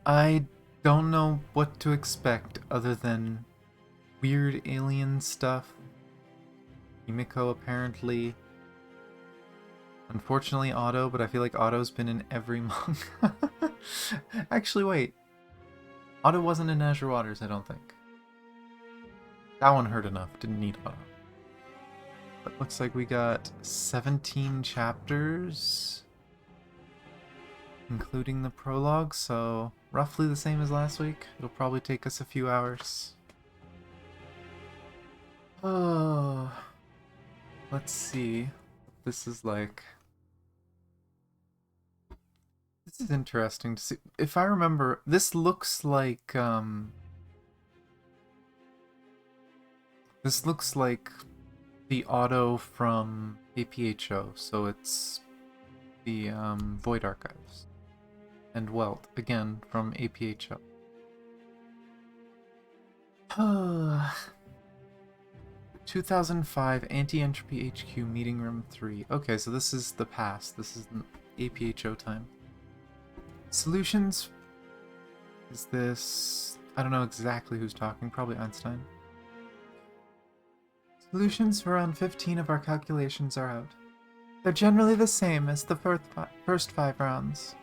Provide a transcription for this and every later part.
I don't know what to expect other than weird alien stuff. Himiko apparently. Unfortunately Otto, but I feel like Otto's been in every manga. Actually, wait. Otto wasn't in Azure Waters, I don't think. That one hurt enough, didn't need Otto. But looks like we got 17 chapters, including the prologue, so roughly the same as last week. It'll probably take us a few hours. Oh, let's see what this is like. This is interesting to see. If I remember, this looks like the auto from APHO, so it's the Void Archives. And Welt, again, from APHO. 2005 Anti-Entropy HQ Meeting Room 3. Okay, so this is the past. This is APHO time. Solutions. Is this... I don't know exactly who's talking. Probably Einstein. Solutions for around 15 of our calculations are out. They're generally the same as the first 5 rounds.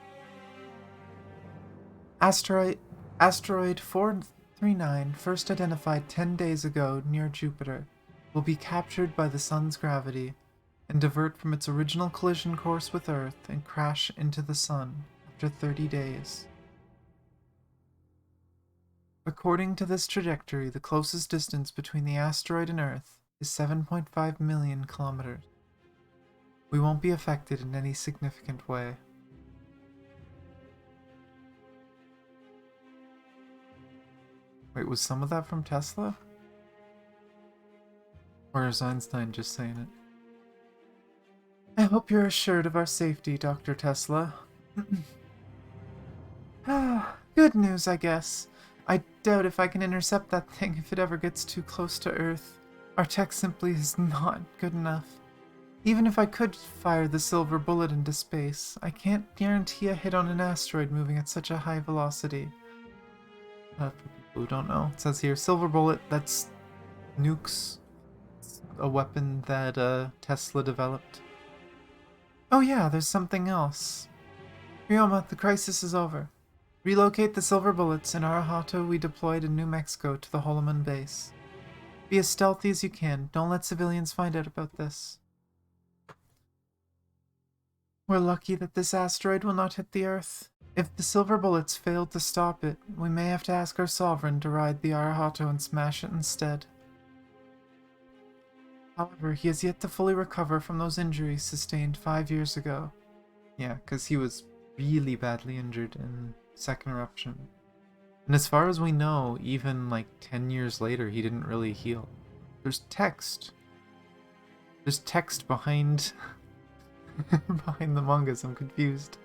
Asteroid 439, first identified 10 days ago near Jupiter, will be captured by the Sun's gravity and divert from its original collision course with Earth and crash into the Sun after 30 days. According to this trajectory, the closest distance between the asteroid and Earth is 7.5 million kilometers. We won't be affected in any significant way. Wait, was some of that from Tesla? Or is Einstein just saying it? I hope you're assured of our safety, Dr. Tesla. Good news, I guess. I doubt if I can intercept that thing if it ever gets too close to Earth. Our tech simply is not good enough. Even if I could fire the silver bullet into space, I can't guarantee a hit on an asteroid moving at such a high velocity. For people who don't know, it says here, silver bullet, that's nukes. It's a weapon that Tesla developed. Oh yeah, there's something else. Ryoma, the crisis is over. Relocate the silver bullets in Arahato we deployed in New Mexico to the Holoman base. Be as stealthy as you can. Don't let civilians find out about this. We're lucky that this asteroid will not hit the Earth. If the silver bullets failed to stop it, we may have to ask our sovereign to ride the Arahato and smash it instead. However, he has yet to fully recover from those injuries sustained 5 years ago. Yeah, because he was really badly injured in Second Eruption. And as far as we know, even like 10 years later, he didn't really heal. There's text. There's text behind behind the mangas. I'm confused.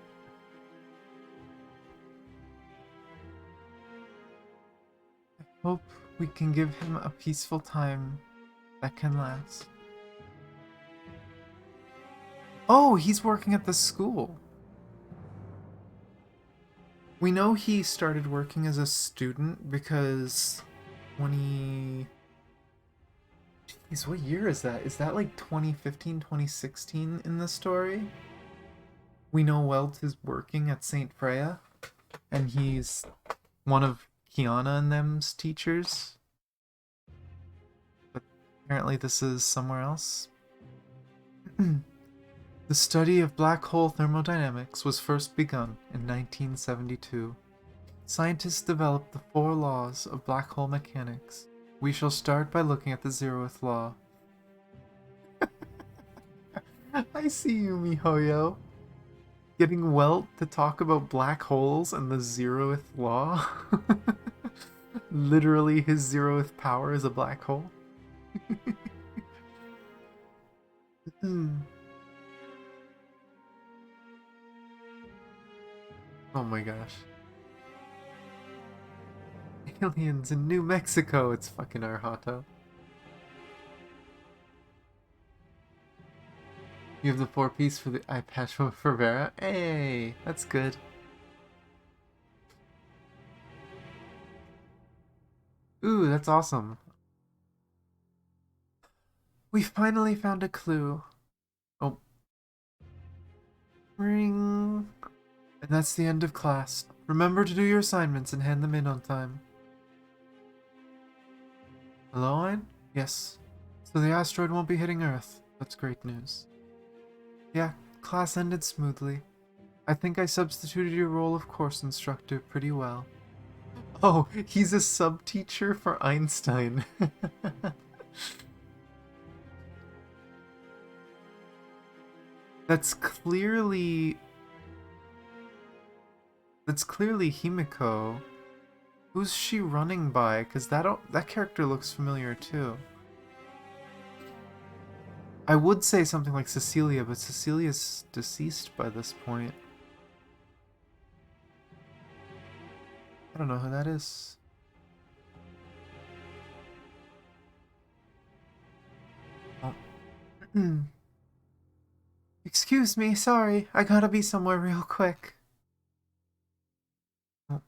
I hope we can give him a peaceful time that can last. Oh, he's working at the school. We know he started working as a student because when he... Jeez, what year is that? Is that like 2015, 2016 in the story? We know Welt is working at St. Freya, and he's one of Kiana and them's teachers. But apparently this is somewhere else. The study of black hole thermodynamics was first begun in 1972. Scientists developed the 4 laws of black hole mechanics. We shall start by looking at the 0th law. I see you, MiHoYo. Getting Welt to talk about black holes and the 0th law. Literally, his 0th power is a black hole. Oh my gosh. Aliens in New Mexico, it's fucking Arahato. You have the 4-piece for the APHO for Vera? Hey, that's good. Ooh, that's awesome. We finally found a clue. Oh. Ring. And that's the end of class. Remember to do your assignments and hand them in on time. Hello, Ein? Yes. So the asteroid won't be hitting Earth. That's great news. Yeah, class ended smoothly. I think I substituted your role of course instructor pretty well. Oh, he's a sub-teacher for Einstein. That's clearly... That's clearly Himiko. Who's she running by? Because that character looks familiar too. I would say something like Cecilia, but Cecilia's deceased by this point. I don't know who that is. Oh. Excuse me, sorry. I gotta be somewhere real quick. Oh.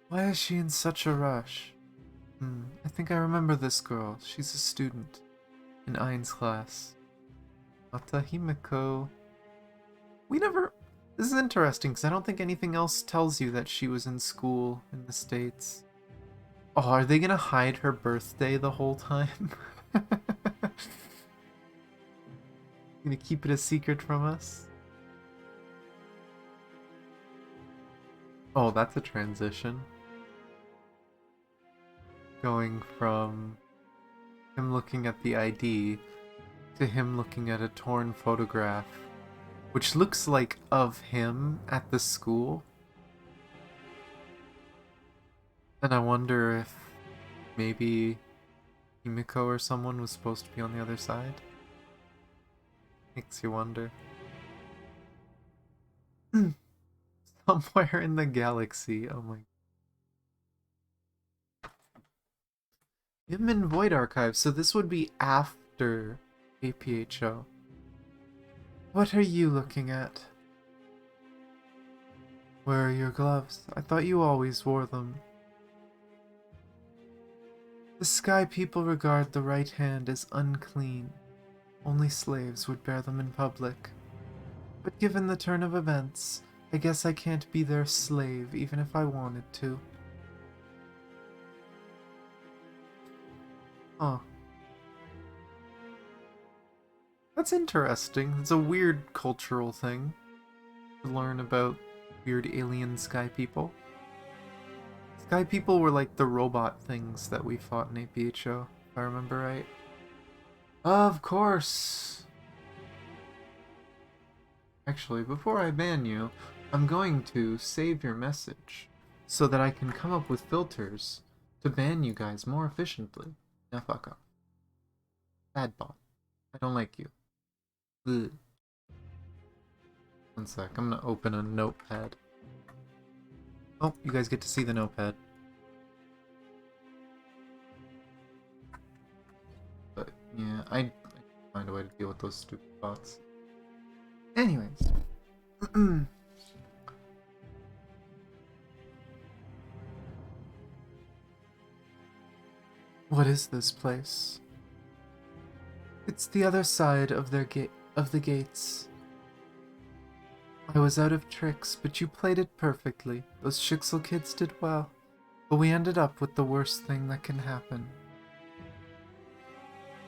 Why is she in such a rush? I think I remember this girl. She's a student in Ein's class. Atahimiko. We never... This is interesting, because I don't think anything else tells you that she was in school in the States. Oh, are they gonna hide her birthday the whole time? Gonna keep it a secret from us? Oh, that's a transition. Going from him looking at the ID to him looking at a torn photograph, which looks like of him at the school. And I wonder if maybe Himiko or someone was supposed to be on the other side. Makes you wonder. Somewhere in the galaxy. Oh my. Him in Void Archive, so this would be after APHO. What are you looking at? Where are your gloves? I thought you always wore them. The Sky People regard the right hand as unclean. Only slaves would bear them in public. But given the turn of events, I guess I can't be their slave even if I wanted to. Huh. That's interesting. It's a weird cultural thing to learn about weird alien sky people. Sky people were like the robot things that we fought in APHO, if I remember right. Of course! Actually, before I ban you, I'm going to save your message so that I can come up with filters to ban you guys more efficiently. Now fuck off. Bad bot. I don't like you. Ugh. One sec, I'm gonna open a notepad. Oh, you guys get to see the notepad. But yeah, I find a way to deal with those stupid bots. Anyways. What is this place? It's the other side of the gates. I was out of tricks, but you played it perfectly. Those Shixel kids did well. But we ended up with the worst thing that can happen.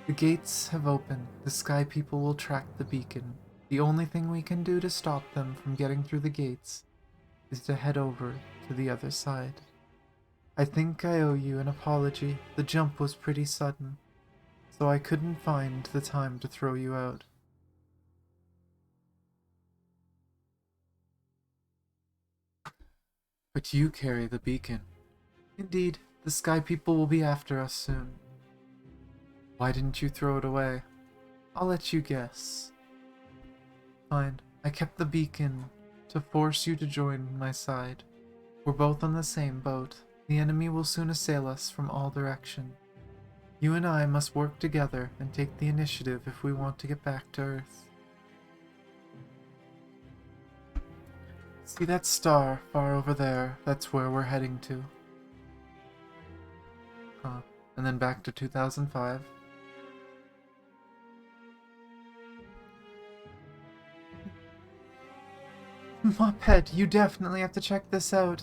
The gates have opened. The Sky People will track the beacon. The only thing we can do to stop them from getting through the gates is to head over to the other side. I think I owe you an apology. The jump was pretty sudden, so I couldn't find the time to throw you out. But you carry the beacon. Indeed, the Sky People will be after us soon. Why didn't you throw it away? I'll let you guess. Fine, I kept the beacon to force you to join my side. We're both on the same boat. The enemy will soon assail us from all directions. You and I must work together and take the initiative if we want to get back to Earth. See that star far over there? That's where we're heading to. Huh. And then back to 2005. Moped, you definitely have to check this out.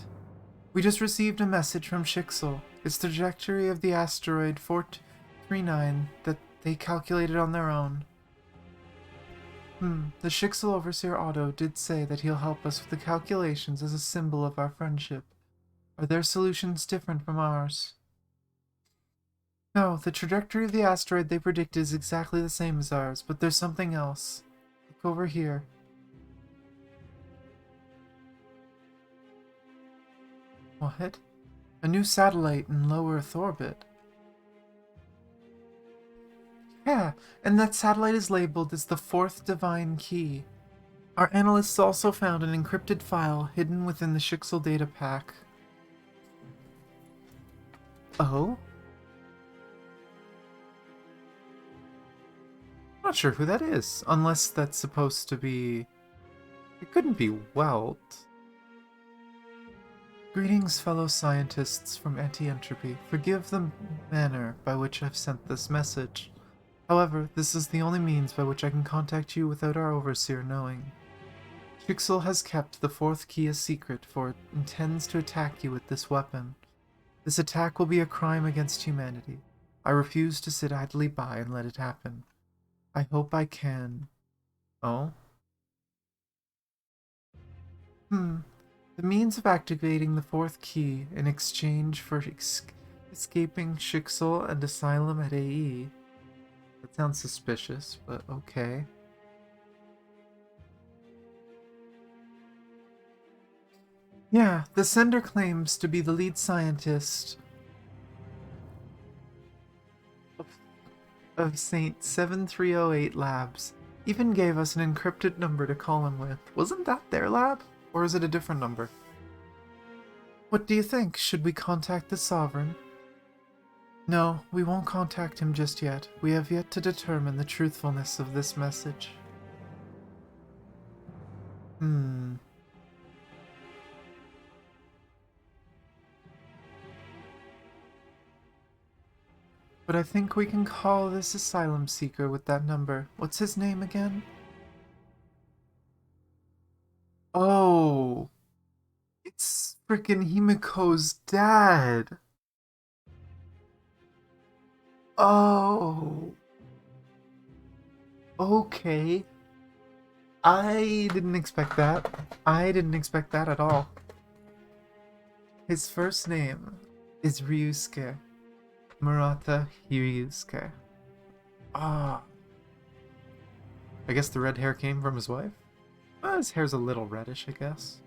We just received a message from Shixel. It's the trajectory of the asteroid 439 that they calculated on their own. The Shixel Overseer Otto did say that he'll help us with the calculations as a symbol of our friendship. Are their solutions different from ours? No, the trajectory of the asteroid they predicted is exactly the same as ours, but there's something else. Look over here. What? A new satellite in low Earth orbit. Yeah, and that satellite is labeled as the fourth divine key. Our analysts also found an encrypted file hidden within the Shixel data pack. Oh? Not sure who that is, unless that's supposed to be... It couldn't be Welt. Greetings, fellow scientists from Anti-Entropy. Forgive the manner by which I've sent this message. However, this is the only means by which I can contact you without our overseer knowing. Shixel has kept the fourth key a secret, for it intends to attack you with this weapon. This attack will be a crime against humanity. I refuse to sit idly by and let it happen. I hope I can... Oh? The means of activating the fourth key in exchange for escaping Shixel and asylum at AE. That sounds suspicious, but okay. Yeah, the sender claims to be the lead scientist of St. 7308 Labs. Even gave us an encrypted number to call him with. Wasn't that their lab? Or is it a different number? What do you think? Should we contact the Sovereign? No, we won't contact him just yet. We have yet to determine the truthfulness of this message. But I think we can call this asylum seeker with that number. What's his name again? Oh, it's freaking Himiko's dad. Oh, okay. I didn't expect that. I didn't expect that at all. His first name is Ryusuke. Murata Ryusuke. Ah. I guess the red hair came from his wife? Well, his hair's a little reddish, I guess.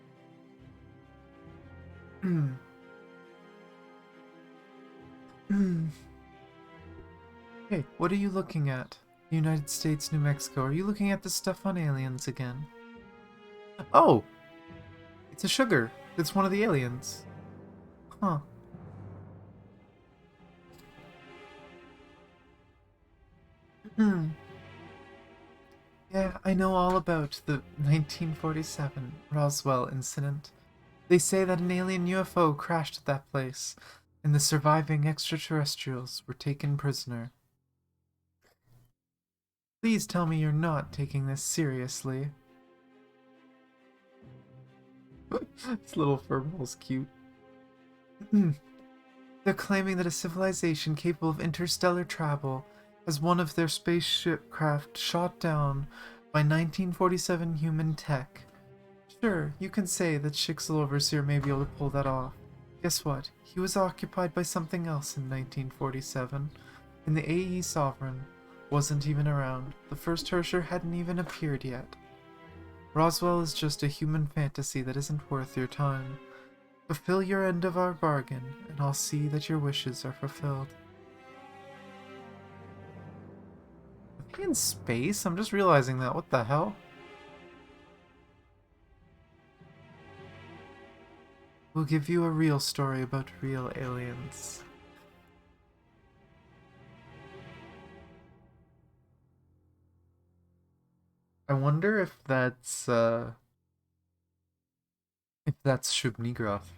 Hey, what are you looking at? United States, New Mexico. Are you looking at the stuff on aliens again? Oh! It's a sugar. It's one of the aliens. Huh. Yeah, I know all about the 1947 Roswell incident. They say that an alien UFO crashed at that place, and the surviving extraterrestrials were taken prisoner. Please tell me you're not taking this seriously. This little furball's cute. They're claiming that a civilization capable of interstellar travel has one of their spaceship craft shot down by 1947 human tech. Sure, you can say that Shixel Overseer may be able to pull that off. Guess what? He was occupied by something else in 1947, and the AE Sovereign wasn't even around. The first Herrscher hadn't even appeared yet. Roswell is just a human fantasy that isn't worth your time. Fulfill your end of our bargain, and I'll see that your wishes are fulfilled. Are they in space? I'm just realizing that. What the hell? We'll give you a real story about real aliens. I wonder if that's, If that's Shub-Nigroth.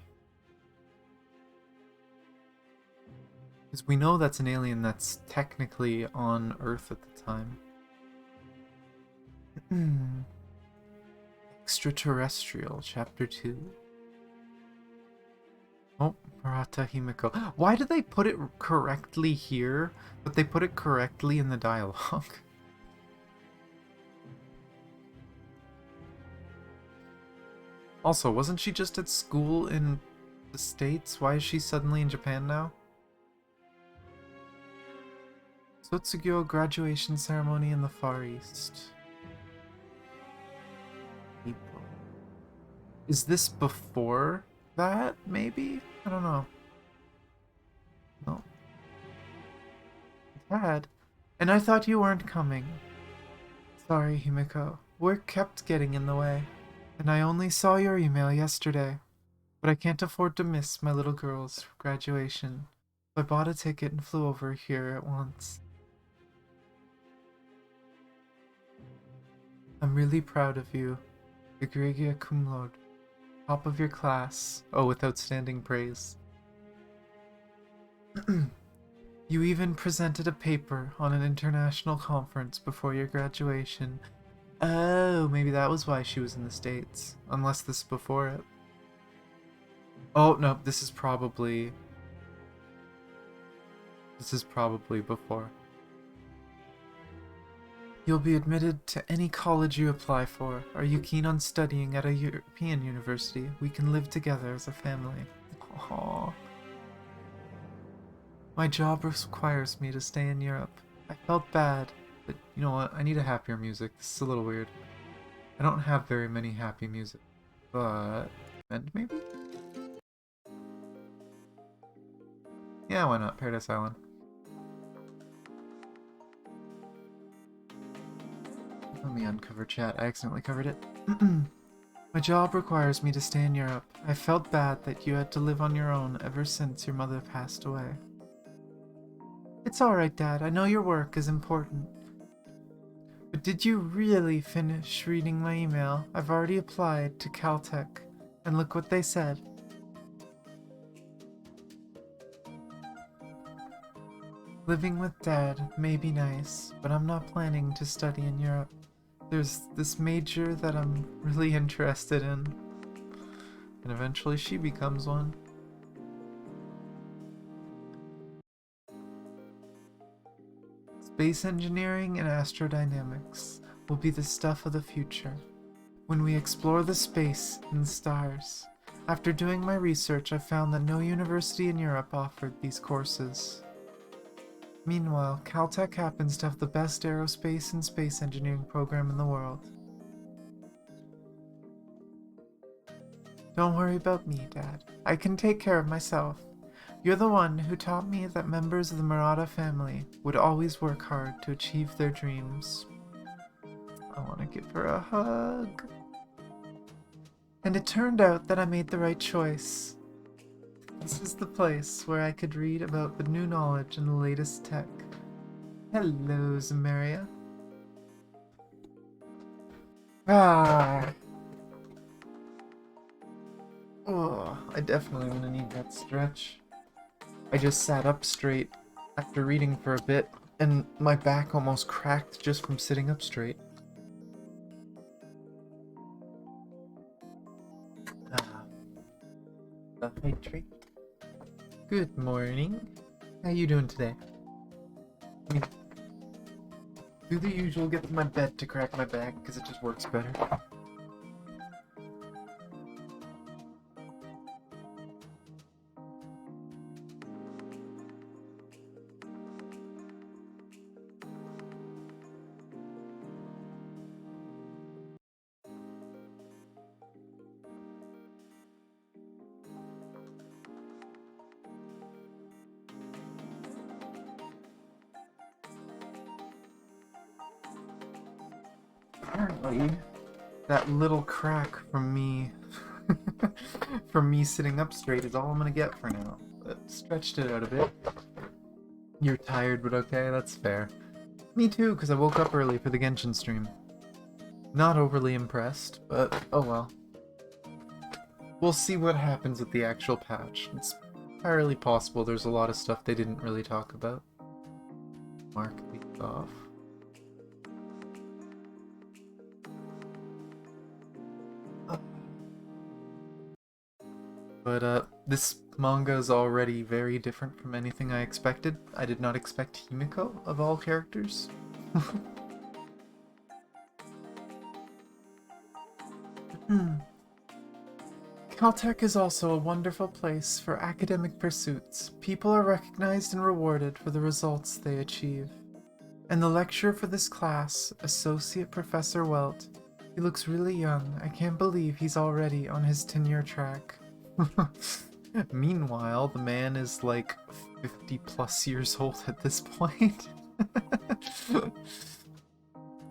Because we know that's an alien that's technically on Earth at the time. Extraterrestrial, Chapter 2. Oh, Murata Himiko. Why did they put it correctly here, but they put it correctly in the dialogue? Also, wasn't she just at school in the States? Why is she suddenly in Japan now? Sotsugyo graduation ceremony in the Far East. April. Is this before that, maybe? I don't know. No. Dad. And I thought you weren't coming. Sorry, Himiko. Work kept getting in the way. And I only saw your email yesterday. But I can't afford to miss my little girl's graduation. So I bought a ticket and flew over here at once. I'm really proud of you. Egregia cum laude. Top of your class. Oh, with outstanding praise. You even presented a paper on an international conference before your graduation. Oh, maybe that was why she was in the States. Unless this is before it. Oh, no, this is probably before. You'll be admitted to any college you apply for. Are you keen on studying at a European university? We can live together as a family. Aww. My job requires me to stay in Europe. I felt bad, but you know what? I need a happier music. This is a little weird. I don't have very many happy music, but... And maybe? Yeah, why not? Paradise Island. Let me uncover chat. I accidentally covered it. My job requires me to stay in Europe. I felt bad that you had to live on your own ever since your mother passed away. It's alright, Dad. I know your work is important. But did you really finish reading my email? I've already applied to Caltech, and look what they said. Living with Dad may be nice, but I'm not planning to study in Europe. There's this major that I'm really interested in, and eventually she becomes one. Space engineering and astrodynamics will be the stuff of the future. When we explore the space and stars. After doing my research, I found that no university in Europe offered these courses. Meanwhile, Caltech happens to have the best aerospace and space engineering program in the world. Don't worry about me, Dad. I can take care of myself. You're the one who taught me that members of the Murata family would always work hard to achieve their dreams. I want to give her a hug. And it turned out that I made the right choice. This is the place where I could read about the new knowledge and the latest tech. Hello, Zamaria. Oh, I definitely gonna need that stretch. I just sat up straight after reading for a bit, and my back almost cracked just from sitting up straight. Hydrate. Good morning. How you doing today? I mean, do the usual, get to my bed to crack my back, because it just works better. Apparently, that little crack from me sitting up straight is all I'm gonna get for now. But stretched it out a bit. You're tired, but okay, that's fair. Me too, because I woke up early for the Genshin stream. Not overly impressed, but oh well. We'll see what happens with the actual patch. It's entirely possible there's a lot of stuff they didn't really talk about. Mark these off. But this manga is already very different from anything I expected. I did not expect Himiko, of all characters. Caltech is also a wonderful place for academic pursuits. People are recognized and rewarded for the results they achieve. And the lecturer for this class, Associate Professor Welt, he looks really young. I can't believe he's already on his tenure track. Meanwhile, the man is like 50 plus years old at this point.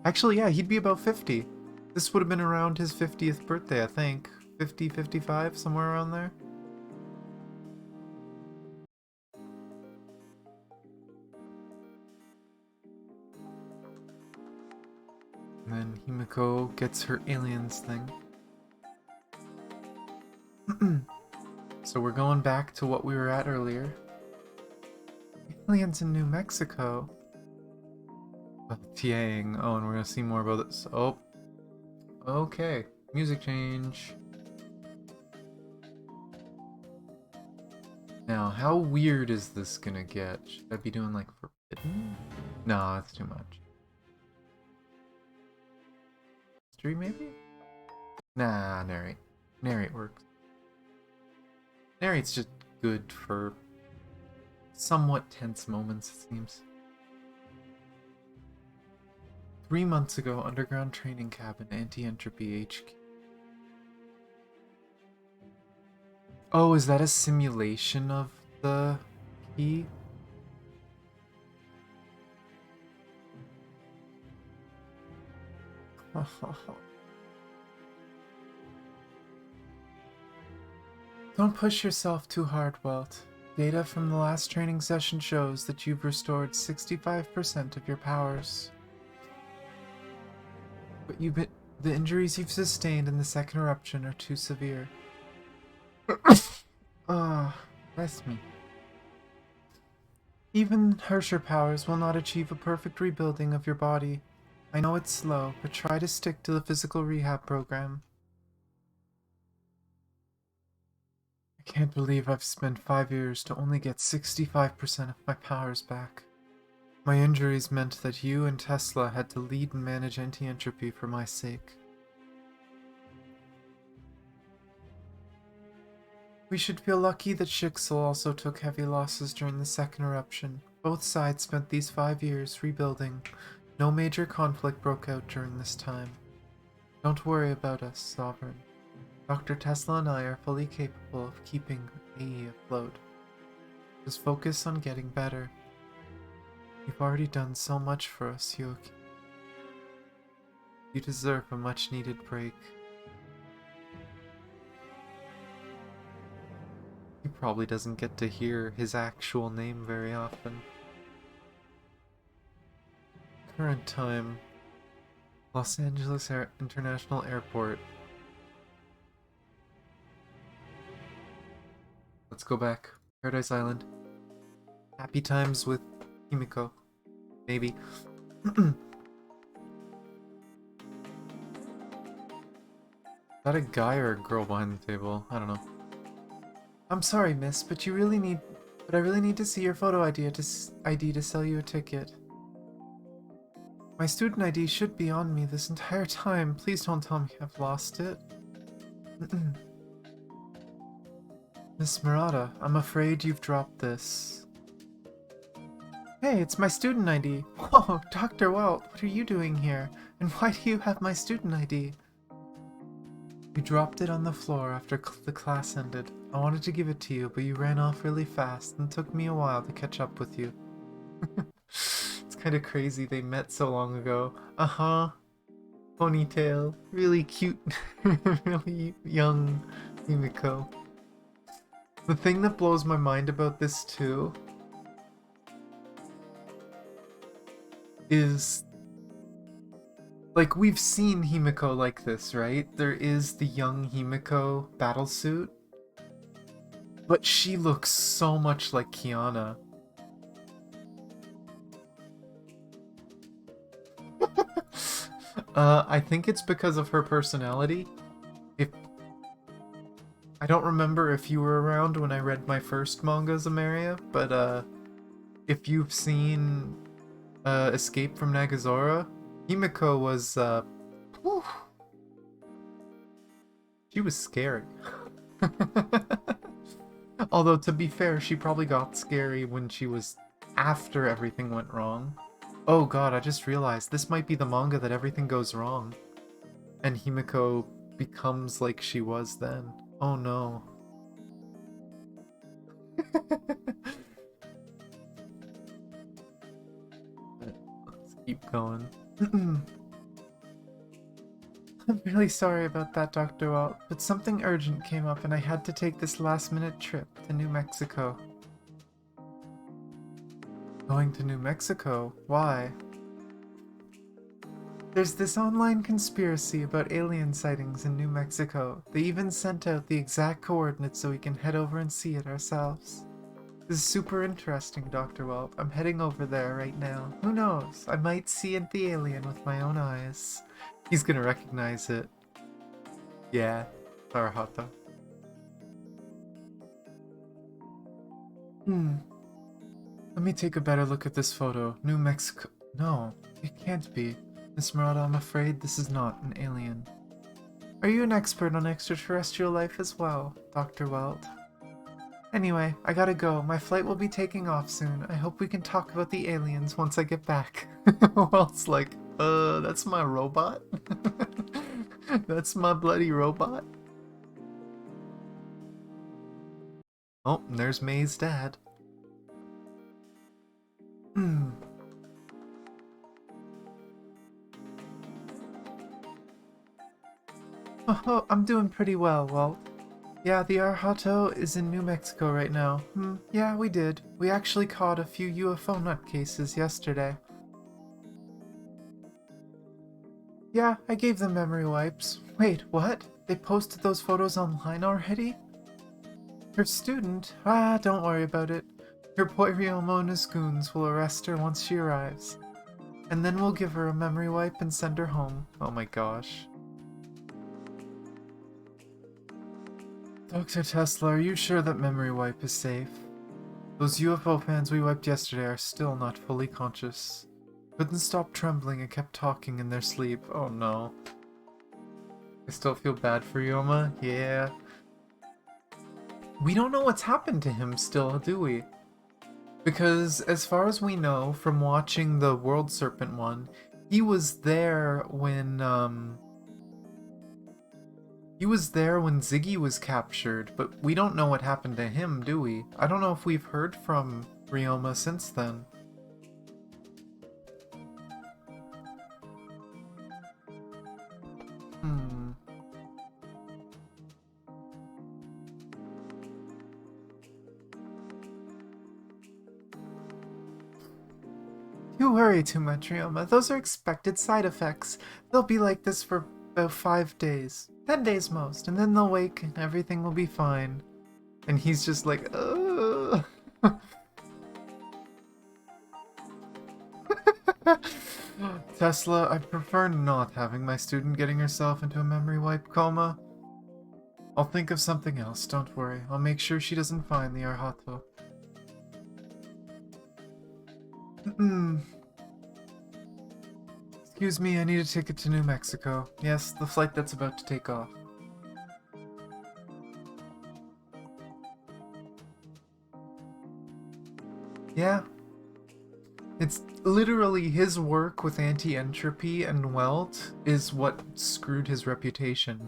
Actually, yeah, he'd be about 50. This would have been around his 50th birthday, I think. 50, 55, somewhere around there. And then Himiko gets her aliens thing. So we're going back to what we were at earlier. Aliens in New Mexico. Oh, Tiang. Oh, and we're gonna see more about this. Oh. Okay. Music change. Now, how weird is this gonna get? Should I be doing like forbidden? No, that's too much. History, maybe? Nah, narrate. Narrate works. Narrate's just good for somewhat tense moments, it seems. 3 months ago, underground training cabin, anti-entropy HQ. Oh, is that a simulation of the key? Don't push yourself too hard, Welt. Data from the last training session shows that you've restored 65% of your powers. But the injuries you've sustained in the second eruption are too severe. Bless me. Even Herrscher powers will not achieve a perfect rebuilding of your body. I know it's slow, but try to stick to the physical rehab program. I can't believe I've spent 5 years to only get 65% of my powers back. My injuries meant that you and Tesla had to lead and manage anti-entropy for my sake. We should feel lucky that Schicksal also took heavy losses during the second eruption. Both sides spent these 5 years rebuilding. No major conflict broke out during this time. Don't worry about us, Sovereign. Dr. Tesla and I are fully capable of keeping AE afloat. Just focus on getting better. You've already done so much for us, Yoki. You deserve a much-needed break. He probably doesn't get to hear his actual name very often. Current time. Los Angeles International Airport. Let's go back. Paradise Island. Happy times with Himiko. Maybe. Is that a guy or a girl behind the table? I don't know. I'm sorry, miss, but I really need to see your photo ID to sell you a ticket. My student ID should be on me this entire time. Please don't tell me I've lost it. Miss Murata, I'm afraid you've dropped this. Hey, it's my student ID. Whoa, Dr. Welt, what are you doing here? And why do you have my student ID? You dropped it on the floor after the class ended. I wanted to give it to you, but you ran off really fast and it took me a while to catch up with you. It's kind of crazy they met so long ago. Ponytail. Really cute. Really young Himiko. The thing that blows my mind about this too is Like, we've seen Himiko like this, right? There is the young Himiko battlesuit, but she looks so much like Kiana. I think it's because of her personality. If I don't remember if you were around when I read my first manga, Zamaria, but if you've seen Escape from Nagazora, Himiko was whew, she was scary. Although to be fair, she probably got scary when she was after everything went wrong. Oh god, I just realized this might be the manga that everything goes wrong. And Himiko becomes like she was then. Oh no. Let's keep going. I'm really sorry about that, Dr. Walt, but something urgent came up and I had to take this last-minute trip to New Mexico. Going to New Mexico? Why? There's this online conspiracy about alien sightings in New Mexico. They even sent out the exact coordinates so we can head over and see it ourselves. This is super interesting, Dr. Welp. I'm heading over there right now. Who knows? I might see the alien with my own eyes. He's gonna recognize it. Yeah, Arahata. Let me take a better look at this photo. New Mexico. No, it can't be. Miss Murata, I'm afraid this is not an alien. Are you an expert on extraterrestrial life as well, Dr. Welt? Anyway, I gotta go. My flight will be taking off soon. I hope we can talk about the aliens once I get back. Welt's like, that's my robot? That's my bloody robot? Oh, and there's May's dad. Oh, I'm doing pretty well, Walt. Yeah, the Arhato is in New Mexico right now. Yeah, we did. We actually caught a few UFO nutcases yesterday. Yeah, I gave them memory wipes. Wait, what? They posted those photos online already? Her student? Ah, don't worry about it. Her boy Ryomo and his goons will arrest her once she arrives. And then we'll give her a memory wipe and send her home. Oh my gosh. Dr. Tesla, are you sure that memory wipe is safe? Those UFO fans we wiped yesterday are still not fully conscious. Couldn't stop trembling and kept talking in their sleep. Oh no. I still feel bad for Yoma? Yeah. We don't know what's happened to him still, do we? Because as far as we know from watching the World Serpent one, he was there when Ziggy was captured, but we don't know what happened to him, do we? I don't know if we've heard from Ryoma since then. You worry too much, Ryoma. Those are expected side effects. They'll be like this for about 5 days. 10 days most, and then they'll wake and everything will be fine. And he's just like, ugh. Tesla, I prefer not having my student getting herself into a memory wipe coma. I'll think of something else, don't worry. I'll make sure she doesn't find the Arhato. Excuse me, I need a ticket to New Mexico. Yes, the flight that's about to take off. Yeah. It's literally his work with anti-entropy and Welt is what screwed his reputation.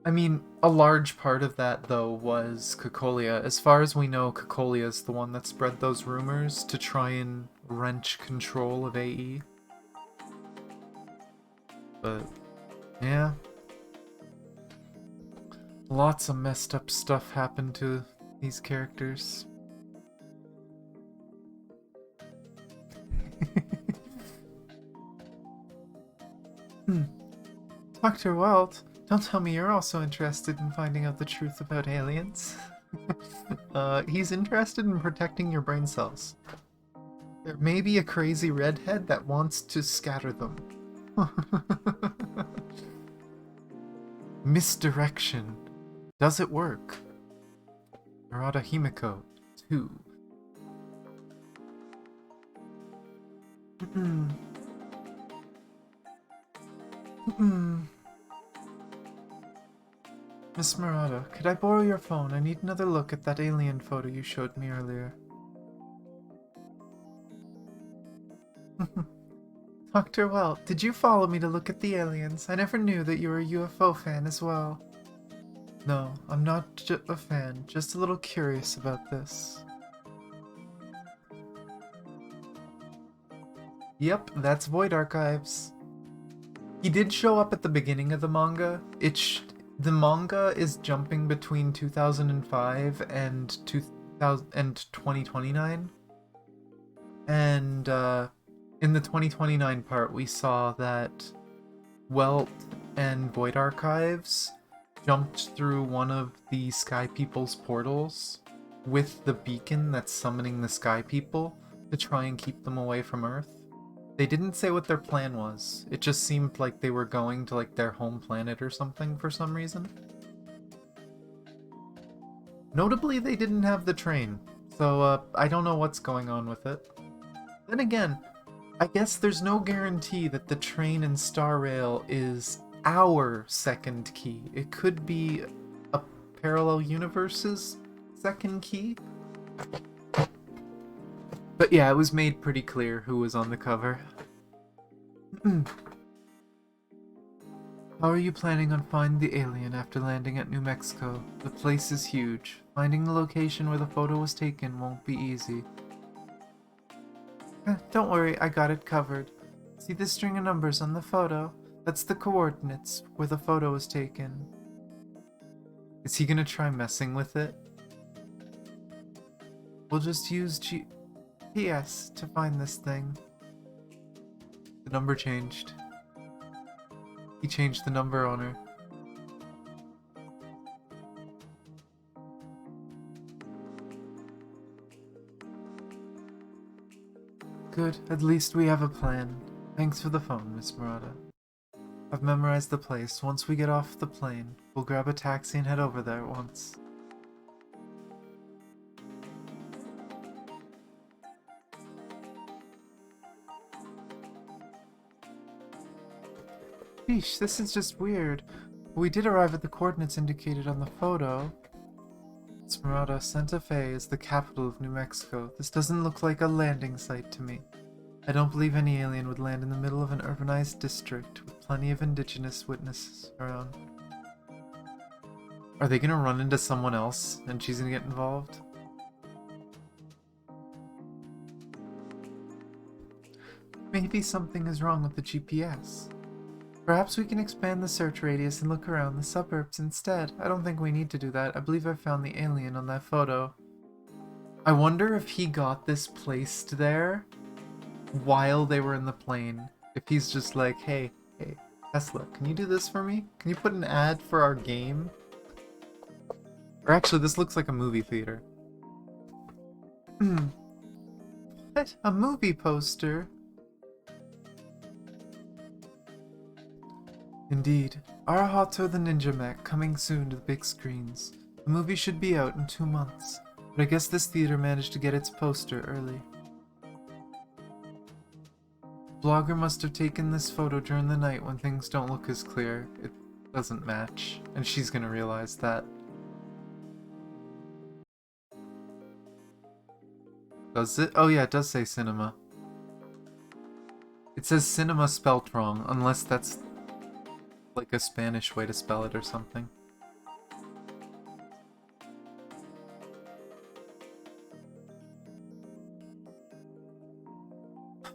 I mean, a large part of that, though, was Cocolia. As far as we know, Cocolia is the one that spread those rumors to try and wrench control of AE. But, yeah. Lots of messed up stuff happened to these characters. Dr. Walt, don't tell me you're also interested in finding out the truth about aliens. He's interested in protecting your brain cells. There may be a crazy redhead that wants to scatter them. Misdirection. Does it work? Murata Himiko 2. Miss Murata, could I borrow your phone? I need another look at that alien photo you showed me earlier. Dr. Welt, did you follow me to look at the aliens? I never knew that you were a UFO fan as well. No, I'm not a fan, just a little curious about this. Yep, that's Void Archives. He did show up at the beginning of the manga. The manga is jumping between 2005 and 2029. And in the 2029 part, we saw that Welt and Void Archives jumped through one of the Sky People's portals with the beacon that's summoning the Sky People to try and keep them away from Earth. They didn't say what their plan was. It just seemed like they were going to like their home planet or something for some reason. Notably, they didn't have the train, so I don't know what's going on with it. Then again, I guess there's no guarantee that the train and Star Rail is our second key. It could be a parallel universe's second key. But yeah, it was made pretty clear who was on the cover. How are you planning on finding the alien after landing at New Mexico? The place is huge. Finding the location where the photo was taken won't be easy. Don't worry, I got it covered. See the string of numbers on the photo? That's the coordinates where the photo was taken. Is he gonna try messing with it? We'll just use GPS to find this thing. The number changed. He changed the number on her. Good, at least we have a plan. Thanks for the phone, Miss Murata. I've memorized the place. Once we get off the plane, we'll grab a taxi and head over there at once. Sheesh, this is just weird. We did arrive at the coordinates indicated on the photo. Miss Murata, Santa Fe is the capital of New Mexico. This doesn't look like a landing site to me. I don't believe any alien would land in the middle of an urbanized district with plenty of indigenous witnesses around. Are they gonna run into someone else and she's gonna get involved? Maybe something is wrong with the GPS. Perhaps we can expand the search radius and look around the suburbs instead. I don't think we need to do that. I believe I found the alien on that photo. I wonder if he got this placed there while they were in the plane. If he's just like, hey, Tesla, can you do this for me? Can you put an ad for our game? Or actually, this looks like a movie theater. What? A movie poster? Indeed. Arahato the Ninja Mech coming soon to the big screens. The movie should be out in 2 months, but I guess this theater managed to get its poster early. Blogger must have taken this photo during the night when things don't look as clear. It doesn't match, and she's gonna realize that. Does it? Oh yeah, it does say cinema. It says cinema spelt wrong, unless that's like a Spanish way to spell it or something.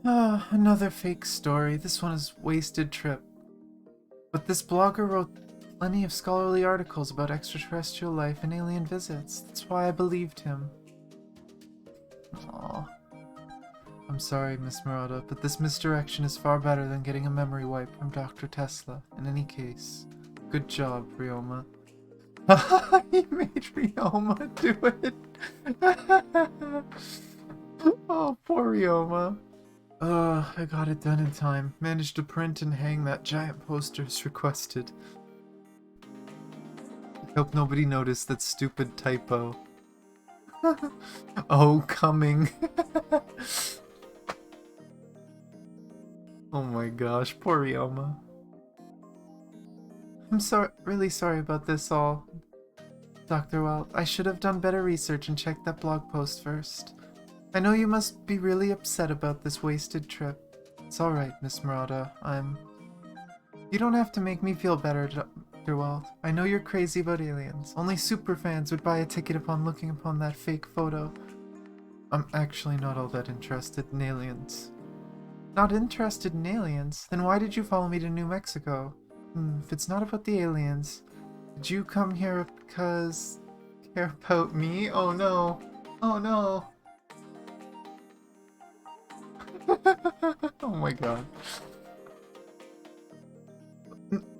Ah, another fake story. This one is wasted trip. But this blogger wrote plenty of scholarly articles about extraterrestrial life and alien visits. That's why I believed him. Aww. I'm sorry, Miss Murata, but this misdirection is far better than getting a memory wipe from Dr. Tesla. In any case, good job, Ryoma. He made Ryoma do it! Oh, poor Ryoma. I got it done in time. Managed to print and hang that giant poster as requested. Hope nobody noticed that stupid typo. Oh, coming. Oh my gosh, poor Ryoma. I'm really sorry about this all, Dr. Welt. I should have done better research and checked that blog post first. I know you must be really upset about this wasted trip. It's alright, Miss Murata. You don't have to make me feel better, Dr. Welt. I know you're crazy about aliens. Only superfans would buy a ticket upon looking upon that fake photo. I'm actually not all that interested in aliens. Not interested in aliens? Then why did you follow me to New Mexico? If it's not about the aliens, did you come here because... care about me? Oh no. Oh no. Oh my god.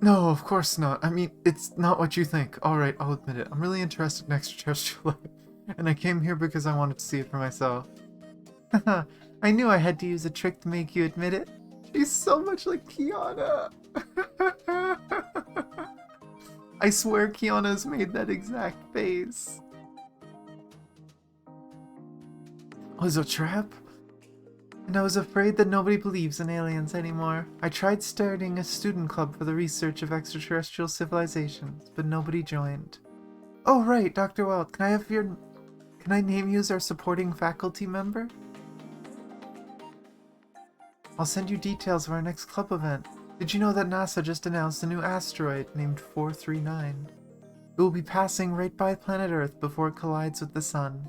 No, of course not. I mean, it's not what you think. Alright, I'll admit it. I'm really interested in extraterrestrial life, and I came here because I wanted to see it for myself. I knew I had to use a trick to make you admit it. She's so much like Kiana. I swear Kiana's made that exact face. Was a trap? And I was afraid that nobody believes in aliens anymore. I tried starting a student club for the research of extraterrestrial civilizations, but nobody joined. Oh right, Dr. Welt, can I name you as our supporting faculty member? I'll send you details of our next club event. Did you know that NASA just announced a new asteroid named 439? It will be passing right by planet Earth before it collides with the Sun.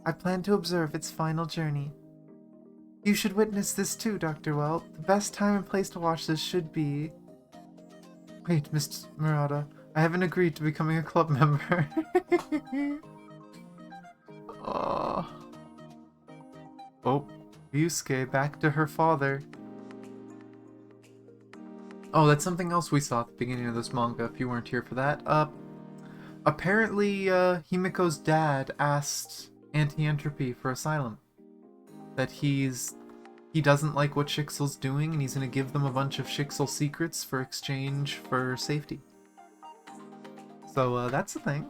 I plan to observe its final journey. You should witness this too, Dr. Welt. The best time and place to watch this should be... Wait, Mr. Murata, I haven't agreed to becoming a club member. Oh. Oh, Ryusuke back to her father. Oh, that's something else we saw at the beginning of this manga, if you weren't here for that. Apparently, Himiko's dad asked Anti-Entropy for asylum. That he doesn't like what Shixel's doing, and he's gonna give them a bunch of Shixel secrets for exchange for safety. So, that's the thing.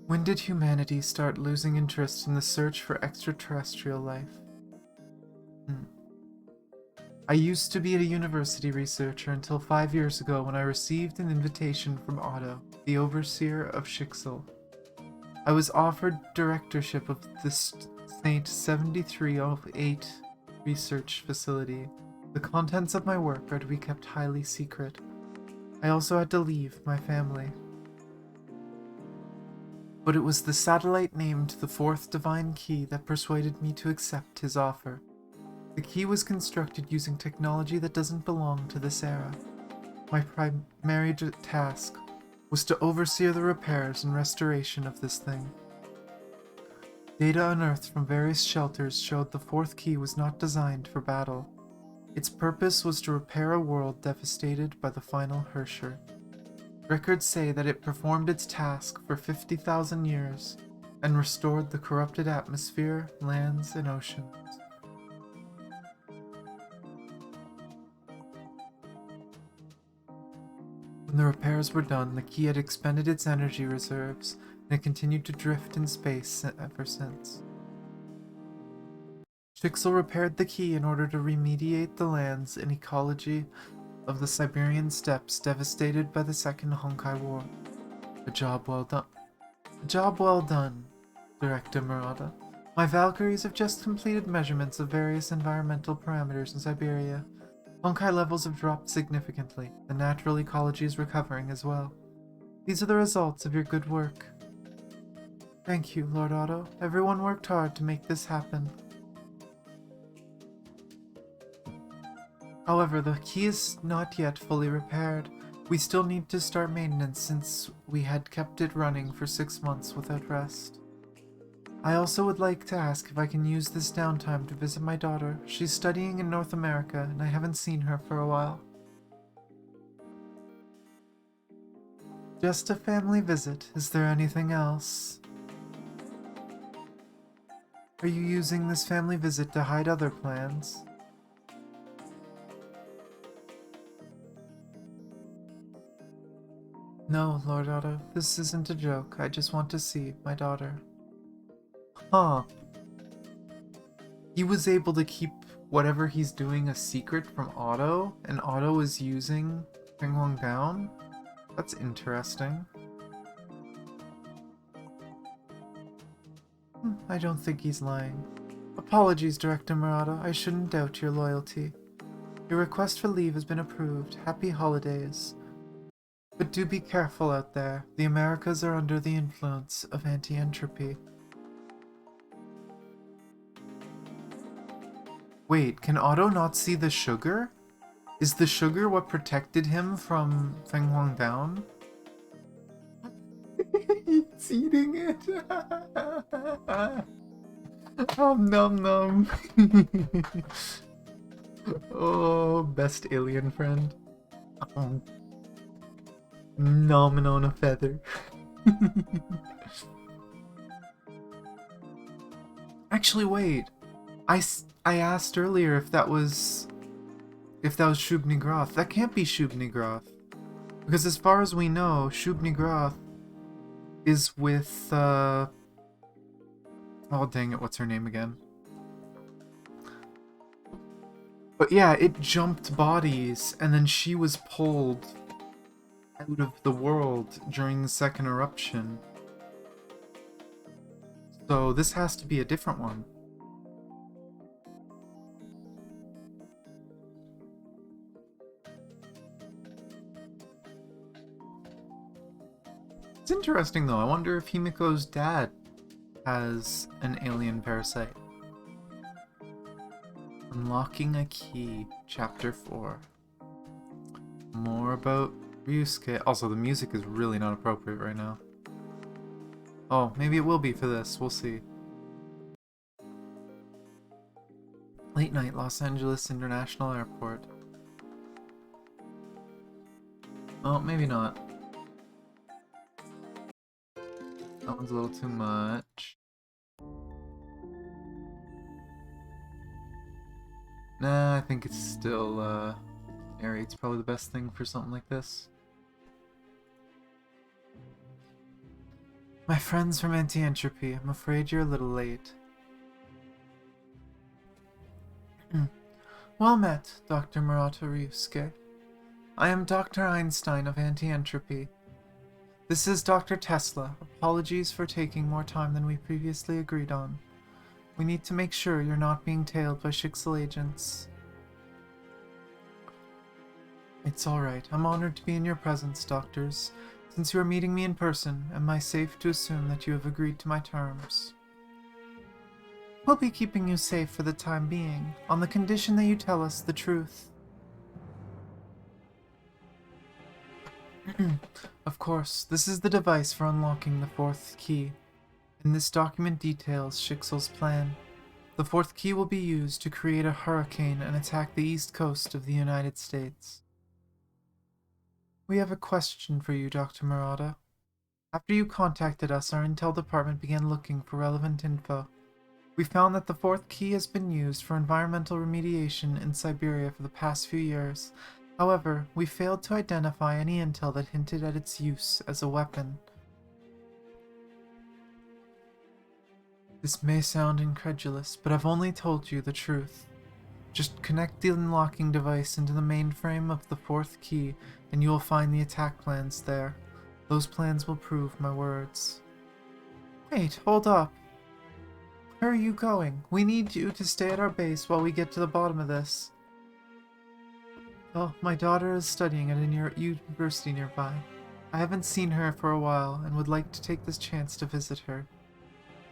When did humanity start losing interest in the search for extraterrestrial life? I used to be a university researcher until 5 years ago when I received an invitation from Otto, the overseer of Shixel. I was offered directorship of the Saint 7308 research facility. The contents of my work are to be kept highly secret. I also had to leave my family. But it was the satellite named the Fourth Divine Key that persuaded me to accept his offer. The key was constructed using technology that doesn't belong to this era. My primary task was to oversee the repairs and restoration of this thing. Data unearthed from various shelters showed the fourth key was not designed for battle. Its purpose was to repair a world devastated by the final Hersher. Records say that it performed its task for 50,000 years and restored the corrupted atmosphere, lands, and oceans. When the repairs were done, the key had expended its energy reserves, and it continued to drift in space ever since. Shixel repaired the key in order to remediate the lands and ecology of the Siberian steppes devastated by the Second Honkai War. A job well done. A job well done, Director Murata. My Valkyries have just completed measurements of various environmental parameters in Siberia. Honkai levels have dropped significantly. The natural ecology is recovering as well. These are the results of your good work. Thank you, Lord Otto. Everyone worked hard to make this happen. However, the key is not yet fully repaired. We still need to start maintenance since we had kept it running for 6 months without rest. I also would like to ask if I can use this downtime to visit my daughter. She's studying in North America, and I haven't seen her for a while. Just a family visit. Is there anything else? Are you using this family visit to hide other plans? No, Lord Otto, this isn't a joke. I just want to see my daughter. Huh. He was able to keep whatever he's doing a secret from Otto, and Otto is using Feng down? That's interesting. I don't think he's lying. Apologies, Director Murata. I shouldn't doubt your loyalty. Your request for leave has been approved. Happy holidays. But do be careful out there. The Americas are under the influence of anti-entropy. Wait, can Otto not see the sugar? Is the sugar what protected him from Feng Huang down? He's eating it. Nom nom. Oh, best alien friend. Nomming on a feather. Actually, wait. I asked earlier if that was Shub-Nigroth. That can't be Shub-Nigroth. Because as far as we know, Shub-Nigroth is with, oh dang it, what's her name again? But yeah, it jumped bodies, and then she was pulled out of the world during the second eruption. So this has to be a different one. It's interesting though, I wonder if Himiko's dad has an alien parasite. Unlocking a key, chapter 4. More about Ryusuke. Also, the music is really not appropriate right now. Oh, maybe it will be for this, we'll see. Late night, Los Angeles International Airport. Oh, maybe not. That one's a little too much. Nah, I think it's still, narrate's probably the best thing for something like this. My friends from Anti-Entropy, I'm afraid you're a little late. Well met, Dr. Murata Ryusuke. I am Dr. Einstein of Anti-Entropy. This is Dr. Tesla. Apologies for taking more time than we previously agreed on. We need to make sure you're not being tailed by Shixel agents. It's alright. I'm honored to be in your presence, doctors. Since you are meeting me in person, am I safe to assume that you have agreed to my terms? We'll be keeping you safe for the time being, on the condition that you tell us the truth. Of course, this is the device for unlocking the fourth key. And this document details Shixel's plan. The fourth key will be used to create a hurricane and attack the east coast of the United States. We have a question for you, Dr. Murata. After you contacted us, our intel department began looking for relevant info. We found that the fourth key has been used for environmental remediation in Siberia for the past few years. However, we failed to identify any intel that hinted at its use as a weapon. This may sound incredulous, but I've only told you the truth. Just connect the unlocking device into the mainframe of the fourth key, and you will find the attack plans there. Those plans will prove my words. Wait, hold up. Where are you going? We need you to stay at our base while we get to the bottom of this. Oh, my daughter is studying at a university nearby. I haven't seen her for a while and would like to take this chance to visit her.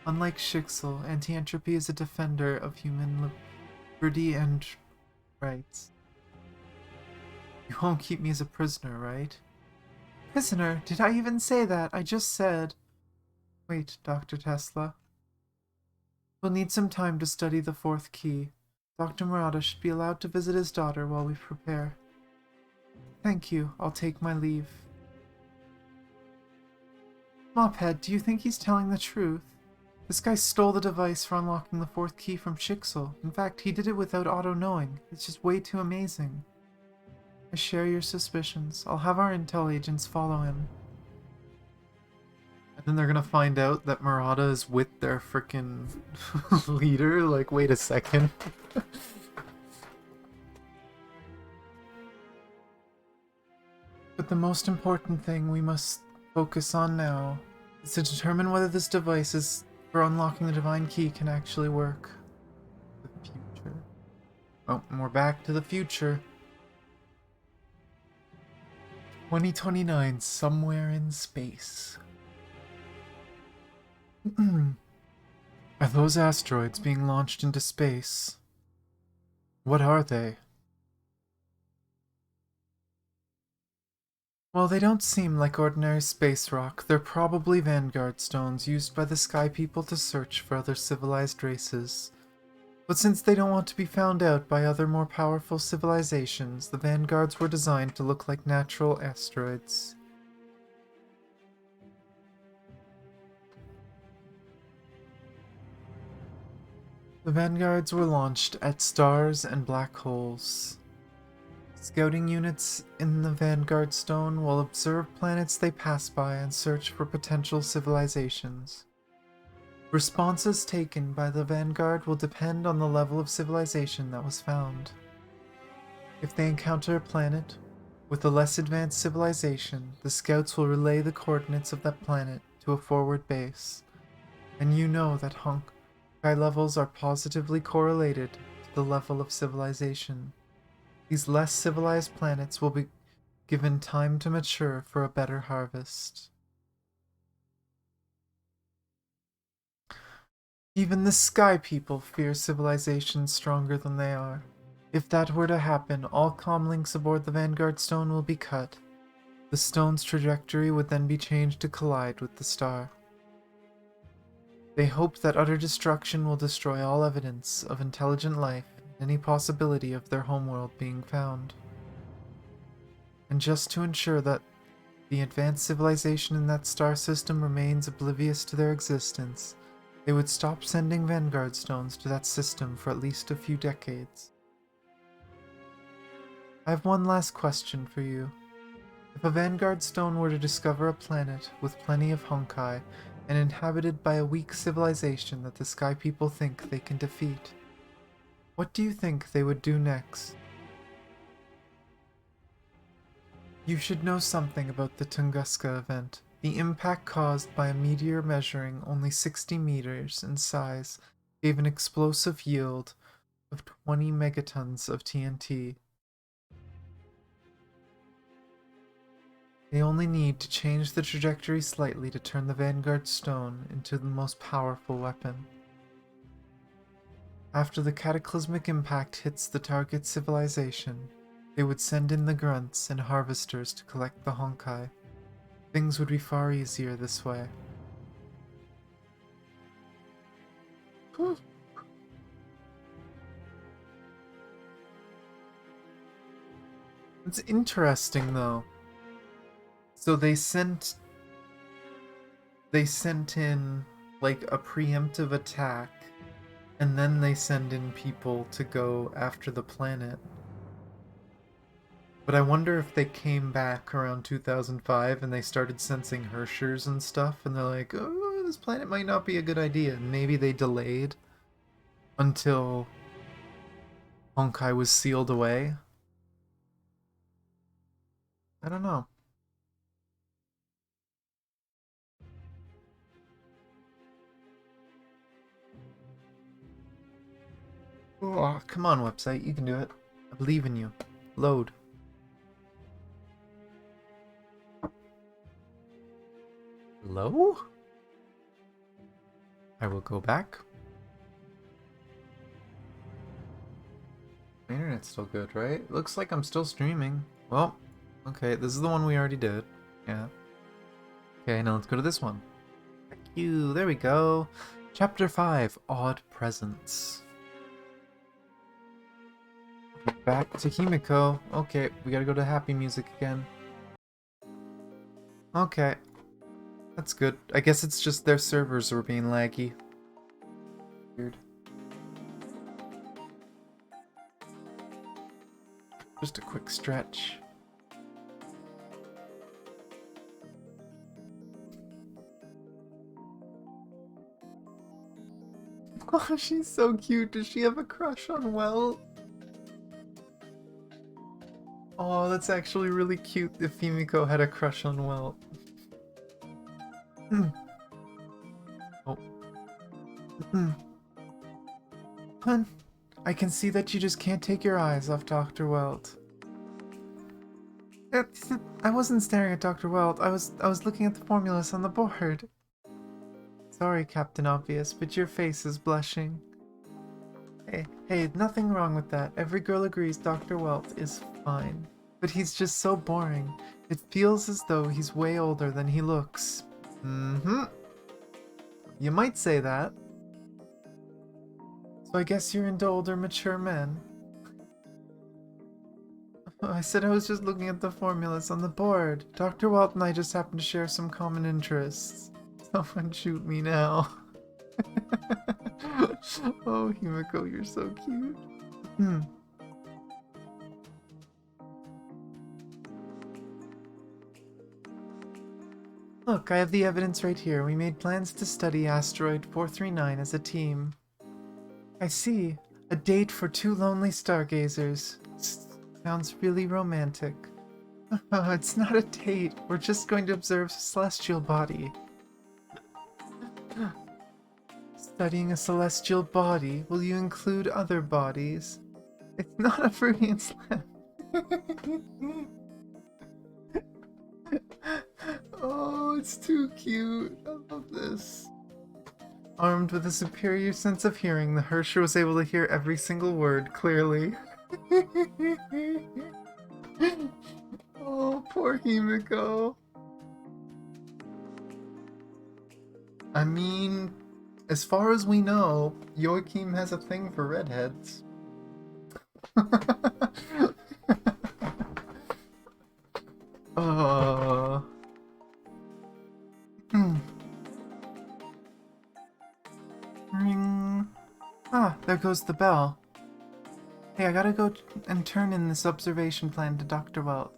Unlike Shixel, Anti-Entropy is a defender of human liberty and rights. You won't keep me as a prisoner, right? Prisoner? Did I even say that? I just said... Wait, Dr. Tesla. We'll need some time to study the fourth key. Dr. Murata should be allowed to visit his daughter while we prepare. Thank you. I'll take my leave. Mophead, do you think he's telling the truth? This guy stole the device for unlocking the fourth key from Shixel. In fact, he did it without Otto knowing. It's just way too amazing. I share your suspicions. I'll have our intel agents follow him. And then they're gonna find out that Murata is with their frickin' leader? Like, wait a second. But the most important thing we must focus on now is to determine whether this device is for unlocking the divine key can actually work. The future. Oh, and we're back to the future. 2029, somewhere in space. Are those asteroids being launched into space? What are they? Well, they don't seem like ordinary space rock. They're probably Vanguard stones used by the Sky People to search for other civilized races. But since they don't want to be found out by other more powerful civilizations, the Vanguards were designed to look like natural asteroids. The Vanguards were launched at stars and black holes. Scouting units in the Vanguard Stone will observe planets they pass by and search for potential civilizations. Responses taken by the Vanguard will depend on the level of civilization that was found. If they encounter a planet with a less advanced civilization, the scouts will relay the coordinates of that planet to a forward base, and you know that Honkai levels are positively correlated to the level of civilization. These less civilized planets will be given time to mature for a better harvest. Even the Sky People fear civilizations stronger than they are. If that were to happen, all comlinks aboard the Vanguard Stone will be cut. The stone's trajectory would then be changed to collide with the star. They hope that utter destruction will destroy all evidence of intelligent life and any possibility of their homeworld being found. And just to ensure that the advanced civilization in that star system remains oblivious to their existence, they would stop sending Vanguard stones to that system for at least a few decades. I have one last question for you. If a Vanguard stone were to discover a planet with plenty of Honkai and inhabited by a weak civilization that the Sky People think they can defeat, what do you think they would do next? You should know something about the Tunguska event. The impact caused by a meteor measuring only 60 meters in size gave an explosive yield of 20 megatons of TNT. They only need to change the trajectory slightly to turn the Vanguard Stone into the most powerful weapon. After the cataclysmic impact hits the target civilization, they would send in the grunts and harvesters to collect the Honkai. Things would be far easier this way. It's interesting though. So they sent in like a preemptive attack, and then they send in people to go after the planet. But I wonder if they came back around 2005 and they started sensing Hershers and stuff, and they're like, oh, this planet might not be a good idea. And maybe they delayed until Honkai was sealed away. I don't know. Oh, come on, website. You can do it. I believe in you. Load. Hello? I will go back. My internet's still good, right? Looks like I'm still streaming. Well, okay, this is the one we already did. Yeah. Okay, now let's go to this one. Thank you. There we go. Chapter 5, Odd Presents. Back to Himiko. Okay, we gotta go to happy music again. Okay. That's good. I guess it's just their servers were being laggy. Weird. Just a quick stretch. Oh, she's so cute. Does she have a crush on Welt? Oh, that's actually really cute if Himiko had a crush on Welt. Oh. Hun, I can see that you just can't take your eyes off Dr. Welt. I wasn't staring at Dr. Welt. I was looking at the formulas on the board. Sorry, Captain Obvious, but your face is blushing. Hey, nothing wrong with that. Every girl agrees Dr. Welt is fine. But he's just so boring. It feels as though he's way older than he looks. Mm-hmm. You might say that. So I guess you're into older, mature men. I said I was just looking at the formulas on the board. Dr. Welt and I just happen to share some common interests. Someone shoot me now. Oh, Himiko, you're so cute. Look, I have the evidence right here. We made plans to study asteroid 439 as a team. I see. A date for two lonely stargazers. Sounds really romantic. It's not a date. We're just going to observe a celestial body. Studying a celestial body, will you include other bodies? It's not a Freudian slip. Oh, it's too cute. I love this. Armed with a superior sense of hearing, the Hersher was able to hear every single word clearly. Oh, poor Himiko. I mean, as far as we know, Joachim has a thing for redheads. Ring. Ah, there goes the bell. Hey, I gotta go and turn in this observation plan to Dr. Welt.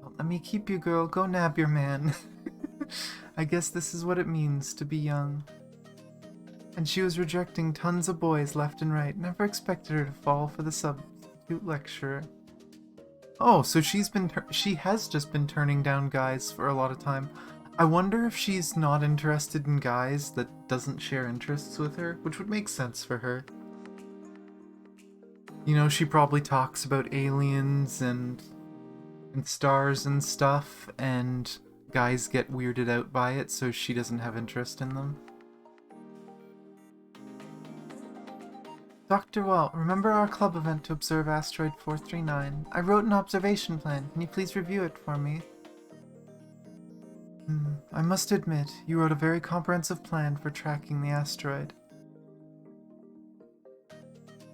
Don't let me keep you, girl. Go nab your man. I guess this is what it means to be young. And she was rejecting tons of boys left and right. Never expected her to fall for the substitute lecturer. Oh, so she has just been turning down guys for a lot of time. I wonder if she's not interested in guys that doesn't share interests with her, which would make sense for her. You know, she probably talks about aliens and stars and stuff, and guys get weirded out by it, so she doesn't have interest in them. Dr. Welt, remember our club event to observe asteroid 439? I wrote an observation plan. Can you please review it for me? I must admit, you wrote a very comprehensive plan for tracking the asteroid.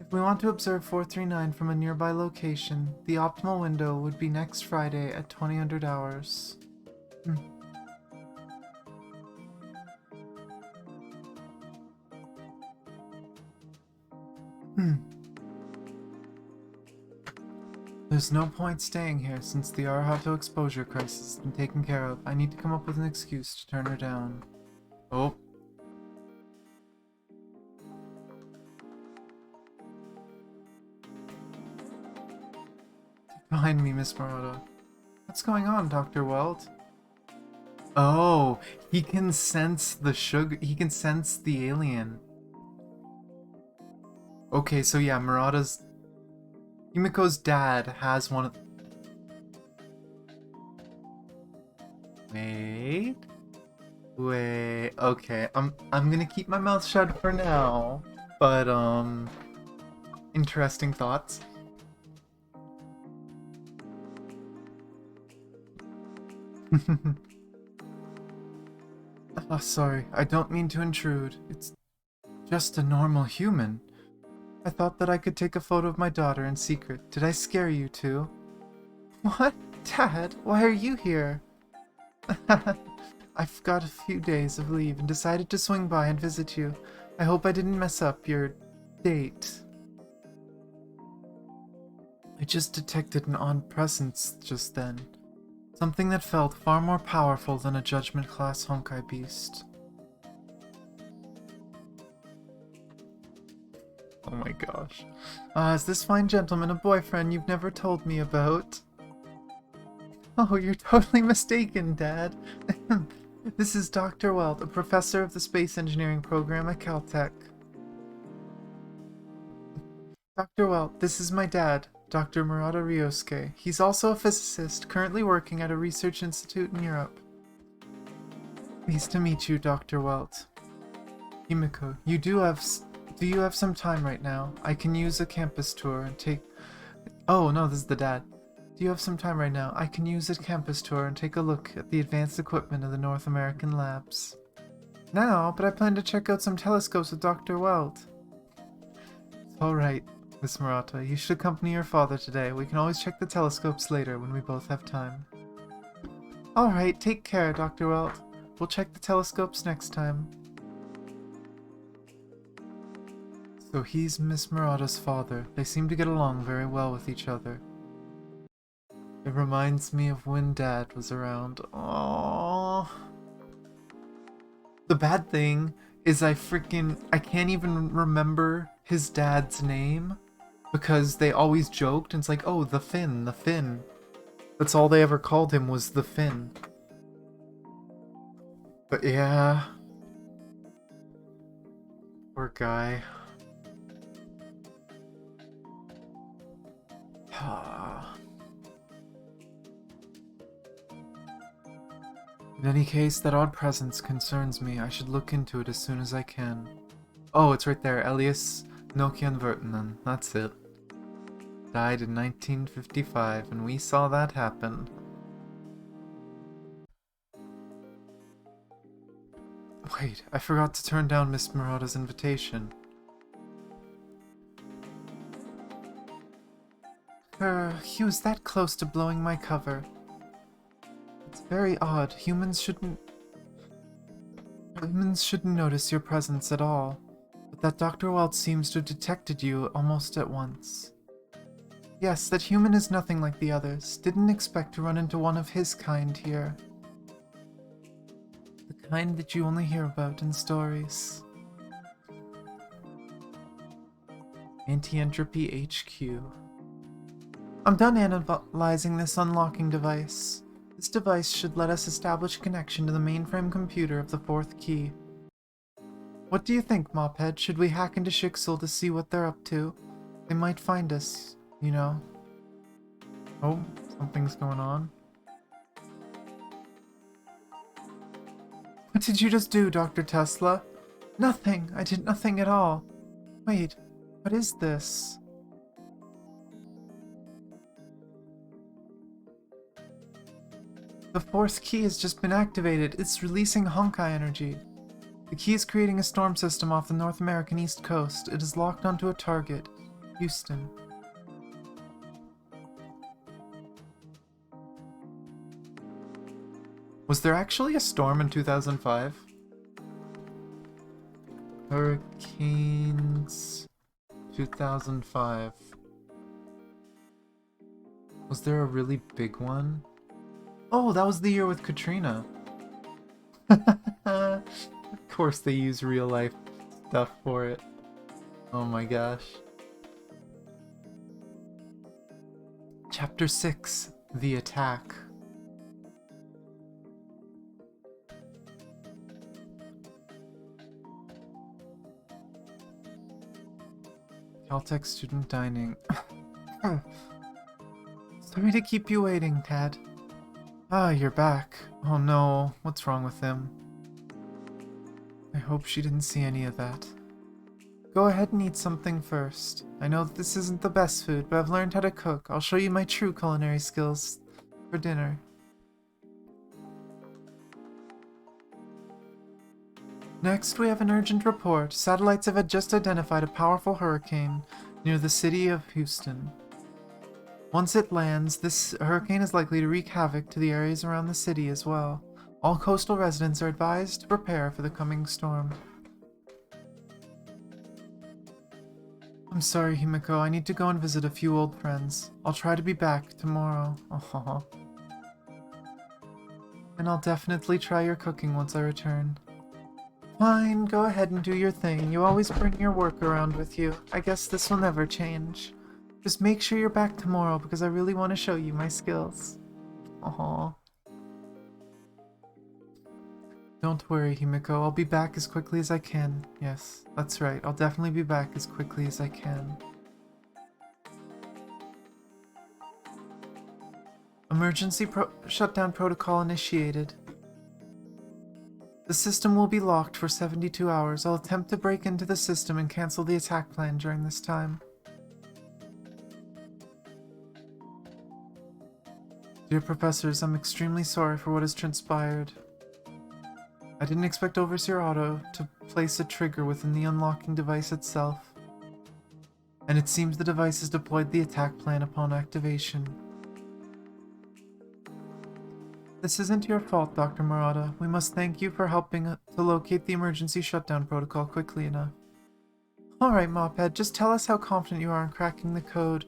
If we want to observe 439 from a nearby location, the optimal window would be next Friday at 2000 hours. There's no point staying here since the APHO exposure crisis has been taken care of. I need to come up with an excuse to turn her down. Oh. Behind me, Miss Murata. What's going on, Dr. Welt? Oh, he can sense the sugar. He can sense the alien. Okay, so yeah, Himiko's dad has one of... Wait, okay, I'm gonna keep my mouth shut for now, but, interesting thoughts. Oh, sorry, I don't mean to intrude. It's Just a normal human. I thought that I could take a photo of my daughter in secret. Did I scare you too? What? Dad, why are you here? I've got a few days of leave and decided to swing by and visit you. I hope I didn't mess up your date. I just detected an odd presence just then. Something that felt far more powerful than a judgment class Honkai beast. Oh my gosh. Is this fine gentleman a boyfriend you've never told me about? Oh, you're totally mistaken, Dad. This is Dr. Welt, a professor of the space engineering program at Caltech. Dr. Welt, this is my dad, Dr. Murata Ryosuke. He's also a physicist, currently working at a research institute in Europe. Pleased to meet you, Dr. Welt. Himiko, do you have some time right now? I can use a campus tour and take... Oh, no, this is the dad. Do you have some time right now? I can use a campus tour and take a look at the advanced equipment of the North American labs. Now, but I plan to check out some telescopes with Dr. Welt. It's alright, Miss Murata. You should accompany your father today. We can always check the telescopes later when we both have time. Alright, take care, Dr. Welt. We'll check the telescopes next time. So he's Miss Murata's father. They seem to get along very well with each other. It reminds me of when Dad was around. Aww. The bad thing is I can't even remember his dad's name because they always joked and it's like, oh, the Finn, the Finn. That's all they ever called him was the Finn. But yeah. Poor guy. In any case, that odd presence concerns me. I should look into it as soon as I can. Oh, it's right there. Elias Nokian Vertinen. That's it. Died in 1955, and we saw that happen. Wait, I forgot to turn down Miss Murata's invitation. He was that close to blowing my cover. It's very odd. Humans shouldn't notice your presence at all. But that Dr. Welt seems to have detected you almost at once. Yes, that human is nothing like the others. Didn't expect to run into one of his kind here. The kind that you only hear about in stories. Anti-Entropy HQ. I'm done analyzing this unlocking device. This device should let us establish connection to the mainframe computer of the fourth key. What do you think, Mophead? Should we hack into Shixel to see what they're up to? They might find us, you know. Oh, something's going on. What did you just do, Dr. Tesla? Nothing. I did nothing at all. Wait, what is this? The fourth key has just been activated. It's releasing Honkai energy. The key is creating a storm system off the North American East Coast. It is locked onto a target, Houston. Was there actually a storm in 2005? Hurricanes 2005. Was there a really big one? Oh, that was the year with Katrina. Of course they use real life stuff for it. Oh my gosh. Chapter 6, The Attack. Caltech student dining. Sorry to keep you waiting, Dad. Ah, you're back. Oh no, what's wrong with him? I hope she didn't see any of that. Go ahead and eat something first. I know that this isn't the best food, but I've learned how to cook. I'll show you my true culinary skills for dinner. Next, we have an urgent report. Satellites have just identified a powerful hurricane near the city of Houston. Once it lands, this hurricane is likely to wreak havoc to the areas around the city as well. All coastal residents are advised to prepare for the coming storm. I'm sorry, Himiko. I need to go and visit a few old friends. I'll try to be back tomorrow. Aww. And I'll definitely try your cooking once I return. Fine, go ahead and do your thing. You always bring your work around with you. I guess this will never change. Just make sure you're back tomorrow because I really want to show you my skills. Aww. Don't worry, Himiko. I'll be back as quickly as I can. Yes, that's right. I'll definitely be back as quickly as I can. Emergency shutdown protocol initiated. The system will be locked for 72 hours. I'll attempt to break into the system and cancel the attack plan during this time. Dear Professors, I'm extremely sorry for what has transpired. I didn't expect Overseer Otto to place a trigger within the unlocking device itself. And it seems the device has deployed the attack plan upon activation. This isn't your fault, Dr. Murata. We must thank you for helping to locate the emergency shutdown protocol quickly enough. Alright, Mophead, just tell us how confident you are in cracking the code.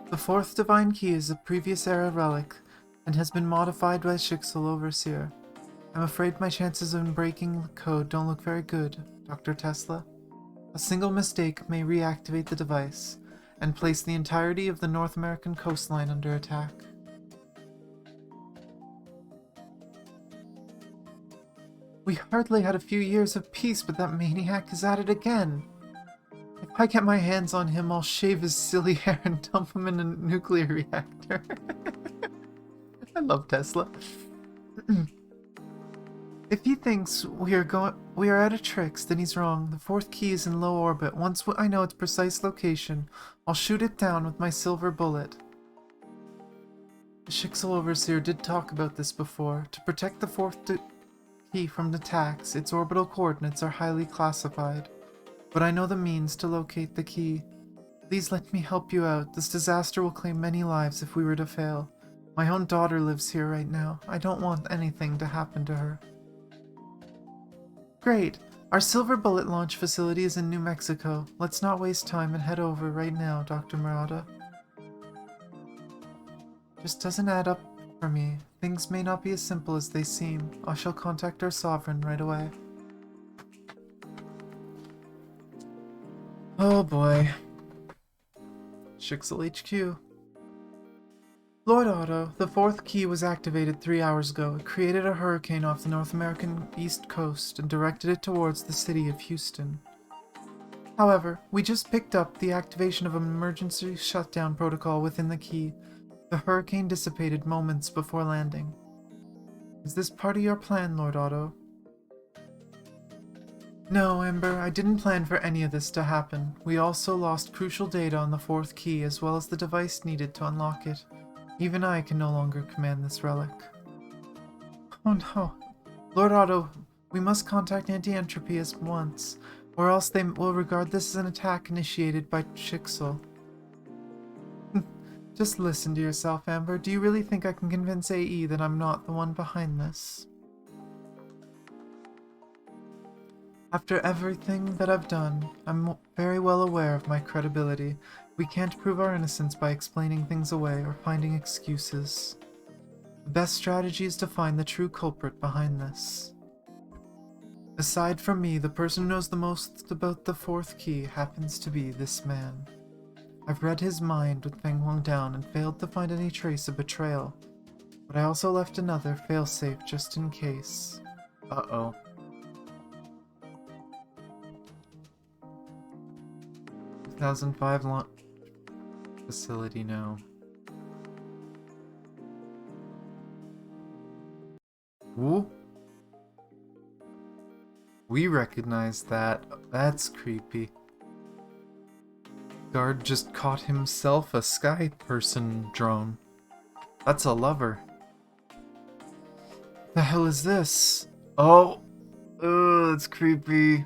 The fourth divine key is a previous era relic, and has been modified by Shixel Overseer. I'm afraid my chances of breaking the code don't look very good, Dr. Tesla. A single mistake may reactivate the device, and place the entirety of the North American coastline under attack. We hardly had a few years of peace, but that maniac is at it again. If I get my hands on him, I'll shave his silly hair and dump him in a nuclear reactor. I love Tesla. If he thinks we are out of tricks, then he's wrong. The fourth key is in low orbit. Once I know its precise location, I'll shoot it down with my silver bullet. The Shixel Overseer did talk about this before. To protect the fourth key from attacks, its orbital coordinates are highly classified. But I know the means to locate the key. Please let me help you out. This disaster will claim many lives if we were to fail. My own daughter lives here right now. I don't want anything to happen to her. Great! Our silver bullet launch facility is in New Mexico. Let's not waste time and head over right now, Dr. Murata. Just doesn't add up for me. Things may not be as simple as they seem. I shall contact our sovereign right away. Oh boy. Shixel HQ. Lord Otto, the fourth key was activated 3 hours ago. It created a hurricane off the North American East Coast and directed it towards the city of Houston. However, we just picked up the activation of an emergency shutdown protocol within the key. The hurricane dissipated moments before landing. Is this part of your plan, Lord Otto? No, Ember, I didn't plan for any of this to happen. We also lost crucial data on the fourth key as well as the device needed to unlock it. Even I can no longer command this relic. Oh no. Lord Otto, we must contact Anti-Entropy at once, or else they will regard this as an attack initiated by Shixel. Just listen to yourself, Amber. Do you really think I can convince AE that I'm not the one behind this? After everything that I've done, I'm very well aware of my credibility. We can't prove our innocence by explaining things away or finding excuses. The best strategy is to find the true culprit behind this. Aside from me, the person who knows the most about the fourth key happens to be this man. I've read his mind with Feng Huang down and failed to find any trace of betrayal, but I also left another failsafe just in case. Uh-oh. launch facility now. Ooh. We recognize that. That's creepy. Guard just caught himself a sky person drone. That's a lover. The hell is this? Oh! Oh, that's creepy.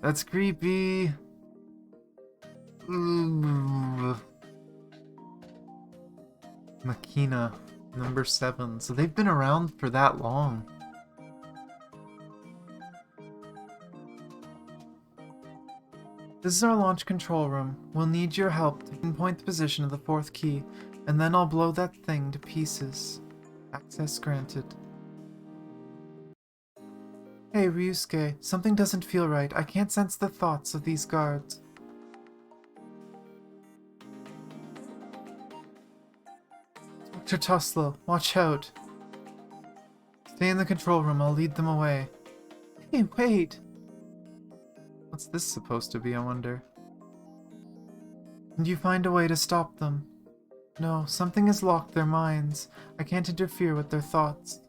That's creepy. Ooh. Makina, number 7. So they've been around for that long. This is our launch control room. We'll need your help to pinpoint the position of the 4th key, and then I'll blow that thing to pieces. Access granted. Hey, Ryusuke, something doesn't feel right. I can't sense the thoughts of these guards. Dr. Tusla, watch out. Stay in the control room, I'll lead them away. Hey, wait! What's this supposed to be, I wonder? Can you find a way to stop them? No, something has locked their minds. I can't interfere with their thoughts.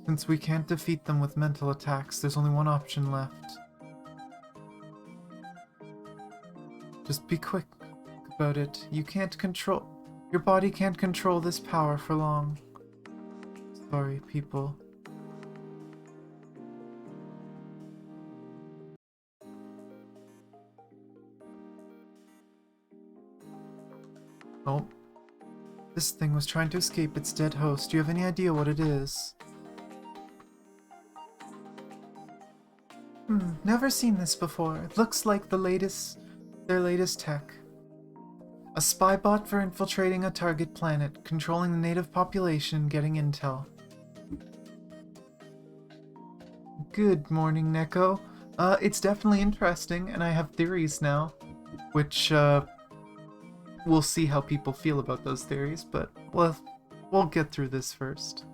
Since we can't defeat them with mental attacks, there's only one option left. Just be quick about it. Your body can't control this power for long. Sorry, people. Oh. This thing was trying to escape its dead host. Do you have any idea what it is? Never seen this before. It looks like their latest tech. A spy bot for infiltrating a target planet, controlling the native population, and getting intel. Good morning, Neko. It's definitely interesting, and I have theories now, which, we'll see how people feel about those theories, but we'll get through this first.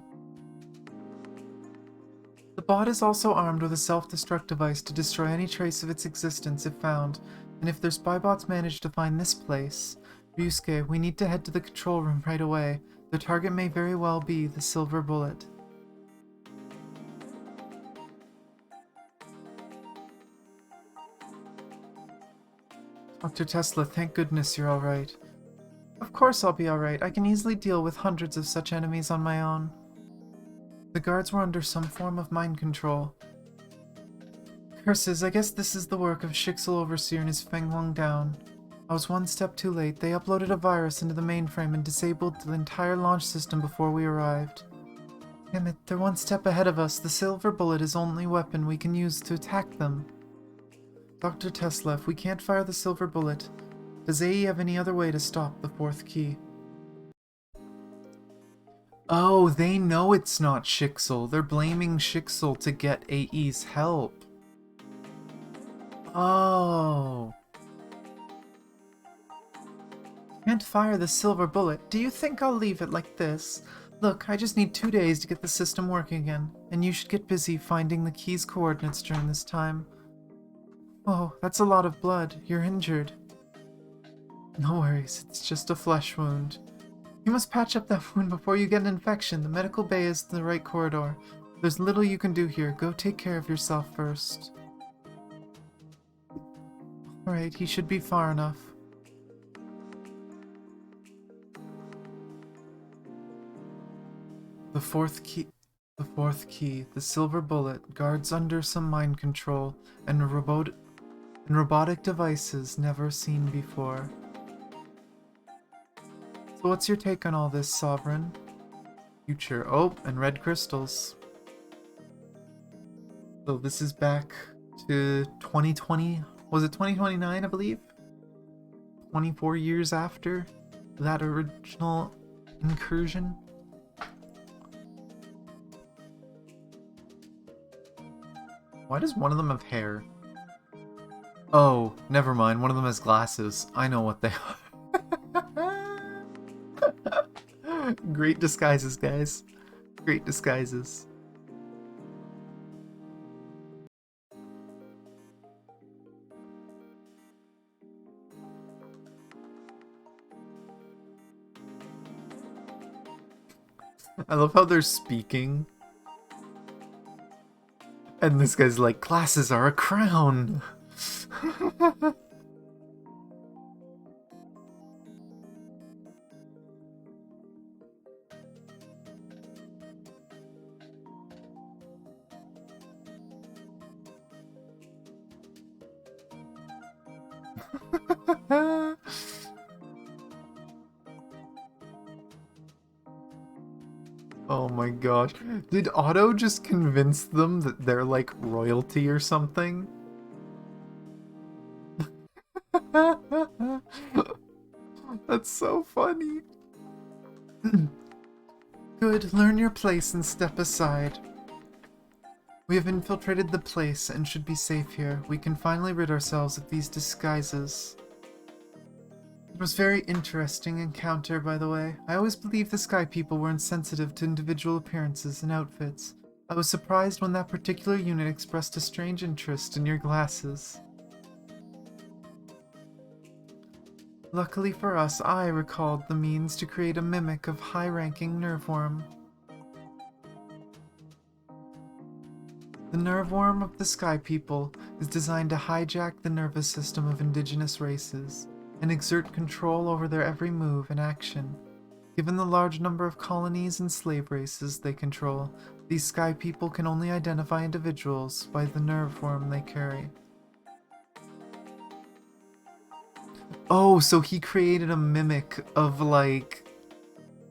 The bot is also armed with a self-destruct device to destroy any trace of its existence if found, and if their spy bots manage to find this place, Ryusuke, we need to head to the control room right away. The target may very well be the Silver Bullet. Dr. Tesla, thank goodness you're alright. Of course I'll be alright. I can easily deal with hundreds of such enemies on my own. The guards were under some form of mind control. Curses, I guess this is the work of Shixel Overseer and his Fenglong Down. I was one step too late. They uploaded a virus into the mainframe and disabled the entire launch system before we arrived. Damn it, they're one step ahead of us. The Silver Bullet is the only weapon we can use to attack them. Dr. Tesla, if we can't fire the Silver Bullet, does AE have any other way to stop the 4th key? Oh, they know it's not Shixel. They're blaming Shixel to get AE's help. Oh. Can't fire the Silver Bullet. Do you think I'll leave it like this? Look, I just need 2 days to get the system working again, and you should get busy finding the key's coordinates during this time. Oh, that's a lot of blood. You're injured. No worries, it's just a flesh wound. You must patch up that wound before you get an infection. The medical bay is the right corridor. There's little you can do here. Go take care of yourself first. Alright, he should be far enough. The fourth key, the Silver Bullet, guards under some mind control and robotic devices never seen before. So what's your take on all this, Sovereign? Future. Oh, and red crystals. So this is back to 2020. Was it 2029, I believe? 24 years after that original incursion. Why does one of them have hair? Oh, never mind. One of them has glasses. I know what they are. Great disguises, guys. Great disguises. I love how they're speaking. And this guy's like, glasses are a crown. Oh my gosh. Did Otto just convince them that they're like royalty or something? That's so funny. Good, learn your place and step aside. We have infiltrated the place and should be safe here. We can finally rid ourselves of these disguises. It was a very interesting encounter, by the way. I always believed the Sky People were insensitive to individual appearances and outfits. I was surprised when that particular unit expressed a strange interest in your glasses. Luckily for us, I recalled the means to create a mimic of high-ranking nerveworm. The nerveworm of the Sky People is designed to hijack the nervous system of indigenous races and exert control over their every move and action. Given the large number of colonies and slave races they control, these Sky People can only identify individuals by the nerveworm they carry. Oh, so he created a mimic of like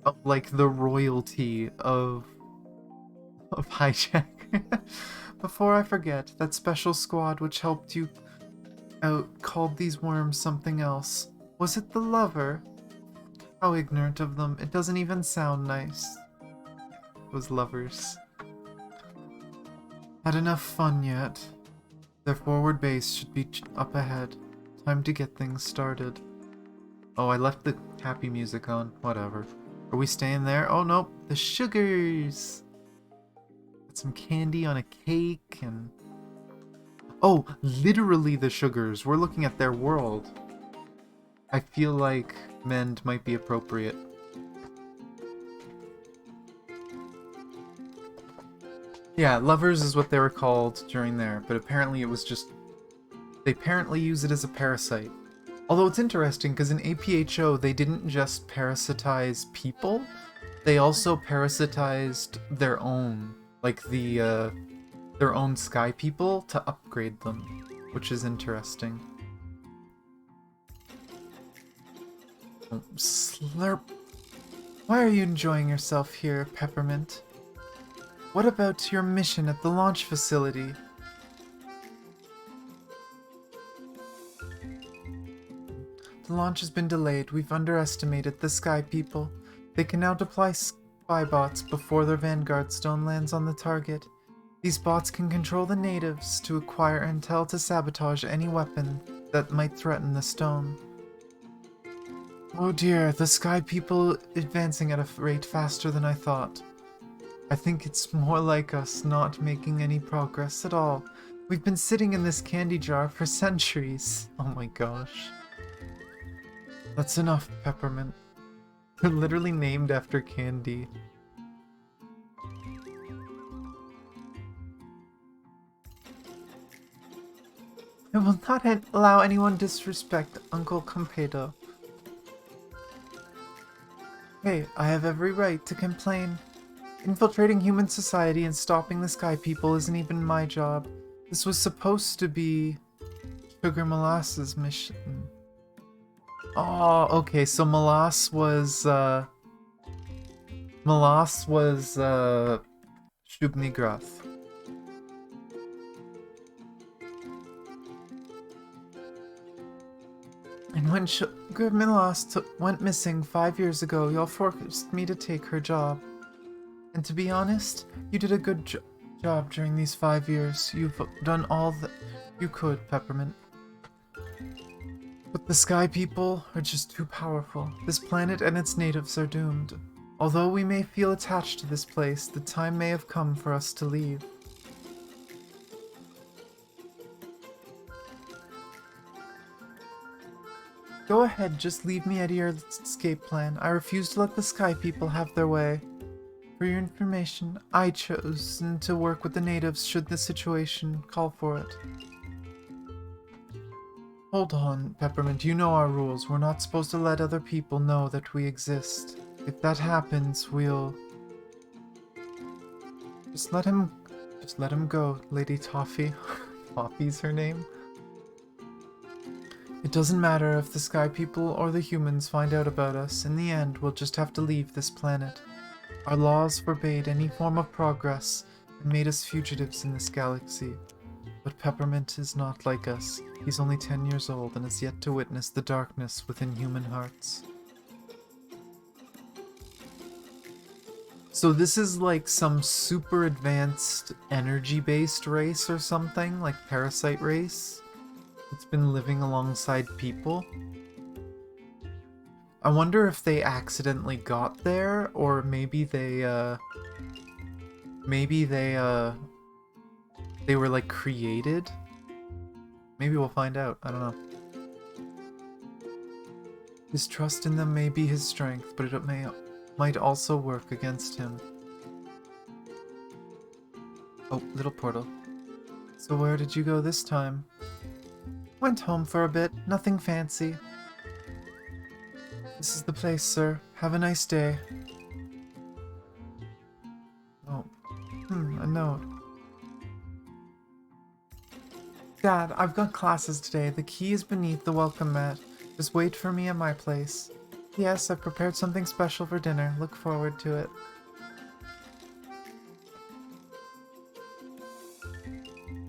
the royalty of hijack. Before I forget, that special squad which helped you out called these worms something else. Was it the lover? How ignorant of them. It doesn't even sound nice. Those lovers. Had enough fun yet? Their forward base should be up ahead. Time to get things started. Oh, I left the happy music on. Whatever. Are we staying there? Oh, nope. The sugars! Got some candy on a cake and... Oh, literally the sugars. We're looking at their world. I feel like mend might be appropriate. Yeah, lovers is what they were called during there, but apparently it was just... They apparently use it as a parasite. Although it's interesting, because in APHO they didn't just parasitize people, they also parasitized their own. Like their own Sky People to upgrade them, which is interesting. Oh, slurp. Why are you enjoying yourself here, Peppermint? What about your mission at the launch facility? The launch has been delayed. We've underestimated the Sky People. They can now deploy spy bots before their Vanguard Stone lands on the target. These bots can control the natives to acquire intel to sabotage any weapon that might threaten the stone. Oh dear, the Sky People advancing at a rate faster than I thought. I think it's more like us not making any progress at all. We've been sitting in this candy jar for centuries. Oh my gosh. That's enough, Peppermint. They're literally named after candy. I will not allow anyone to disrespect Uncle Campedo. Hey, I have every right to complain. Infiltrating human society and stopping the Sky People isn't even my job. This was supposed to be Sugar Molasses' mission. Oh, okay, so Molas was Shubni Grath. And when Sugar Molas went missing 5 years ago, y'all forced me to take her job. And to be honest, you did a good job during these 5 years. You've done all that you could, Peppermint. But the Sky People are just too powerful. This planet and its natives are doomed. Although we may feel attached to this place, the time may have come for us to leave. Go ahead, just leave me out of your escape plan. I refuse to let the Sky People have their way. For your information, I chose to work with the natives should the situation call for it. Hold on, Peppermint, you know our rules. We're not supposed to let other people know that we exist. If that happens, we'll... Just let him go, Lady Toffee. Toffee's her name? It doesn't matter if the Sky People or the humans find out about us. In the end, we'll just have to leave this planet. Our laws forbade any form of progress and made us fugitives in this galaxy. But Peppermint is not like us. He's only 10 years old and has yet to witness the darkness within human hearts. So this is like some super advanced energy-based race or something, like parasite race. It's been living alongside people. I wonder if they accidentally got there, or maybe they were like created. Maybe we'll find out. I don't know. His trust in them may be his strength, but it might also work against him. Oh, little portal. So where did you go this time? Went home for a bit, nothing fancy. This is the place, sir. Have a nice day. Oh. A note. Dad, I've got classes today. The key is beneath the welcome mat. Just wait for me at my place. Yes, I've prepared something special for dinner. Look forward to it.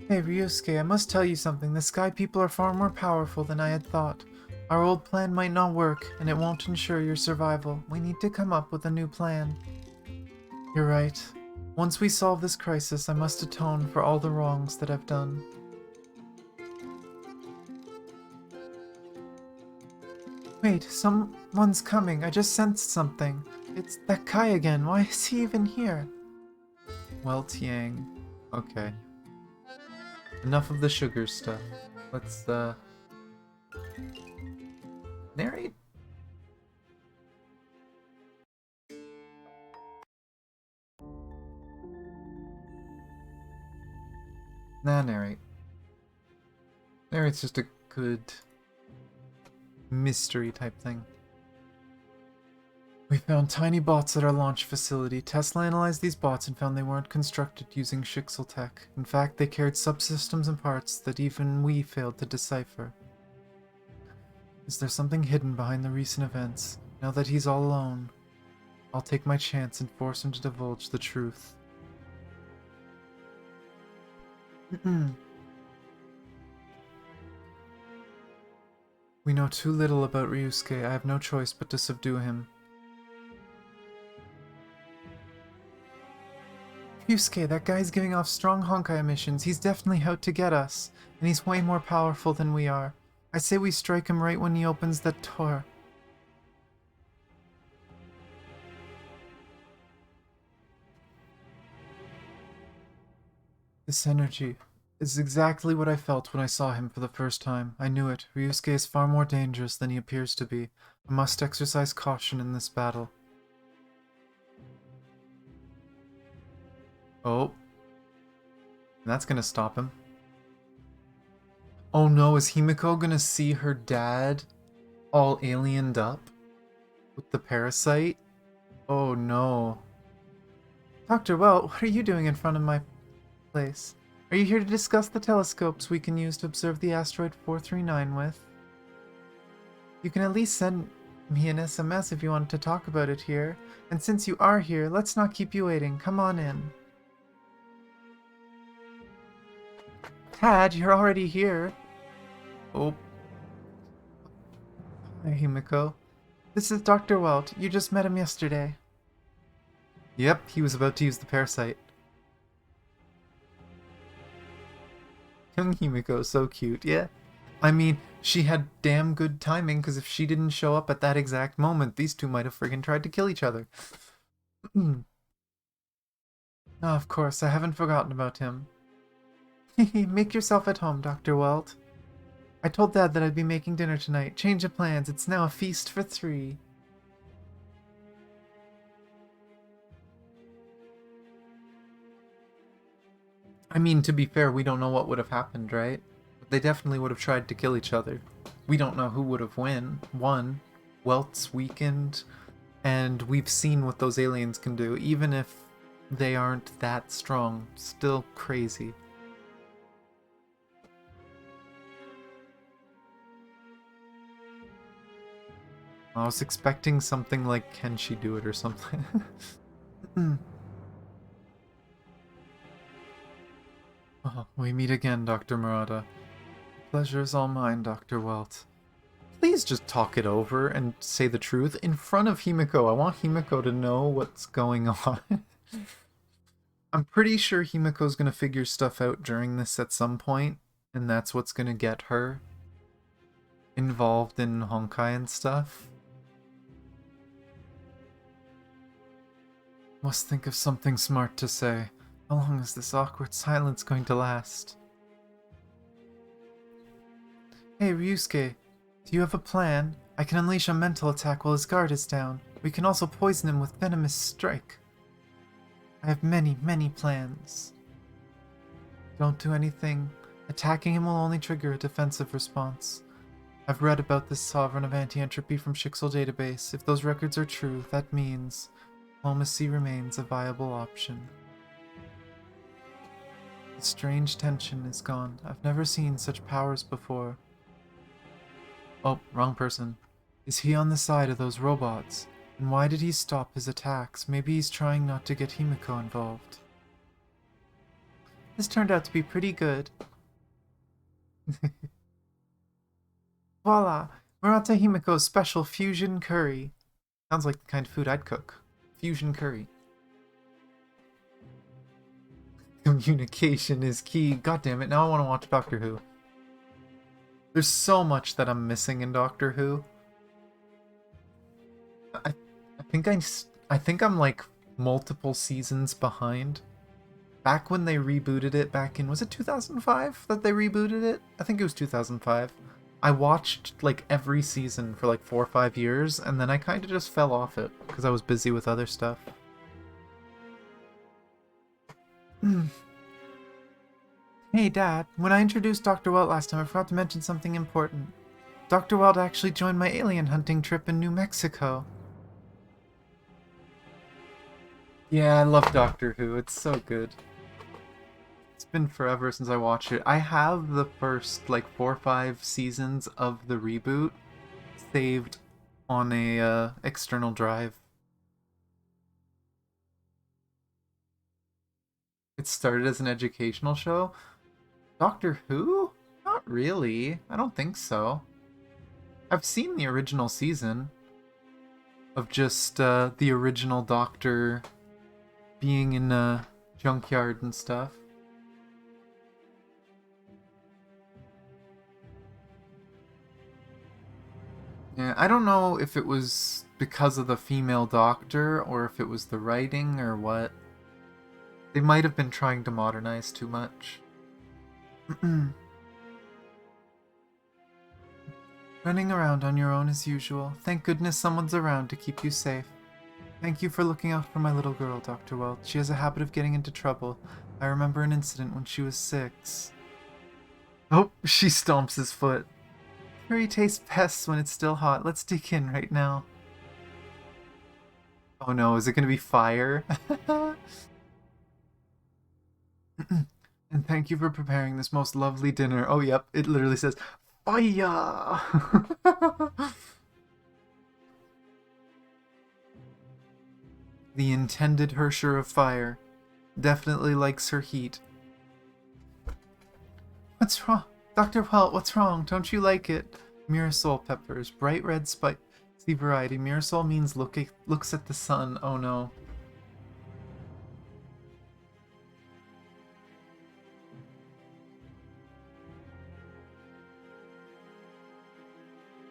Hey, Ryusuke, I must tell you something. The Sky People are far more powerful than I had thought. Our old plan might not work, and it won't ensure your survival. We need to come up with a new plan. You're right. Once we solve this crisis, I must atone for all the wrongs that I've done. Wait, someone's coming. I just sensed something. It's that Kai again. Why is he even here? Well, Tiang. Okay. Enough of the sugar stuff. Let's, narrate? Nah, narrate. Narrate's just a good mystery type thing. We found tiny bots at our launch facility. Tesla analyzed these bots and found they weren't constructed using Shixel tech. In fact, they carried subsystems and parts that even we failed to decipher. Is there something hidden behind the recent events? Now that he's all alone, I'll take my chance and force him to divulge the truth. We know too little about Ryusuke. I have no choice but to subdue him. Ryusuke, that guy's giving off strong Honkai emissions. He's definitely out to get us. And he's way more powerful than we are. I say we strike him right when he opens that door. This energy is exactly what I felt when I saw him for the first time. I knew it. Ryusuke is far more dangerous than he appears to be. I must exercise caution in this battle. Oh. That's gonna stop him. Oh no, is Himiko gonna see her dad all aliened up with the parasite? Oh no. Dr. Welt, what are you doing in front of my place? Are you here to discuss the telescopes we can use to observe the asteroid 439 with? You can at least send me an SMS if you want to talk about it here. And since you are here, let's not keep you waiting. Come on in. Tad, you're already here. Oh. Hi, Himiko. This is Dr. Welt. You just met him yesterday. Yep, he was about to use the parasite. Young Himiko, so cute, yeah. I mean, she had damn good timing, because if she didn't show up at that exact moment, these two might have friggin' tried to kill each other. Oh, of course, I haven't forgotten about him. Make yourself at home, Dr. Welt. I told Dad that I'd be making dinner tonight. Change of plans, it's now a feast for 3. I mean, to be fair, we don't know what would have happened, right? But they definitely would have tried to kill each other. We don't know who would have won. Welt's weakened, and we've seen what those aliens can do, even if they aren't that strong. Still crazy. I was expecting something like, can she do it or something? Oh, we meet again, Dr. Murata. Pleasure is all mine, Dr. Welt. Please just talk it over and say the truth in front of Himiko. I want Himiko to know what's going on. I'm pretty sure Himiko's gonna figure stuff out during this at some point, and that's what's gonna get her involved in Honkai and stuff. Must think of something smart to say. How long is this awkward silence going to last? Hey, Ryusuke, do you have a plan? I can unleash a mental attack while his guard is down. We can also poison him with venomous strike. I have many, many plans. Don't do anything. Attacking him will only trigger a defensive response. I've read about this Sovereign of Anti-Entropy from Shixel database. If those records are true, that means diplomacy remains a viable option. The strange tension is gone. I've never seen such powers before. Oh, wrong person. Is he on the side of those robots? And why did he stop his attacks? Maybe he's trying not to get Himiko involved. This turned out to be pretty good. Voila! Murata Himiko's special fusion curry. Sounds like the kind of food I'd cook. Fusion curry. Communication is key. God damn it, now I want to watch Doctor Who. There's so much that I'm missing in Doctor Who. I think I'm like multiple seasons behind. Back when they rebooted it back in, was it 2005 that they rebooted it? I think it was 2005. I watched like every season for like 4 or 5 years, and then I kind of just fell off it because I was busy with other stuff. Hey Dad, when I introduced Dr. Welt last time, I forgot to mention something important. Dr. Welt actually joined my alien hunting trip in New Mexico. Yeah, I love Doctor Who. It's so good. It's been forever since I watched it. I have the first, like, 4 or 5 seasons of the reboot saved on a external drive. It started as an educational show. Doctor Who? Not really. I don't think so. I've seen the original season of just the original Doctor being in a junkyard and stuff. Yeah, I don't know if it was because of the female Doctor or if it was the writing or what. They might have been trying to modernize too much. Running around on your own as usual. Thank goodness someone's around to keep you safe. Thank you for looking out for my little girl, Dr. Welt. She has a habit of getting into trouble. I remember an incident when she was 6. Oh, she stomps his foot. Curry tastes best when it's still hot. Let's dig in right now. Oh no, is it gonna be fire? And thank you for preparing this most lovely dinner. Oh yep, it literally says, fire! The intended Hersher of fire. Definitely likes her heat. What's wrong? Dr. Welt, what's wrong? Don't you like it? Mirasol peppers. Bright red spicy variety. Mirasol means looks at the sun. Oh no.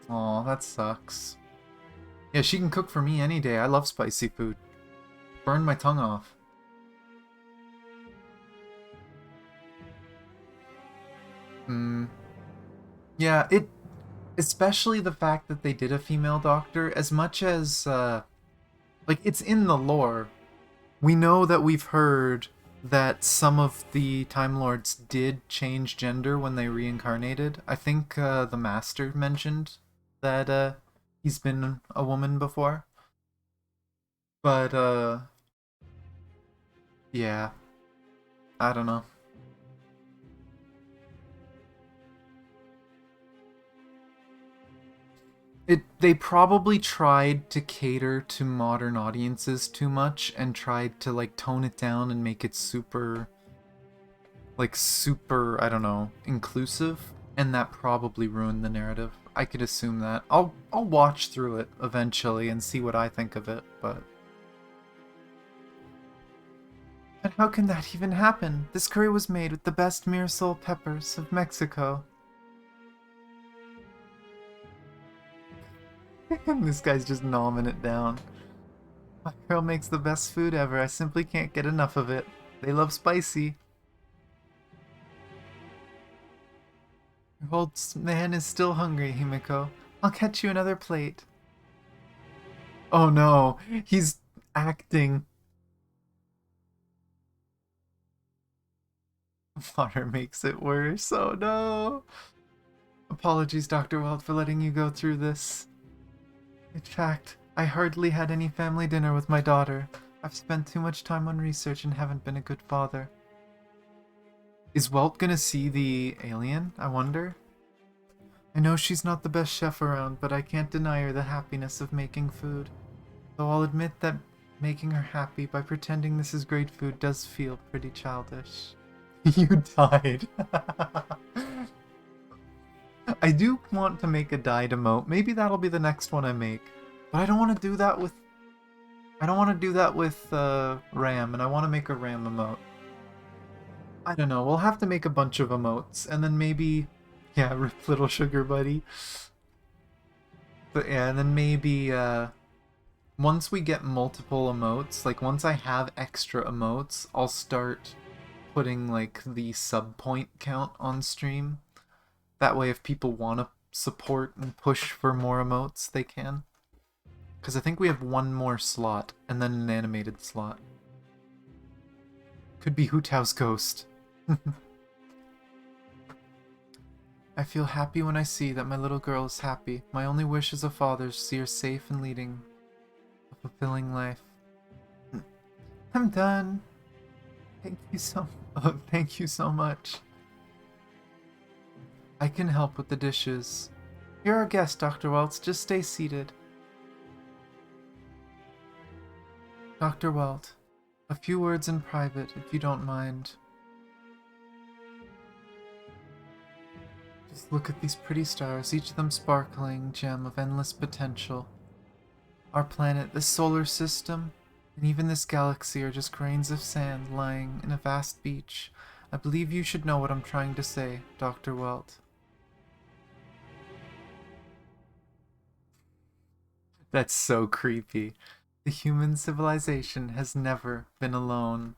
Aw, that sucks. Yeah, she can cook for me any day. I love spicy food. Burn my tongue off. Yeah, especially the fact that they did a female doctor, as much as, like, it's in the lore. We know that we've heard that some of the Time Lords did change gender when they reincarnated. I think, the Master mentioned that, he's been a woman before. But, yeah. I don't know. They probably tried to cater to modern audiences too much and tried to like tone it down and make it super, I don't know, inclusive, and that probably ruined the narrative. I could assume that. I'll watch through it eventually and see what I think of it, but how can that even happen? This curry was made with the best Mirasol peppers of Mexico. This guy's just nomming it down. My girl makes the best food ever. I simply can't get enough of it. They love spicy. Your old man is still hungry, Himiko. I'll catch you another plate. Oh no, he's acting. Water makes it worse. Oh no. Apologies, Dr. Weld, for letting you go through this. In fact, I hardly had any family dinner with my daughter. I've spent too much time on research and haven't been a good father. Is Welt gonna see the alien, I wonder? I know she's not the best chef around, but I can't deny her the happiness of making food. Though I'll admit that making her happy by pretending this is great food does feel pretty childish. You died. I do want to make a died emote. Maybe that'll be the next one I make. But I don't want to do that with... Ram, and I want to make a Ram emote. I don't know, we'll have to make a bunch of emotes, and then maybe... Yeah, rip little sugar buddy. But yeah, and then maybe, once we get multiple emotes, like once I have extra emotes, I'll start putting like the sub point count on stream. That way if people want to support and push for more emotes, they can. Because I think we have one more slot, and then an animated slot. Could be Hu Tao's ghost. I feel happy when I see that my little girl is happy. My only wish as a father is to see her safe and leading a fulfilling life. I'm done. Thank you so much. I can help with the dishes. You're our guest, Dr. Welts. Just stay seated. Dr. Welt, a few words in private, if you don't mind. Just look at these pretty stars, each of them sparkling gem of endless potential. Our planet, this solar system, and even this galaxy are just grains of sand lying in a vast beach. I believe you should know what I'm trying to say, Dr. Welt. That's so creepy. The human civilization has never been alone.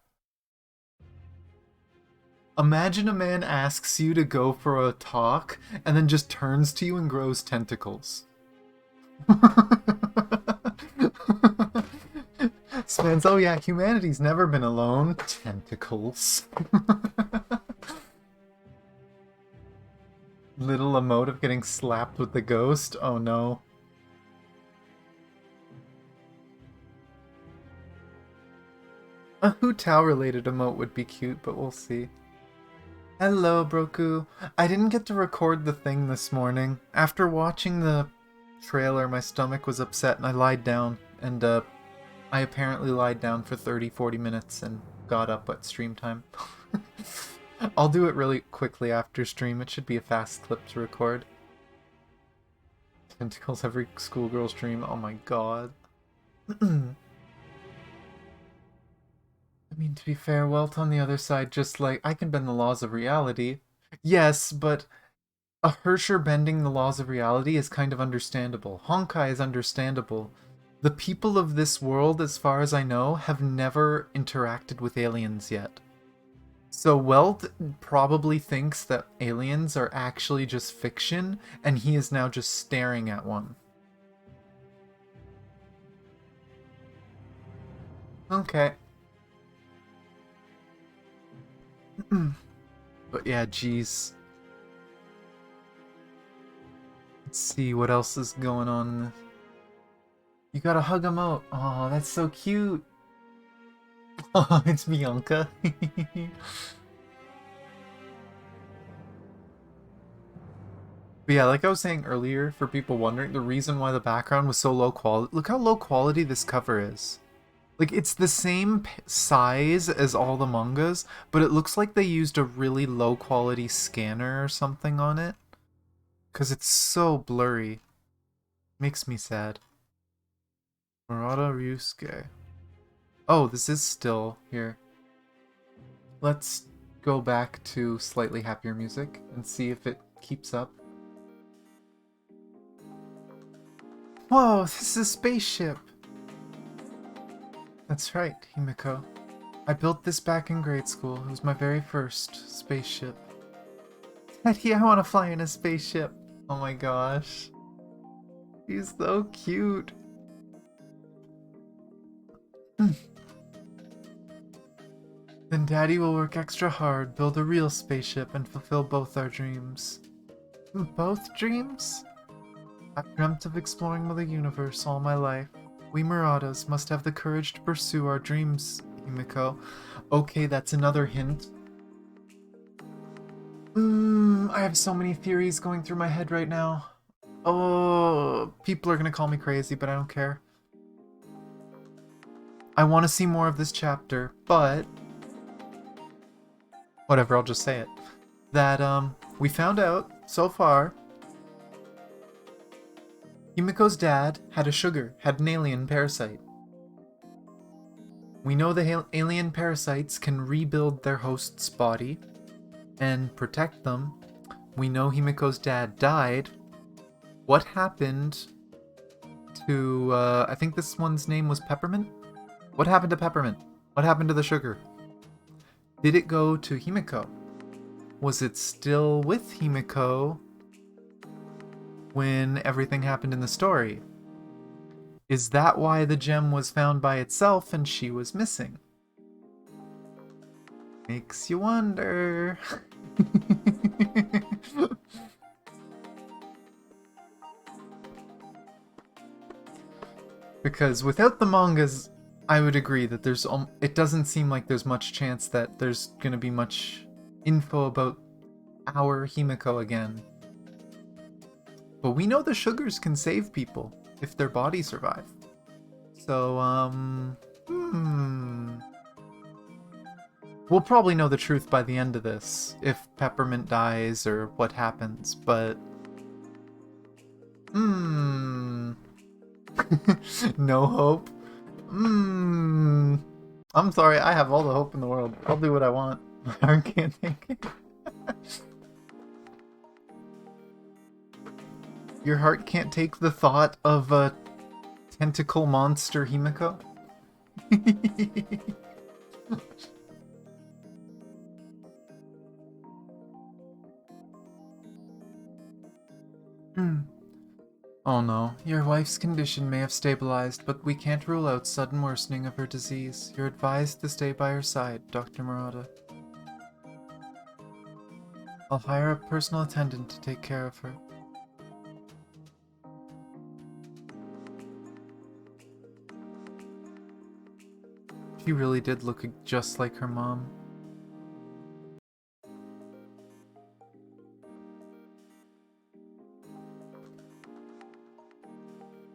Imagine a man asks you to go for a talk and then just turns to you and grows tentacles. This man's, oh yeah, humanity's never been alone. Tentacles. Little emote of getting slapped with the ghost. Oh no. A Hu Tao related emote would be cute, but we'll see. Hello, Broku. I didn't get to record the thing this morning. After watching the trailer, my stomach was upset and I lied down. And I apparently lied down for 30-40 minutes and got up at stream time. I'll do it really quickly after stream. It should be a fast clip to record. Tentacles every schoolgirl stream. Oh my god. I mean, to be fair, Welt on the other side, just like, I can bend the laws of reality. Yes, but a Hersher bending the laws of reality is kind of understandable. Honkai is understandable. The people of this world, as far as I know, have never interacted with aliens yet. So Welt probably thinks that aliens are actually just fiction, and he is now just staring at one. Okay. But yeah, geez. Let's see what else is going on. You gotta hug him out. Oh, that's so cute. Oh, it's Bianca. But yeah, like I was saying earlier, for people wondering, the reason why the background was so low quality, look how low quality this cover is. Like, it's the same size as all the mangas, but it looks like they used a really low quality scanner or something on it. Because it's so blurry. Makes me sad. Murata Ryusuke. Oh, this is still here. Let's go back to slightly happier music and see if it keeps up. Whoa, this is a spaceship! That's right, Himiko. I built this back in grade school. It was my very first spaceship. Daddy, I want to fly in a spaceship. Oh my gosh. He's so cute. Then Daddy will work extra hard, build a real spaceship, and fulfill both our dreams. Both dreams? I've dreamt of exploring the universe all my life. We Muratas must have the courage to pursue our dreams, Himiko. Okay, that's another hint. I have so many theories going through my head right now. Oh, people are gonna call me crazy, but I don't care. I want to see more of this chapter, but... whatever, I'll just say it. That, we found out, so far, Himiko's dad had an alien parasite. We know the alien parasites can rebuild their host's body and protect them. We know Himiko's dad died. What happened to, I think this one's name was Peppermint? What happened to Peppermint? What happened to the sugar? Did it go to Himiko? Was it still with Himiko when everything happened in the story? Is that why the gem was found by itself and she was missing? Makes you wonder. Because without the mangas, I would agree that it doesn't seem like there's much chance that there's gonna be much info about our Himiko again. But we know the sugars can save people if their bodies survive. So, we'll probably know the truth by the end of this, if Peppermint dies or what happens, but... no hope? I'm sorry, I have all the hope in the world. I'll do what I want. My heart can't take it. Your heart can't take the thought of a tentacle monster Himiko? Oh no, your wife's condition may have stabilized, but we can't rule out sudden worsening of her disease. You're advised to stay by her side, Dr. Murata. I'll hire a personal attendant to take care of her. She really did look just like her mom.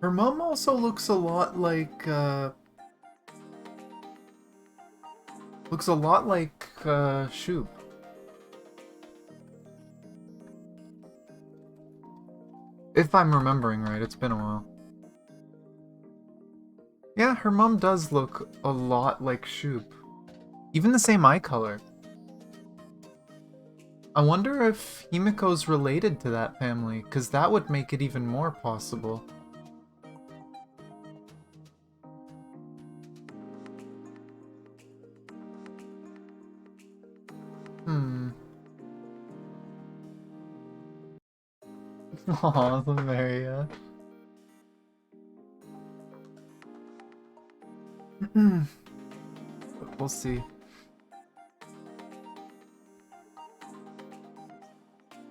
Her mom also looks a lot like, Shoop. If I'm remembering right, it's been a while. Yeah, her mom does look a lot like Shoop. Even the same eye color. I wonder if Himiko's related to that family, because that would make it even more possible. Aw, Samaria. But we'll see.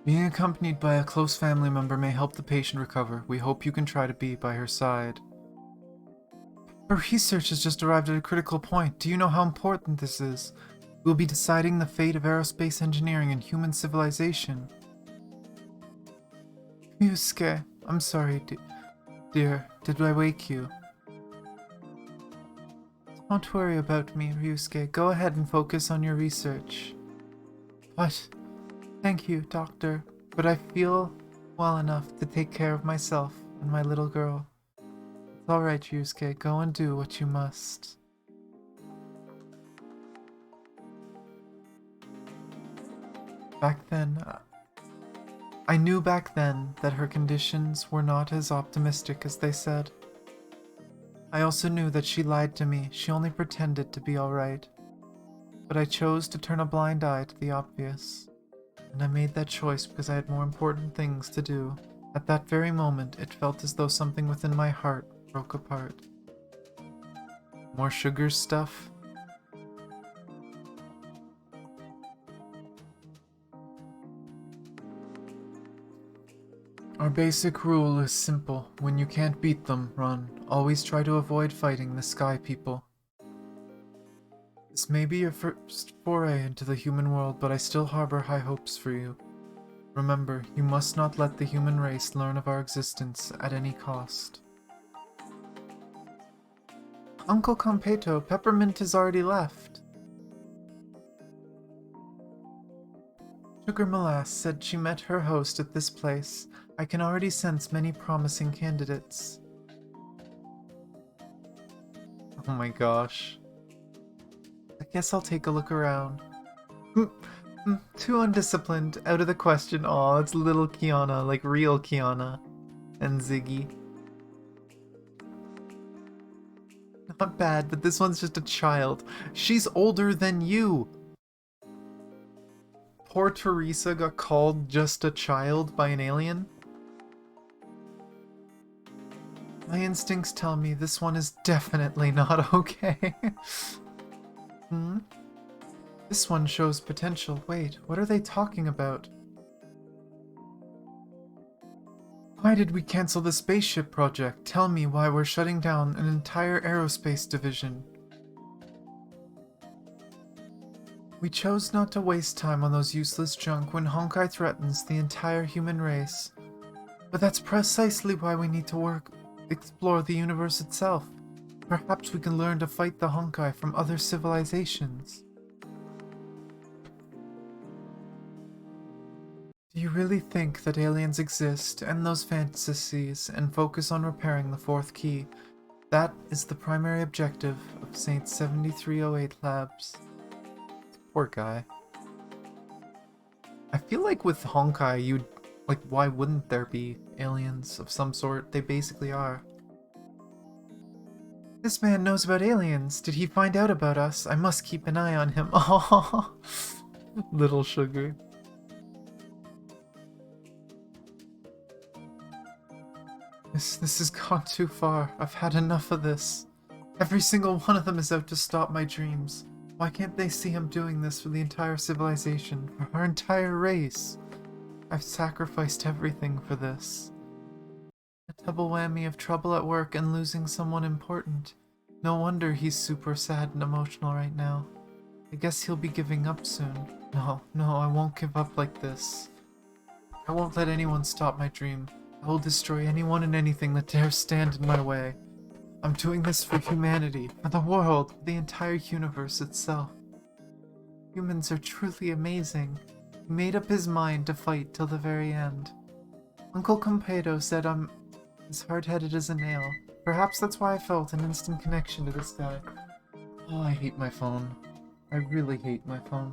Being accompanied by a close family member may help the patient recover. We hope you can try to be by her side. Her research has just arrived at a critical point. Do you know how important this is? We'll be deciding the fate of aerospace engineering and human civilization. Yusuke, I'm sorry, dear. Did I wake you? Don't worry about me, Ryusuke. Go ahead and focus on your research. What? Thank you, doctor. But I feel well enough to take care of myself and my little girl. It's alright, Ryusuke. Go and do what you must. Back then, I knew back then that her conditions were not as optimistic as they said. I also knew that she lied to me. She only pretended to be alright. But I chose to turn a blind eye to the obvious. And I made that choice because I had more important things to do. At that very moment, it felt as though something within my heart broke apart. More sugar stuff? Our basic rule is simple. When you can't beat them, run. Always try to avoid fighting the sky people. This may be your first foray into the human world, but I still harbor high hopes for you. Remember, you must not let the human race learn of our existence at any cost. Uncle Competo, Peppermint has already left. Sugar Molass said she met her host at this place. I can already sense many promising candidates. Oh my gosh. I guess I'll take a look around. Too undisciplined, out of the question. Aw, it's little Kiana, like real Kiana. And Ziggy. Not bad, but this one's just a child. She's older than you! Poor Teresa got called just a child by an alien? My instincts tell me this one is definitely not okay. This one shows potential. Wait, what are they talking about? Why did we cancel the spaceship project? Tell me why we're shutting down an entire aerospace division. We chose not to waste time on those useless junk when Honkai threatens the entire human race. But that's precisely why we need to explore the universe itself. Perhaps we can learn to fight the Honkai from other civilizations. Do you really think that aliens exist, end those fantasies, and focus on repairing the fourth key? That is the primary objective of Saint 7308 Labs. Poor guy. I feel like with Honkai, why wouldn't there be aliens of some sort? They basically are. This man knows about aliens. Did he find out about us? I must keep an eye on him. Oh, little sugar. This has gone too far. I've had enough of this. Every single one of them is out to stop my dreams. Why can't they see I'm doing this for the entire civilization, for our entire race? I've sacrificed everything for this. A double whammy of trouble at work and losing someone important. No wonder he's super sad and emotional right now. I guess he'll be giving up soon. No, I won't give up like this. I won't let anyone stop my dream. I will destroy anyone and anything that dares stand in my way. I'm doing this for humanity, for the world, for the entire universe itself. Humans are truly amazing. He made up his mind to fight till the very end. Uncle Competo said I'm as hard-headed as a nail. Perhaps that's why I felt an instant connection to this guy. Oh, I hate my phone. I really hate my phone.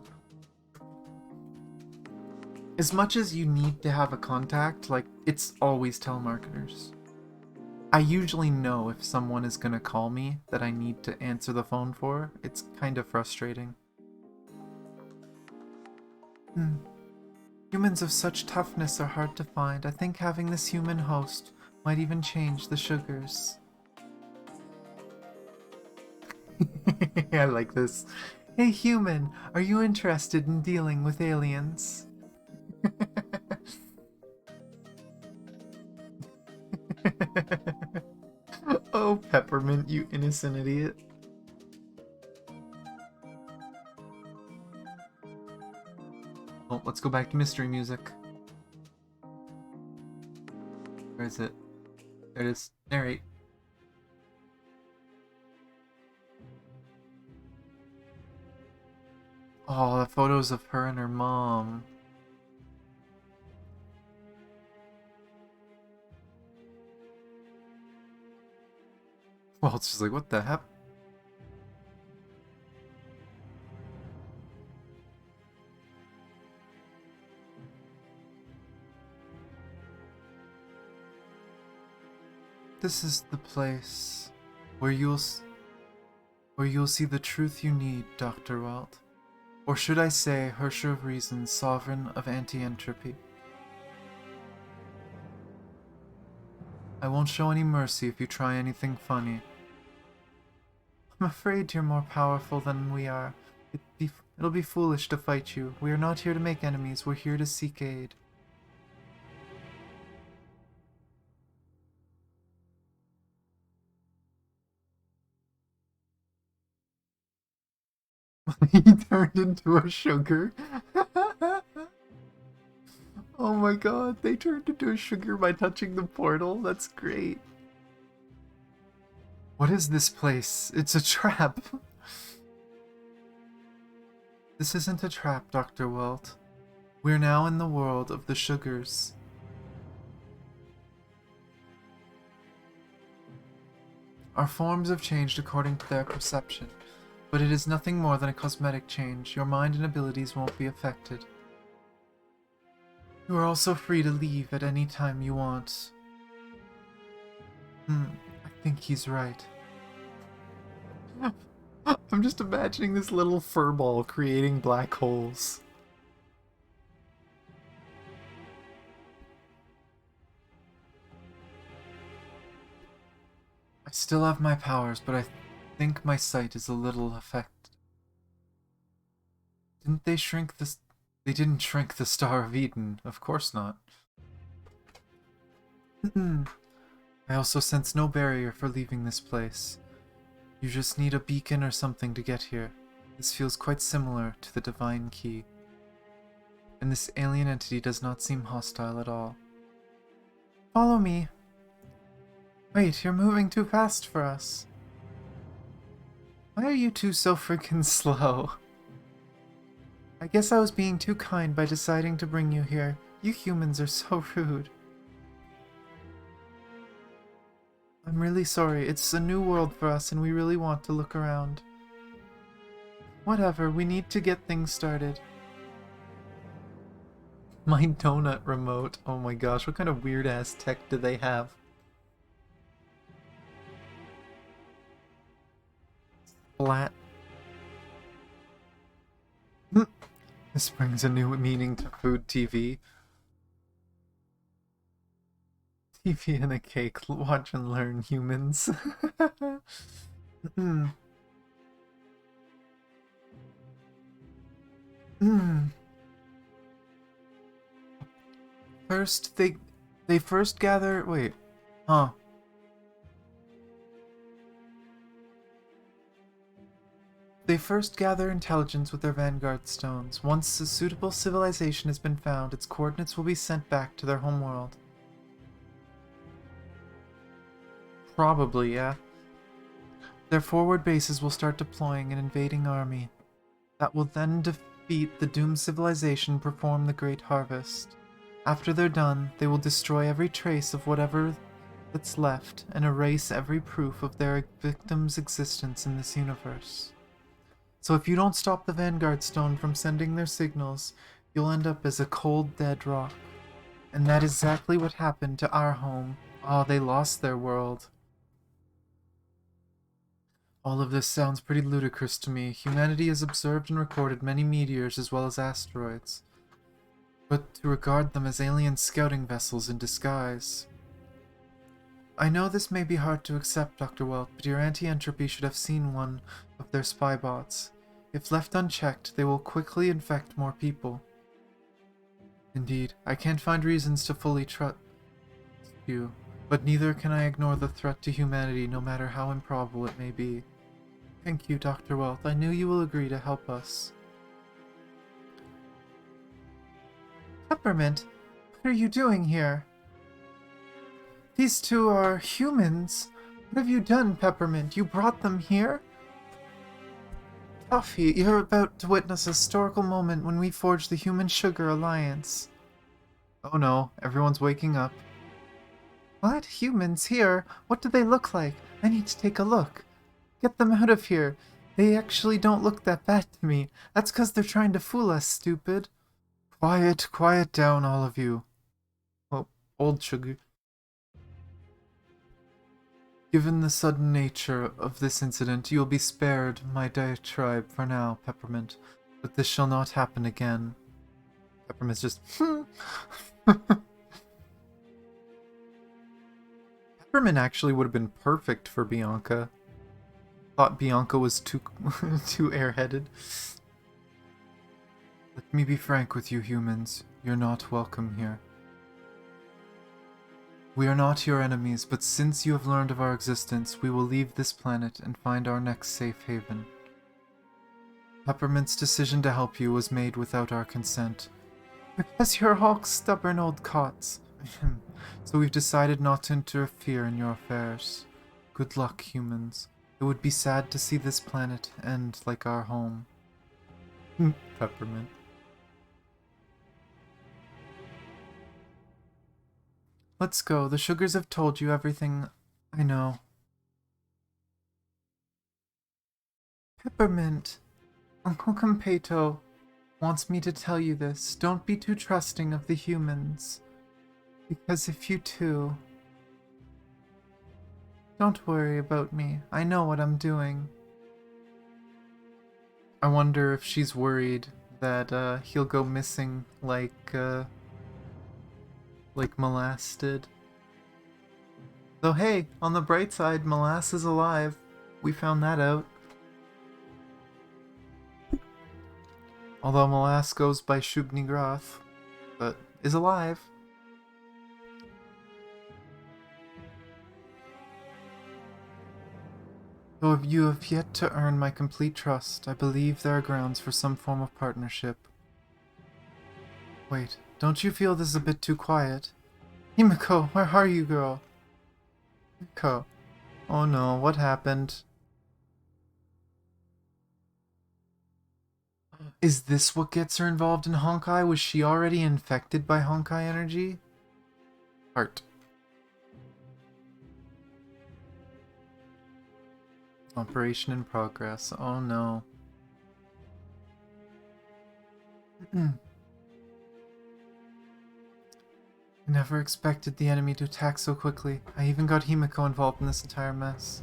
As much as you need to have a contact, it's always telemarketers. I usually know if someone is gonna call me that I need to answer the phone for. It's kind of frustrating. Humans of such toughness are hard to find. I think having this human host might even change the sugars. I like this. Hey human, are you interested in dealing with aliens? Oh, Peppermint, you innocent idiot. Oh, let's go back to mystery music. Where is it? There it is. Narrate. Oh, the photos of her and her mom. Well, it's just like, what the heck? This is the place where you'll see the truth you need, Dr. Welt. Or should I say, Hersher of Reason, Sovereign of Anti-Entropy. I won't show any mercy if you try anything funny. I'm afraid you're more powerful than we are. It'll be foolish to fight you. We are not here to make enemies, we're here to seek aid. He turned into a sugar. Oh my god, they turned into a sugar by touching the portal? That's great. What is this place? It's a trap. This isn't a trap, Dr. Welt. We're now in the world of the sugars. Our forms have changed according to their perception, but it is nothing more than a cosmetic change. Your mind and abilities won't be affected. You are also free to leave at any time you want. I think he's right. I'm just imagining this little furball creating black holes. I still have my powers, but I think my sight is a little affected. Didn't they shrink the... They didn't shrink the Star of Eden. Of course not. I also sense no barrier for leaving this place. You just need a beacon or something to get here. This feels quite similar to the Divine Key. And this alien entity does not seem hostile at all. Follow me. Wait, you're moving too fast for us. Why are you two so freaking slow? I guess I was being too kind by deciding to bring you here. You humans are so rude. I'm really sorry. It's a new world for us and we really want to look around. Whatever, we need to get things started. My donut remote. Oh my gosh, what kind of weird ass tech do they have? Flat. This brings a new meaning to food TV. TV and a cake, watch and learn, humans. First, they first gather... Wait. Huh. They first gather intelligence with their Vanguard stones. Once a suitable civilization has been found, its coordinates will be sent back to their homeworld. Probably, yeah. Their forward bases will start deploying an invading army. That will then defeat the doomed civilization and perform the Great Harvest. After they're done, they will destroy every trace of whatever that's left and erase every proof of their victim's existence in this universe. So if you don't stop the Vanguard Stone from sending their signals, you'll end up as a cold, dead rock. And that is exactly what happened to our home. Oh, they lost their world. All of this sounds pretty ludicrous to me. Humanity has observed and recorded many meteors as well as asteroids. But to regard them as alien scouting vessels in disguise... I know this may be hard to accept, Dr. Welt, but your anti-entropy should have seen one of their spy bots. If left unchecked, they will quickly infect more people. Indeed, I can't find reasons to fully trust you, but neither can I ignore the threat to humanity, no matter how improbable it may be. Thank you, Dr. Welt. I knew you will agree to help us. Peppermint, what are you doing here? These two are humans. What have you done, Peppermint? You brought them here? Toffee, you're about to witness a historical moment when we forged the Human-Sugar Alliance. Oh no, everyone's waking up. What? Humans here? What do they look like? I need to take a look. Get them out of here. They actually don't look that bad to me. That's because they're trying to fool us, stupid. Quiet down, all of you. Oh, old sugar. Given the sudden nature of this incident, you will be spared my diatribe for now, Peppermint. But this shall not happen again. Peppermint's just, Peppermint actually would have been perfect for Bianca. Thought Bianca was too too airheaded. Let me be frank with you humans. You're not welcome here. We are not your enemies, but since you have learned of our existence, we will leave this planet and find our next safe haven. Peppermint's decision to help you was made without our consent. Because you're all stubborn old cots. So we've decided not to interfere in your affairs. Good luck, humans. It would be sad to see this planet end like our home. Peppermint. Let's go. The sugars have told you everything I know. Peppermint. Uncle Campeto wants me to tell you this. Don't be too trusting of the humans. Because if you do... Don't worry about me. I know what I'm doing. I wonder if she's worried that he'll go missing like Molass did. Though hey, on the bright side, Molass is alive. We found that out. Although Molass goes by Shubnigrath, but is alive. Though you have yet to earn my complete trust, I believe there are grounds for some form of partnership. Wait, don't you feel this is a bit too quiet? Himiko, where are you, girl? Himiko. Oh no, what happened? Is this what gets her involved in Honkai? Was she already infected by Honkai energy? Heart. Operation in progress. Oh no. I never expected the enemy to attack so quickly. I even got Himiko involved in this entire mess.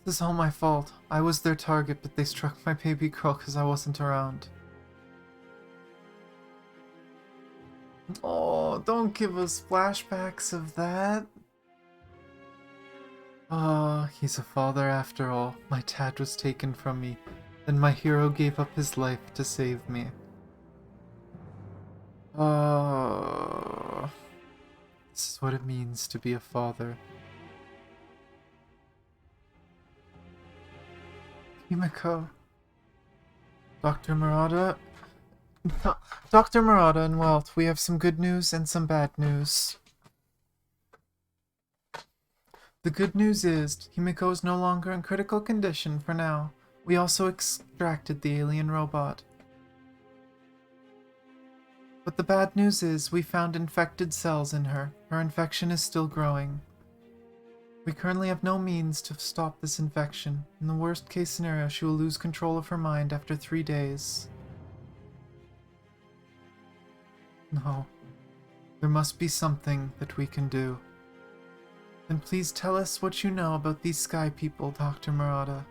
This is all my fault. I was their target, but they struck my baby girl because I wasn't around. Oh, don't give us flashbacks of that. Ah, he's a father after all. My dad was taken from me. Then my hero gave up his life to save me. Oh, this is what it means to be a father. Himiko. Dr. Murata? Dr. Murata and Wealth, we have some good news and some bad news. The good news is, Himiko is no longer in critical condition for now. We also extracted the alien robot. But the bad news is, we found infected cells in her. Her infection is still growing. We currently have no means to stop this infection. In the worst case scenario, she will lose control of her mind after 3 days. No. There must be something that we can do. Then please tell us what you know about these sky people, Dr. Murata.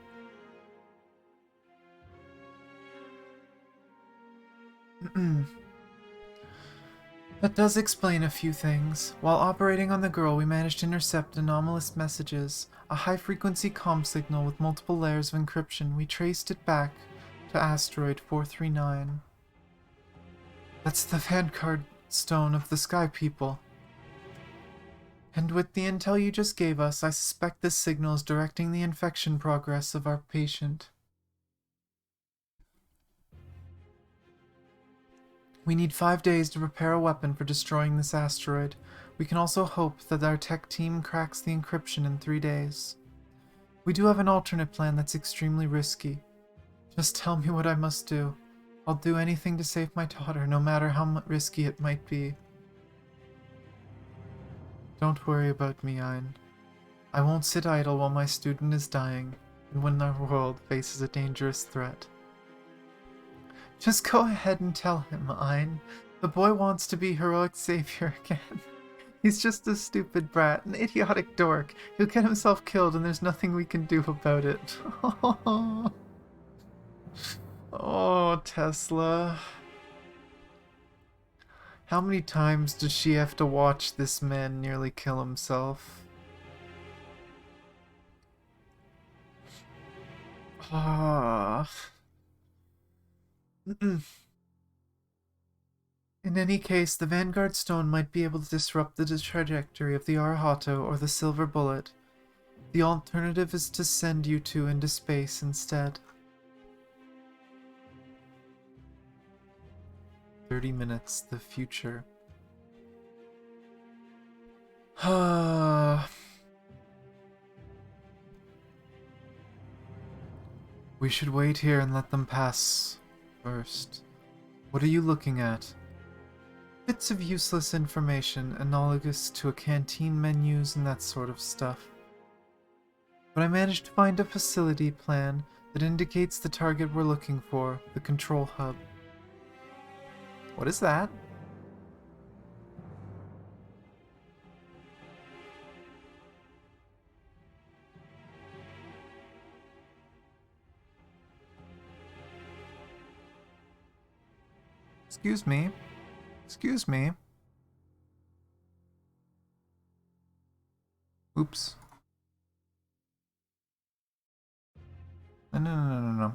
That does explain a few things. While operating on the girl, we managed to intercept anomalous messages, a high-frequency comm signal with multiple layers of encryption. We traced it back to asteroid 439. That's the Vanguard Stone of the Sky People. And with the intel you just gave us, I suspect this signal is directing the infection progress of our patient. We need 5 days to prepare a weapon for destroying this asteroid. We can also hope that our tech team cracks the encryption in 3 days. We do have an alternate plan that's extremely risky. Just tell me what I must do. I'll do anything to save my daughter, no matter how risky it might be. Don't worry about me, Ein. I won't sit idle while my student is dying, and when our world faces a dangerous threat. Just go ahead and tell him, Ein. The boy wants to be heroic savior again. He's just a stupid brat, an idiotic dork. He'll get himself killed and there's nothing we can do about it. Oh, Tesla. How many times does she have to watch this man nearly kill himself? Ah. In any case, the Vanguard Stone might be able to disrupt the trajectory of the Arahato or the Silver Bullet. The alternative is to send you two into space instead. 30 minutes, the future. We should wait here and let them pass first. What are you looking at? Bits of useless information analogous to a canteen menus and that sort of stuff. But I managed to find a facility plan that indicates the target we're looking for, the control hub. What is that? Excuse me. Excuse me. Oops. No.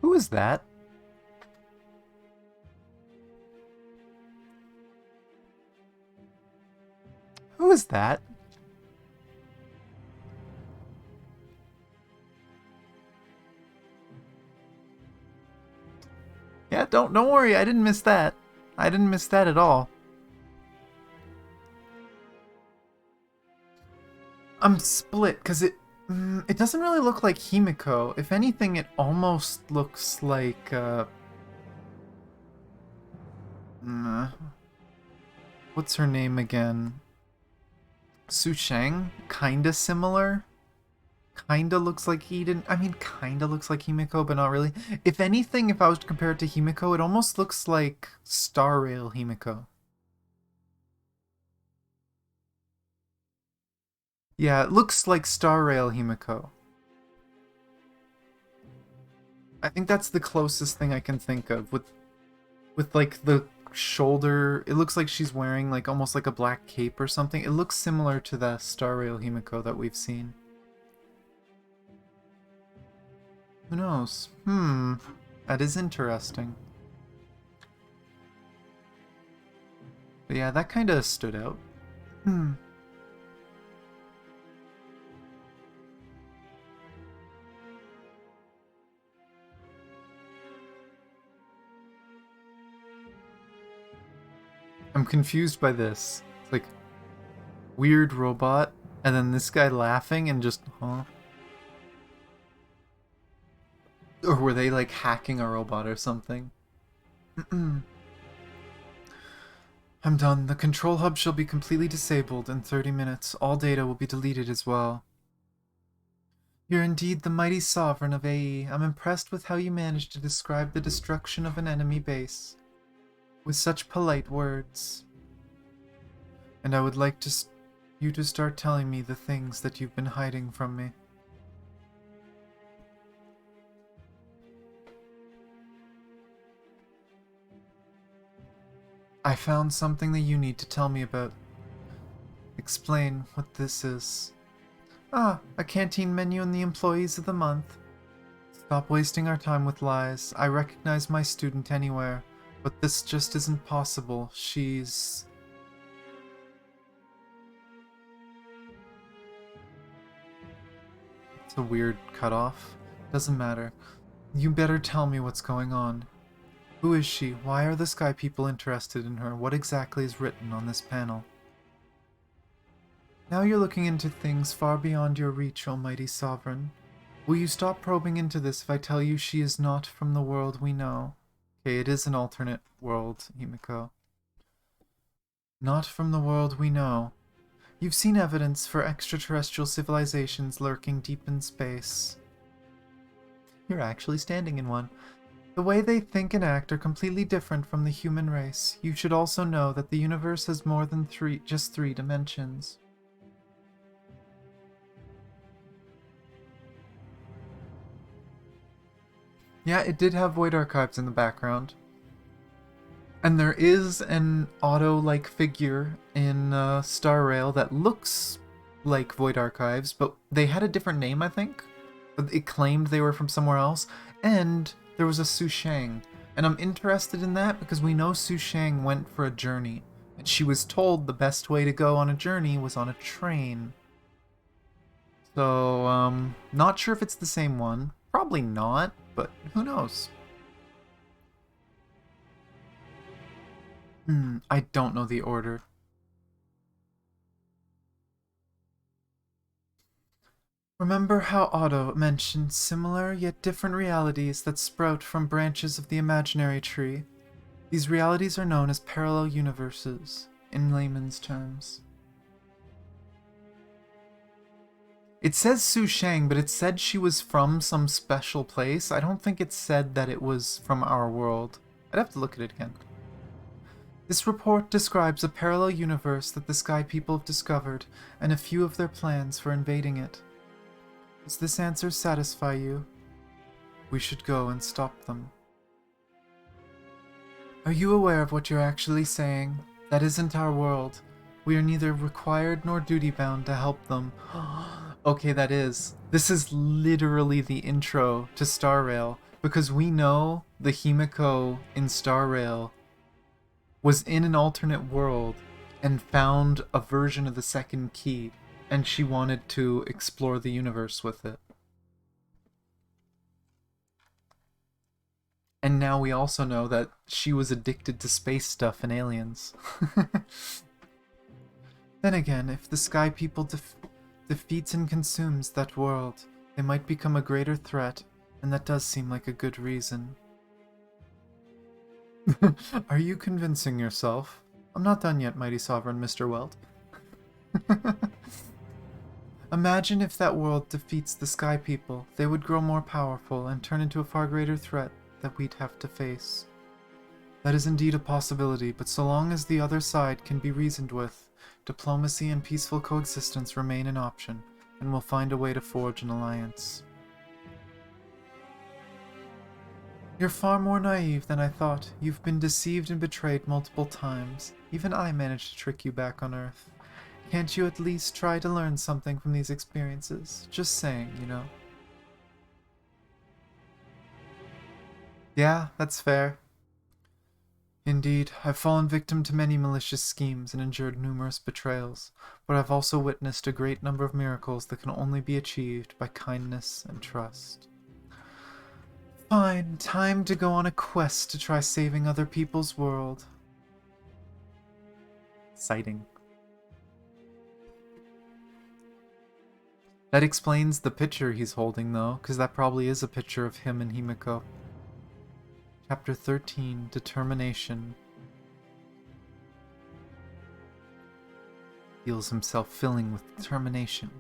Who is that? Who is that? Yeah, don't worry, I didn't miss that. I didn't miss that at all. I'm split because it doesn't really look like Himiko. If anything, it almost looks like what's her name again? Su Sheng? Kinda similar. Kinda looks like Eden. I mean, kinda looks like Himiko, but not really. If anything, if I was to compare it to Himiko, it almost looks like Star Rail Himiko. Yeah, it looks like Star Rail Himiko. I think that's the closest thing I can think of with like the shoulder. It looks like she's wearing like almost like a black cape or something. It looks similar to the Star Rail Himiko that we've seen. Who knows? That is interesting. But yeah, that kind of stood out. I'm confused by this. It's like weird robot, and then this guy laughing and just, huh? Or were they like hacking a robot or something? I'm done. The control hub shall be completely disabled in 30 minutes. All data will be deleted as well. You're indeed the mighty sovereign of AE. I'm impressed with how you managed to describe the destruction of an enemy base with such polite words. And I would like you to start telling me the things that you've been hiding from me. I found something that you need to tell me about. Explain what this is. Ah, a canteen menu and the employees of the month. Stop wasting our time with lies. I recognize my student anywhere, but this just isn't possible. She's... It's a weird cutoff. Doesn't matter. You better tell me what's going on. Who is she? Why are the Sky People interested in her? What exactly is written on this panel? Now you're looking into things far beyond your reach, Almighty Sovereign. Will you stop probing into this if I tell you she is not from the world we know? Okay, it is an alternate world, Himiko. Not from the world we know. You've seen evidence for extraterrestrial civilizations lurking deep in space. You're actually standing in one. The way they think and act are completely different from the human race. You should also know that the universe has more than just three dimensions. Yeah, it did have Void Archives in the background. And there is an Auto-like figure in Star Rail that looks like Void Archives, but they had a different name, I think. It claimed they were from somewhere else. And there was a Su Shang. And I'm interested in that because we know Su Shang went for a journey. And she was told the best way to go on a journey was on a train. So, not sure if it's the same one. Probably not, but who knows? I don't know the order. Remember how Otto mentioned similar yet different realities that sprout from branches of the imaginary tree? These realities are known as parallel universes, in layman's terms. It says Su Shang, but it said she was from some special place. I don't think it said that it was from our world. I'd have to look at it again. This report describes a parallel universe that the Sky People have discovered, and a few of their plans for invading it. Does this answer satisfy you? We should go and stop them. Are you aware of what you're actually saying? That isn't our world. We are neither required nor duty-bound to help them. Okay, that is. This is literally the intro to Star Rail, because we know the Himiko in Star Rail was in an alternate world and found a version of the second key, and she wanted to explore the universe with it. And now we also know that she was addicted to space stuff and aliens. Then again, if the Sky People defeats and consumes that world, they might become a greater threat, and that does seem like a good reason. Are you convincing yourself? I'm not done yet, Mighty Sovereign Mr. Welt. Imagine if that world defeats the Sky People. They would grow more powerful and turn into a far greater threat that we'd have to face. That is indeed a possibility, but so long as the other side can be reasoned with, diplomacy and peaceful coexistence remain an option, and we'll find a way to forge an alliance. You're far more naive than I thought. You've been deceived and betrayed multiple times. Even I managed to trick you back on Earth. Can't you at least try to learn something from these experiences? Just saying, you know. Yeah, that's fair. Indeed, I've fallen victim to many malicious schemes and endured numerous betrayals, but I've also witnessed a great number of miracles that can only be achieved by kindness and trust. Fine, time to go on a quest to try saving other people's world. Exciting. That explains the picture he's holding, though, because that probably is a picture of him and Himiko. Chapter 13, Determination. Feels himself filling with determination.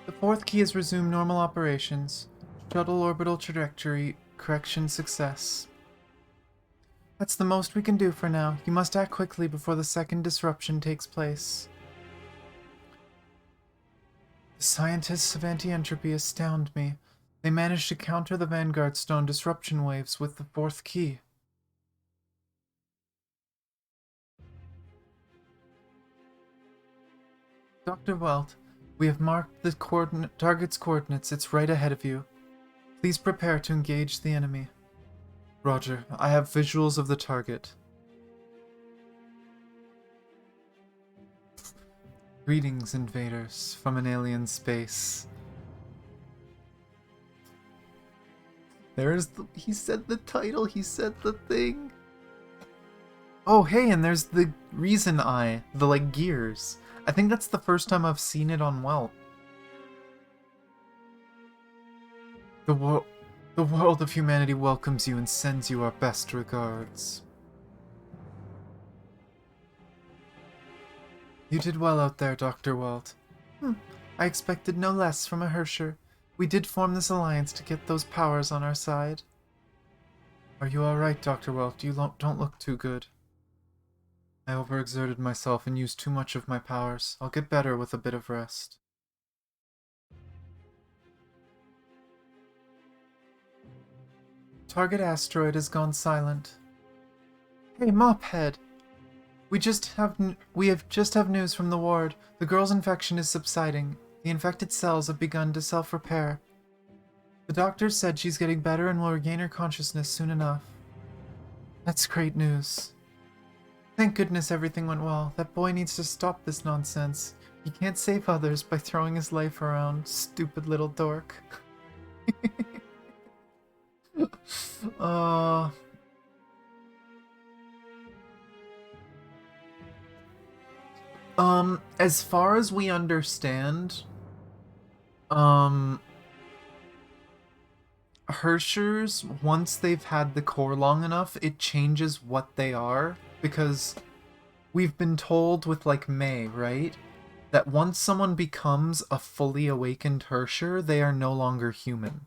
The fourth key has resumed normal operations. Shuttle orbital trajectory correction success. That's the most we can do for now. You must act quickly before the second disruption takes place. The scientists of anti-entropy astound me. They managed to counter the Vanguard Stone disruption waves with the fourth key. Dr. Welt, we have marked the target's coordinates. It's right ahead of you. Please prepare to engage the enemy. Roger, I have visuals of the target. Greetings, invaders, from an alien space. There's the... He said the title, he said the thing. Oh, hey, and there's the reason eye, the, like, gears. I think that's the first time I've seen it on Welt. The world of humanity welcomes you and sends you our best regards. You did well out there, Dr. Welt. I expected no less from a Hersher. We did form this alliance to get those powers on our side. Are you alright, Dr. Welt? You don't look too good. I overexerted myself and used too much of my powers. I'll get better with a bit of rest. Target asteroid has gone silent. Hey, Mophead! We just have news from the ward. The girl's infection is subsiding. The infected cells have begun to self-repair. The doctor said she's getting better and will regain her consciousness soon enough. That's great news. Thank goodness everything went well. That boy needs to stop this nonsense. He can't save others by throwing his life around. Stupid little dork. As far as we understand, Hershers, once they've had the core long enough, it changes what they are, because we've been told with, like, May, right? That once someone becomes a fully awakened Hersher, they are no longer human.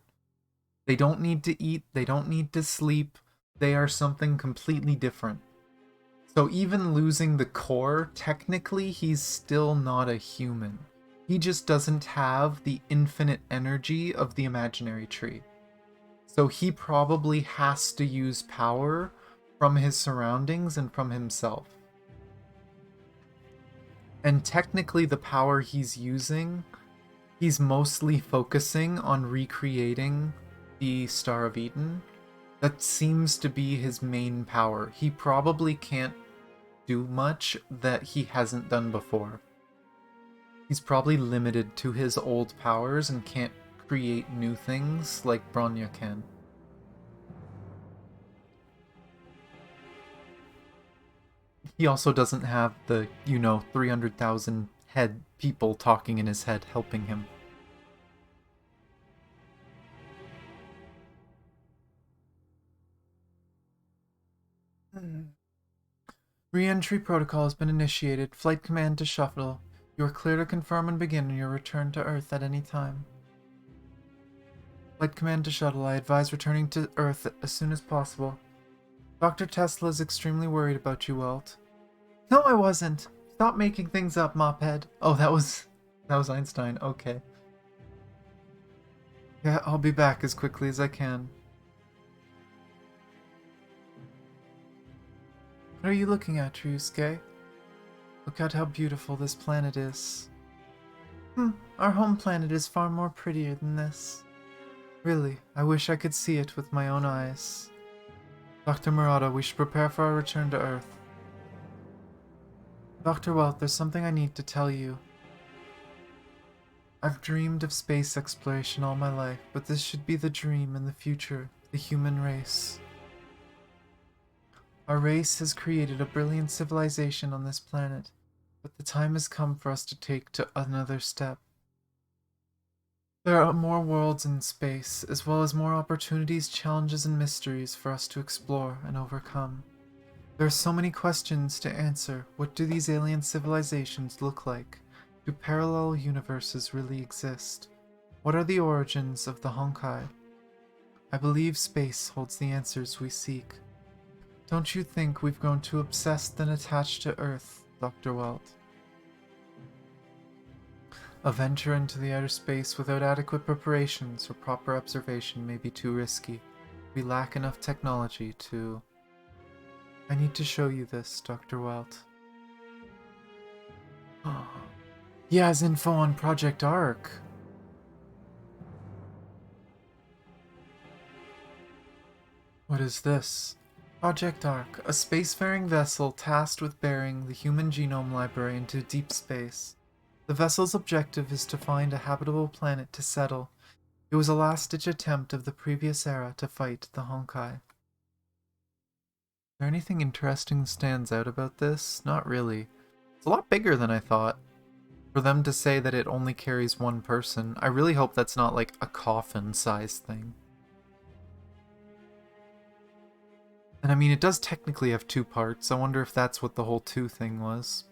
They don't need to eat, they don't need to sleep, they are something completely different. So even losing the core, technically he's still not a human. He just doesn't have the infinite energy of the imaginary tree. So he probably has to use power from his surroundings and from himself. And technically the power he's using, he's mostly focusing on recreating the Star of Eden. That seems to be his main power. He probably can't do much that he hasn't done before. He's probably limited to his old powers and can't create new things like Bronya can. He also doesn't have the, 300,000 head people talking in his head helping him. Re-entry protocol has been initiated. Flight command to shuttle. You are clear to confirm and begin your return to Earth at any time. Flight command to shuttle. I advise returning to Earth as soon as possible. Dr. Tesla is extremely worried about you, Welt. No, I wasn't. Stop making things up, Mophead. Oh, that was Einstein. Okay. Yeah, I'll be back as quickly as I can. What are you looking at, Ryusuke? Look at how beautiful this planet is. Our home planet is far more prettier than this. Really, I wish I could see it with my own eyes. Dr. Murata, we should prepare for our return to Earth. Dr. Welt, there's something I need to tell you. I've dreamed of space exploration all my life, but this should be the dream in the future, the human race. Our race has created a brilliant civilization on this planet, but the time has come for us to take another step. There are more worlds in space, as well as more opportunities, challenges, and mysteries for us to explore and overcome. There are so many questions to answer. What do these alien civilizations look like? Do parallel universes really exist? What are the origins of the Honkai? I believe space holds the answers we seek. Don't you think we've grown too obsessed and attached to Earth, Dr. Welt? A venture into the outer space without adequate preparations or proper observation may be too risky. We lack enough technology to... I need to show you this, Dr. Welt. He has info on Project Arc. What is this? Project Ark, a spacefaring vessel tasked with bearing the Human Genome Library into deep space. The vessel's objective is to find a habitable planet to settle. It was a last-ditch attempt of the previous era to fight the Honkai. Is there anything interesting that stands out about this? Not really. It's a lot bigger than I thought. For them to say that it only carries one person, I really hope that's not like a coffin-sized thing. And I mean, it does technically have 2 parts. I wonder if that's what the whole 2 thing was.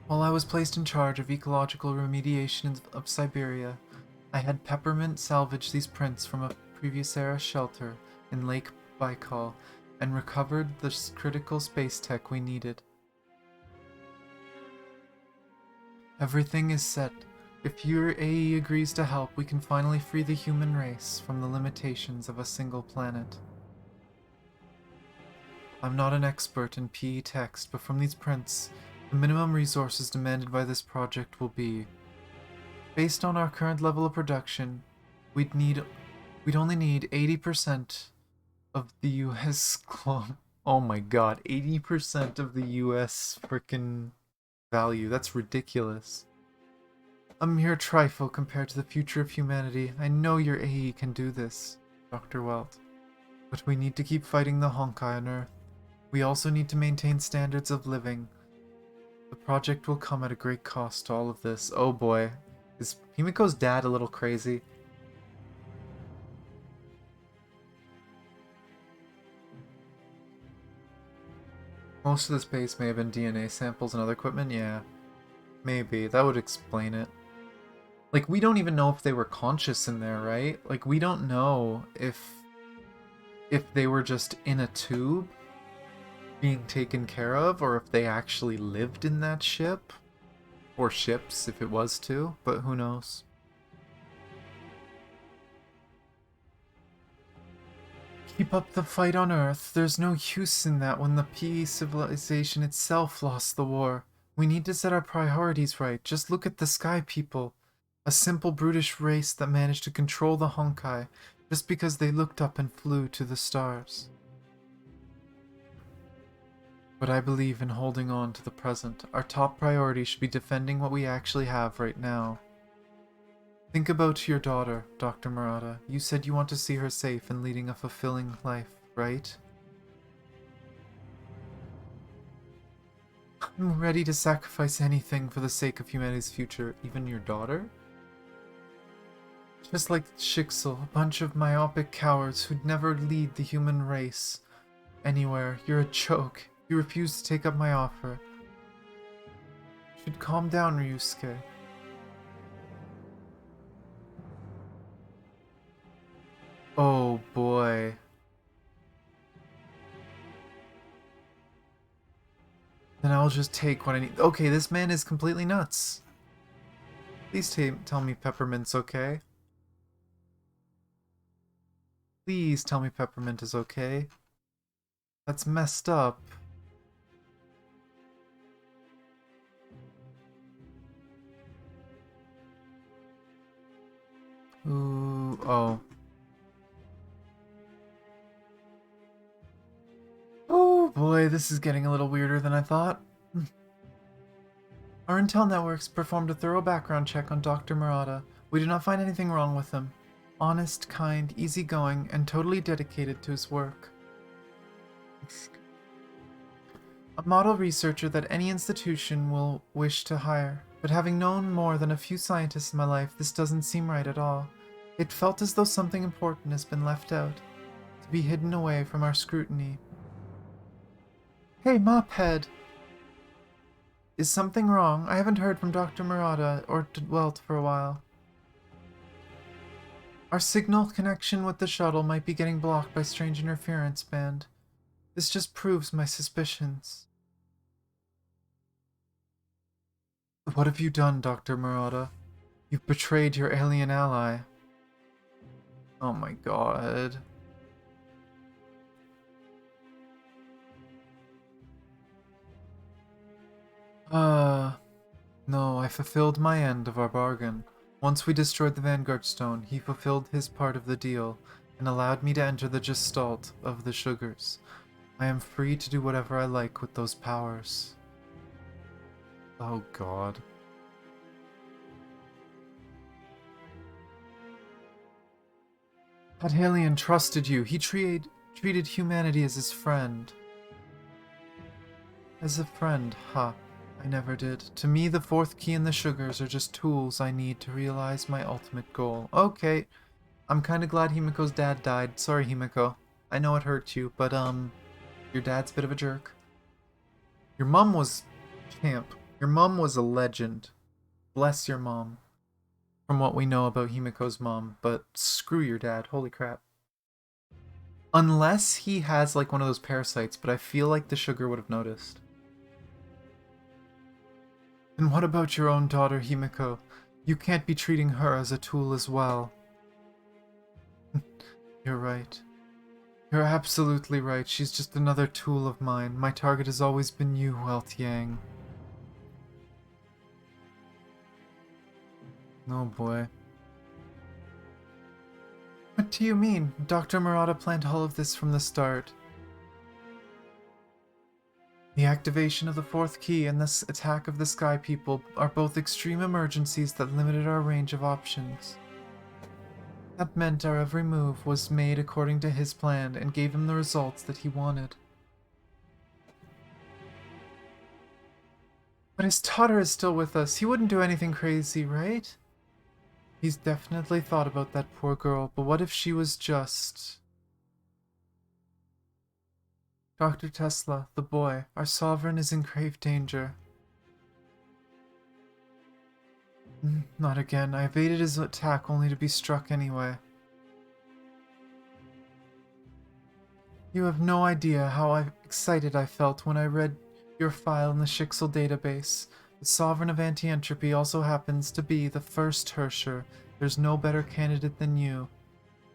While I was placed in charge of ecological remediation of Siberia, I had Peppermint salvage these prints from a previous era shelter in Lake Baikal and recovered the critical space tech we needed. Everything is set. If your AE agrees to help, we can finally free the human race from the limitations of a single planet. I'm not an expert in PE text, but from these prints, the minimum resources demanded by this project will be, based on our current level of production, we'd only need 80% of the US oh my god, 80% of the US frickin' value. That's ridiculous. A mere trifle compared to the future of humanity. I know your AE can do this, Dr. Welt. But we need to keep fighting the Honkai on Earth. We also need to maintain standards of living. The project will come at a great cost to all of this. Oh boy. Is Himiko's dad a little crazy? Most of the space may have been DNA samples and other equipment, yeah. Maybe. That would explain it. Like, we don't even know if they were conscious in there, right? Like, we don't know if they were just in a tube being taken care of, or if they actually lived in that ship. Or ships, if it was too, but who knows. Keep up the fight on Earth. There's no use in that when the PE civilization itself lost the war. We need to set our priorities right. Just look at the Sky People. A simple brutish race that managed to control the Honkai just because they looked up and flew to the stars. But I believe in holding on to the present. Our top priority should be defending what we actually have right now. Think about your daughter, Dr. Murata. You said you want to see her safe and leading a fulfilling life, right? I'm ready to sacrifice anything for the sake of humanity's future, even your daughter? Just like Shixel, a bunch of myopic cowards who'd never lead the human race anywhere. You're a joke. You refuse to take up my offer. You should calm down, Ryusuke. Oh boy. Then I'll just take what I need. Okay, this man is completely nuts. Please tell me Peppermint's okay. Please tell me Peppermint is okay. That's messed up. Ooh, oh. Oh boy, this is getting a little weirder than I thought. Our intel networks performed a thorough background check on Dr. Murata. We did not find anything wrong with him. Honest, kind, easygoing, and totally dedicated to his work. A model researcher that any institution will wish to hire. But having known more than a few scientists in my life, this doesn't seem right at all. It felt as though something important has been left out, to be hidden away from our scrutiny. Hey, Mophead! Is something wrong? I haven't heard from Dr. Murata or Welt for a while. Our signal connection with the shuttle might be getting blocked by strange interference band. This just proves my suspicions. What have you done, Dr. Murata? You've betrayed your alien ally. Oh my god. No, I fulfilled my end of our bargain. Once we destroyed the Vanguard Stone, he fulfilled his part of the deal and allowed me to enter the gestalt of the sugars. I am free to do whatever I like with those powers. Oh god. That alien trusted you. He treated humanity as his friend. As a friend, huh? I never did. To me, the fourth key and the sugars are just tools I need to realize my ultimate goal. Okay. I'm kinda glad Himiko's dad died. Sorry, Himiko. I know it hurt you, but, your dad's a bit of a jerk. Your mom was champ. Your mom was a legend. Bless your mom. From what we know about Himiko's mom, but screw your dad. Holy crap. Unless he has, like, one of those parasites, but I feel like the sugar would have noticed. And what about your own daughter, Himiko? You can't be treating her as a tool as well. You're right. You're absolutely right. She's just another tool of mine. My target has always been you, Weltiang. Oh boy. What do you mean? Dr. Murata planned all of this from the start. The activation of the fourth key and this attack of the Sky People are both extreme emergencies that limited our range of options. That meant our every move was made according to his plan and gave him the results that he wanted. But his daughter is still with us. He wouldn't do anything crazy, right? He's definitely thought about that poor girl, but what if she was just... Dr. Tesla, the boy, our sovereign is in grave danger. Not again. I evaded his attack only to be struck anyway. You have no idea how excited I felt when I read your file in the Shixel database. The Sovereign of Anti-Entropy also happens to be the first Hersher. There's no better candidate than you.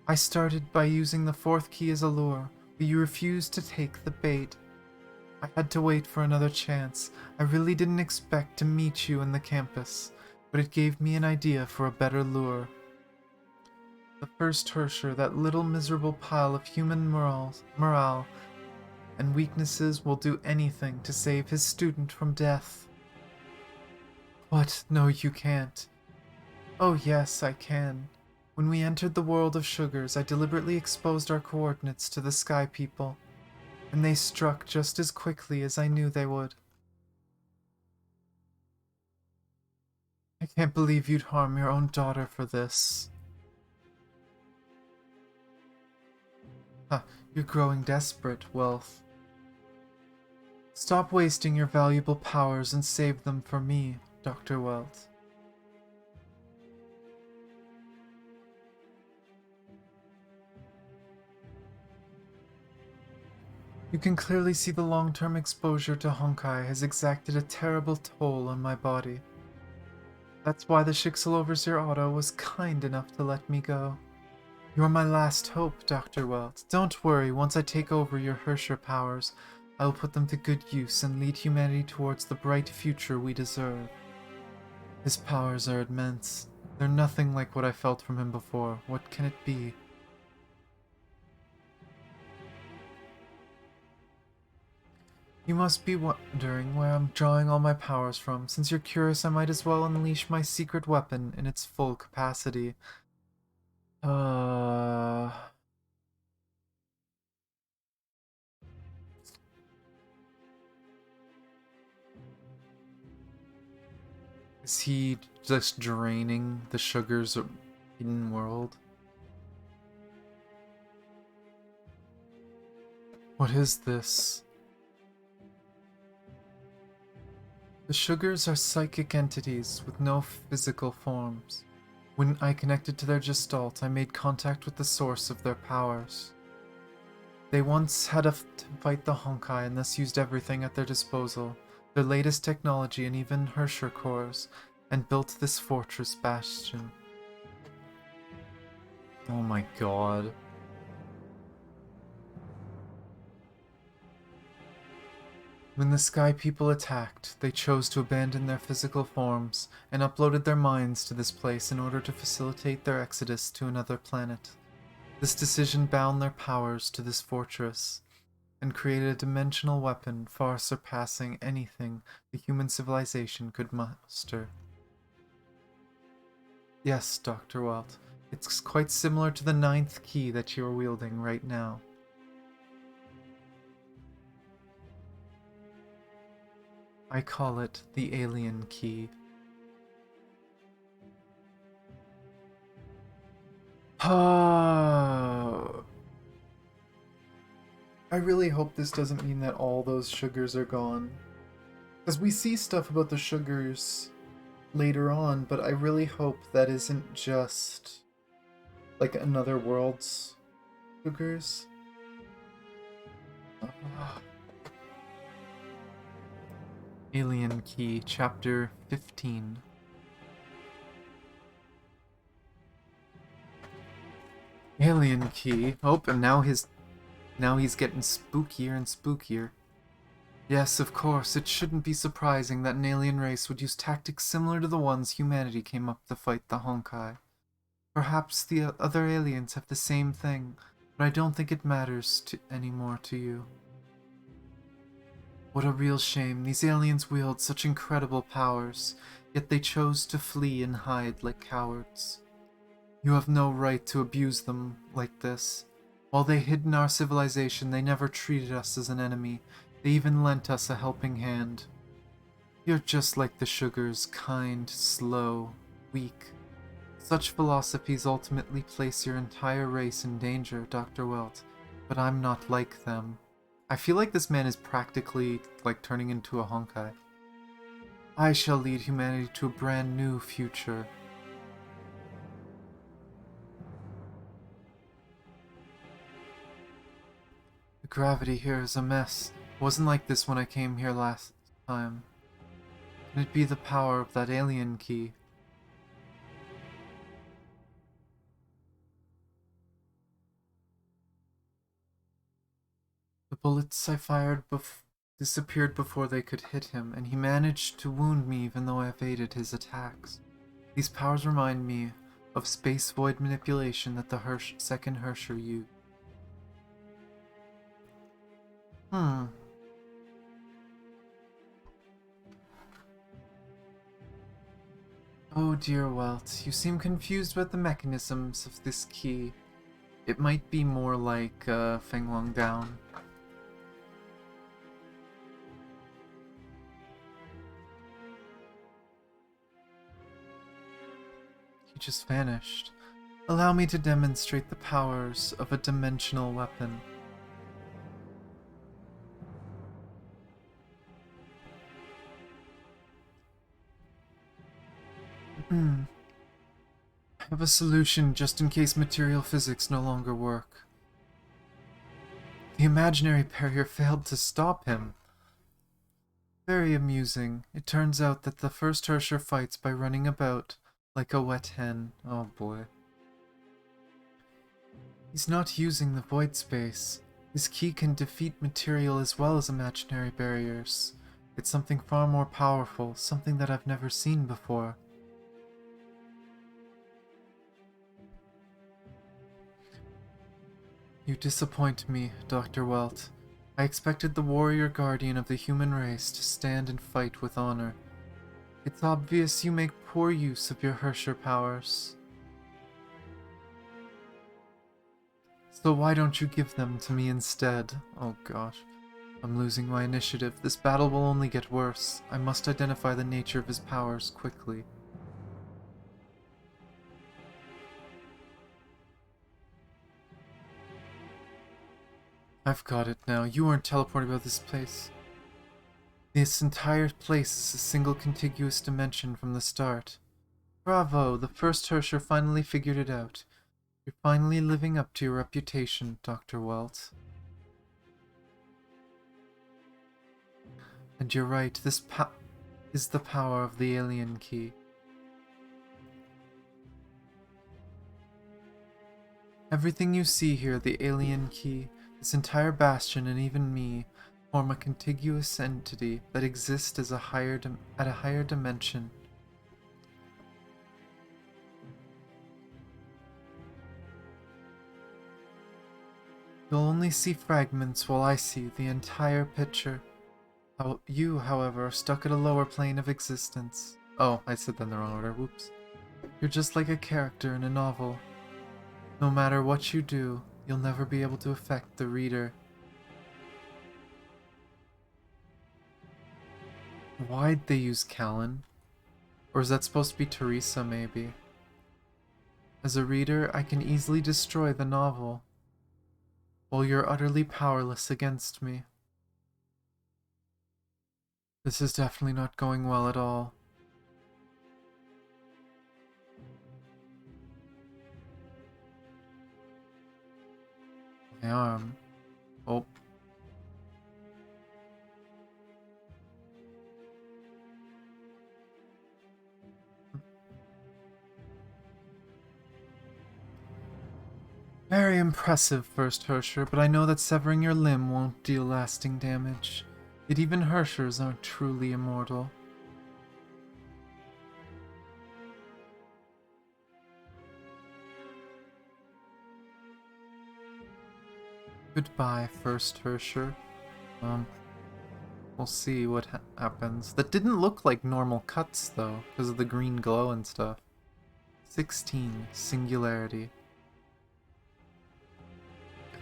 I started by using the fourth key as a lure, but you refused to take the bait. I had to wait for another chance. I really didn't expect to meet you in the campus, but it gave me an idea for a better lure. The first Hersher, that little miserable pile of human morale and weaknesses, will do anything to save his student from death. What? No, you can't. Oh yes, I can. When we entered the world of sugars, I deliberately exposed our coordinates to the Sky People, and they struck just as quickly as I knew they would. I can't believe you'd harm your own daughter for this. Huh, you're growing desperate, Wealth. Stop wasting your valuable powers and save them for me, Dr. Wealth. You can clearly see the long-term exposure to Honkai has exacted a terrible toll on my body. That's why the Shixel Overseer Otto was kind enough to let me go. You're my last hope, Dr. Welt. Don't worry, once I take over your Hersher powers, I will put them to good use and lead humanity towards the bright future we deserve. His powers are immense. They're nothing like what I felt from him before. What can it be? You must be wondering where I'm drawing all my powers from. Since you're curious, I might as well unleash my secret weapon in its full capacity. Is he just draining the sugars of Hidden World? What is this? The sugars are psychic entities with no physical forms. When I connected to their gestalt, I made contact with the source of their powers. They once had to fight the Honkai and thus used everything at their disposal, their latest technology and even Hersher cores, and built this fortress bastion. Oh my god. When the Sky People attacked, they chose to abandon their physical forms and uploaded their minds to this place in order to facilitate their exodus to another planet. This decision bound their powers to this fortress and created a dimensional weapon far surpassing anything the human civilization could muster. Yes, Dr. Walt, it's quite similar to the ninth key that you're wielding right now. I call it the alien key. I really hope this doesn't mean that all those sugars are gone. Because we see stuff about the sugars later on, but I really hope that isn't just like another world's sugars. Alien Key, Chapter 15. Alien Key. Oh, and now he's getting spookier and spookier. Yes, of course, it shouldn't be surprising that an alien race would use tactics similar to the ones humanity came up to fight the Honkai. Perhaps the other aliens have the same thing, but I don't think it matters anymore to you. What a real shame. These aliens wield such incredible powers, yet they chose to flee and hide like cowards. You have no right to abuse them like this. While they hid in our civilization, they never treated us as an enemy. They even lent us a helping hand. You're just like the sugars, kind, slow, weak. Such philosophies ultimately place your entire race in danger, Dr. Welt, but I'm not like them. I feel like this man is practically like turning into a Honkai. I shall lead humanity to a brand new future. The gravity here is a mess. It wasn't like this when I came here last time. Can it be the power of that alien key? The bullets I fired disappeared before they could hit him, and he managed to wound me even though I evaded his attacks. These powers remind me of space void manipulation that the second Hersher used. Oh dear Welt, you seem confused about the mechanisms of this key. It might be more like Fenglong Down. He just vanished. Allow me to demonstrate the powers of a dimensional weapon. I have a solution just in case material physics no longer work. The imaginary barrier failed to stop him. Very amusing. It turns out that the first Hersher fights by running about like a wet hen. Oh boy. He's not using the void space. His key can defeat material as well as imaginary barriers. It's something far more powerful, something that I've never seen before. You disappoint me, Dr. Welt. I expected the warrior guardian of the human race to stand and fight with honor. It's obvious you make poor use of your Hersher powers. So why don't you give them to me instead? Oh gosh. I'm losing my initiative. This battle will only get worse. I must identify the nature of his powers quickly. I've got it now. You weren't teleported about this place. This entire place is a single contiguous dimension from the start. Bravo! The first Hersher finally figured it out. You're finally living up to your reputation, Dr. Welt. And you're right, this is the power of the alien key. Everything you see here, the alien key, this entire bastion, and even me, form a contiguous entity that exists as at a higher dimension. You'll only see fragments while I see the entire picture. You, however, are stuck at a lower plane of existence. Oh, I said that in the wrong order, whoops. You're just like a character in a novel. No matter what you do, you'll never be able to affect the reader. Why'd they use Callan? Or is that supposed to be Teresa, maybe? As a reader, I can easily destroy the novel, while you're utterly powerless against me. This is definitely not going well at all. My arm. Oh. Very impressive, First Hersher, but I know that severing your limb won't deal lasting damage. Yet even Hershers aren't truly immortal. Goodbye, First Hersher. We'll see what happens. That didn't look like normal cuts, though, because of the green glow and stuff. 16. Singularity.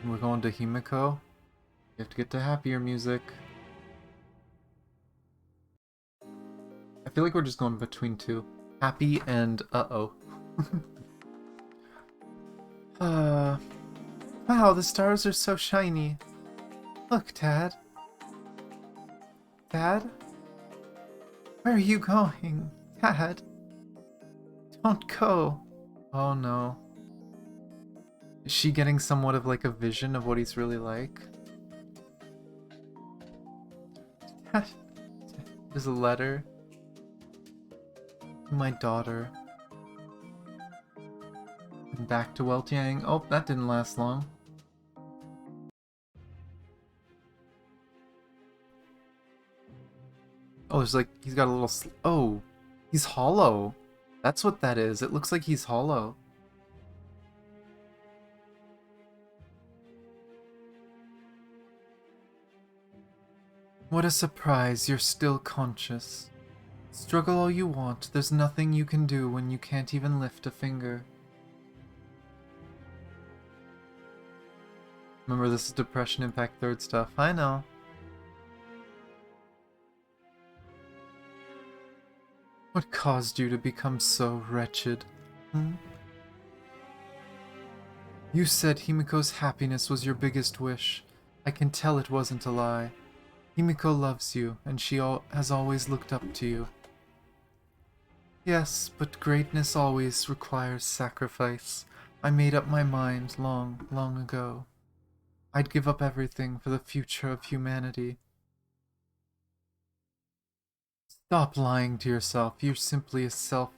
And we're going to Himiko. You have to get to happier music. I feel like we're just going between two. Happy and uh-oh. Wow, the stars are so shiny. Look, Dad. Dad? Where are you going? Dad? Don't go. Oh no. Is she getting somewhat of like a vision of what he's really like? Dad? There's a letter. My daughter. And back to Weltiang. Oh, that didn't last long. Oh, there's like, he's got a little oh, he's hollow. That's what that is. It looks like he's hollow. What a surprise, you're still conscious. Struggle all you want, there's nothing you can do when you can't even lift a finger. Remember, this is Depression Impact 3rd stuff. I know. What caused you to become so wretched? You said Himiko's happiness was your biggest wish. I can tell it wasn't a lie. Himiko loves you, and she has always looked up to you. Yes, but greatness always requires sacrifice. I made up my mind long, long ago. I'd give up everything for the future of humanity. Stop lying to yourself. You're simply selfish.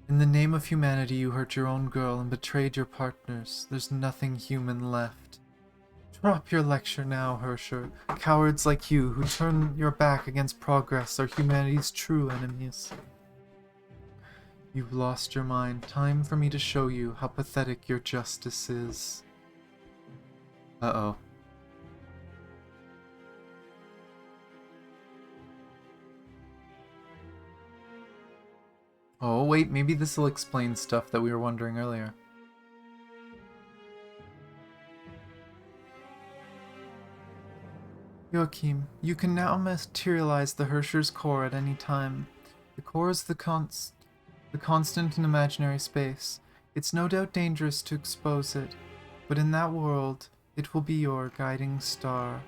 In the name of humanity, you hurt your own girl and betrayed your partners. There's nothing human left. Drop your lecture now, Hersher. Cowards like you who turn your back against progress are humanity's true enemies. You've lost your mind. Time for me to show you how pathetic your justice is. Uh-oh. Oh, wait, maybe this will explain stuff that we were wondering earlier. Joachim, you can now materialize the Hersher's core at any time. The core is the constant in imaginary space. It's no doubt dangerous to expose it, but in that world, it will be your guiding star.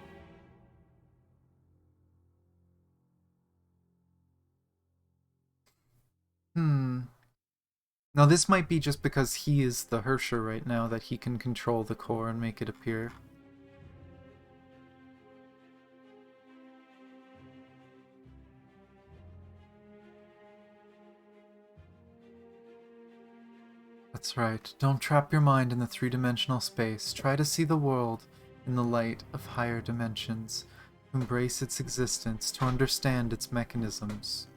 Now this might be just because he is the Hersher right now that he can control the core and make it appear. That's right. Don't trap your mind in the three-dimensional space. Try to see the world in the light of higher dimensions, to embrace its existence, to understand its mechanisms.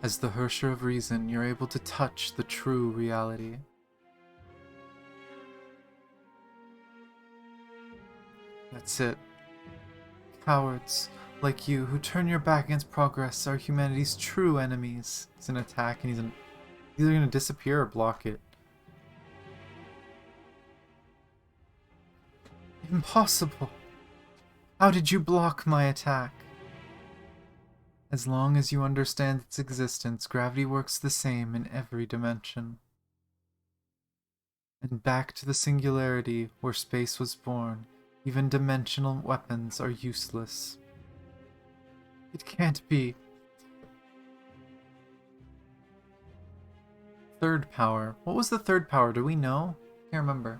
As the Hersher of Reason, you're able to touch the true reality. That's it. Cowards like you who turn your back against progress are humanity's true enemies. It's an attack and he's either going to disappear or block it. Impossible! How did you block my attack? As long as you understand its existence, gravity works the same in every dimension. And back to the singularity where space was born, even dimensional weapons are useless. It can't be. Third power. What was the third power? Do we know? Can't remember.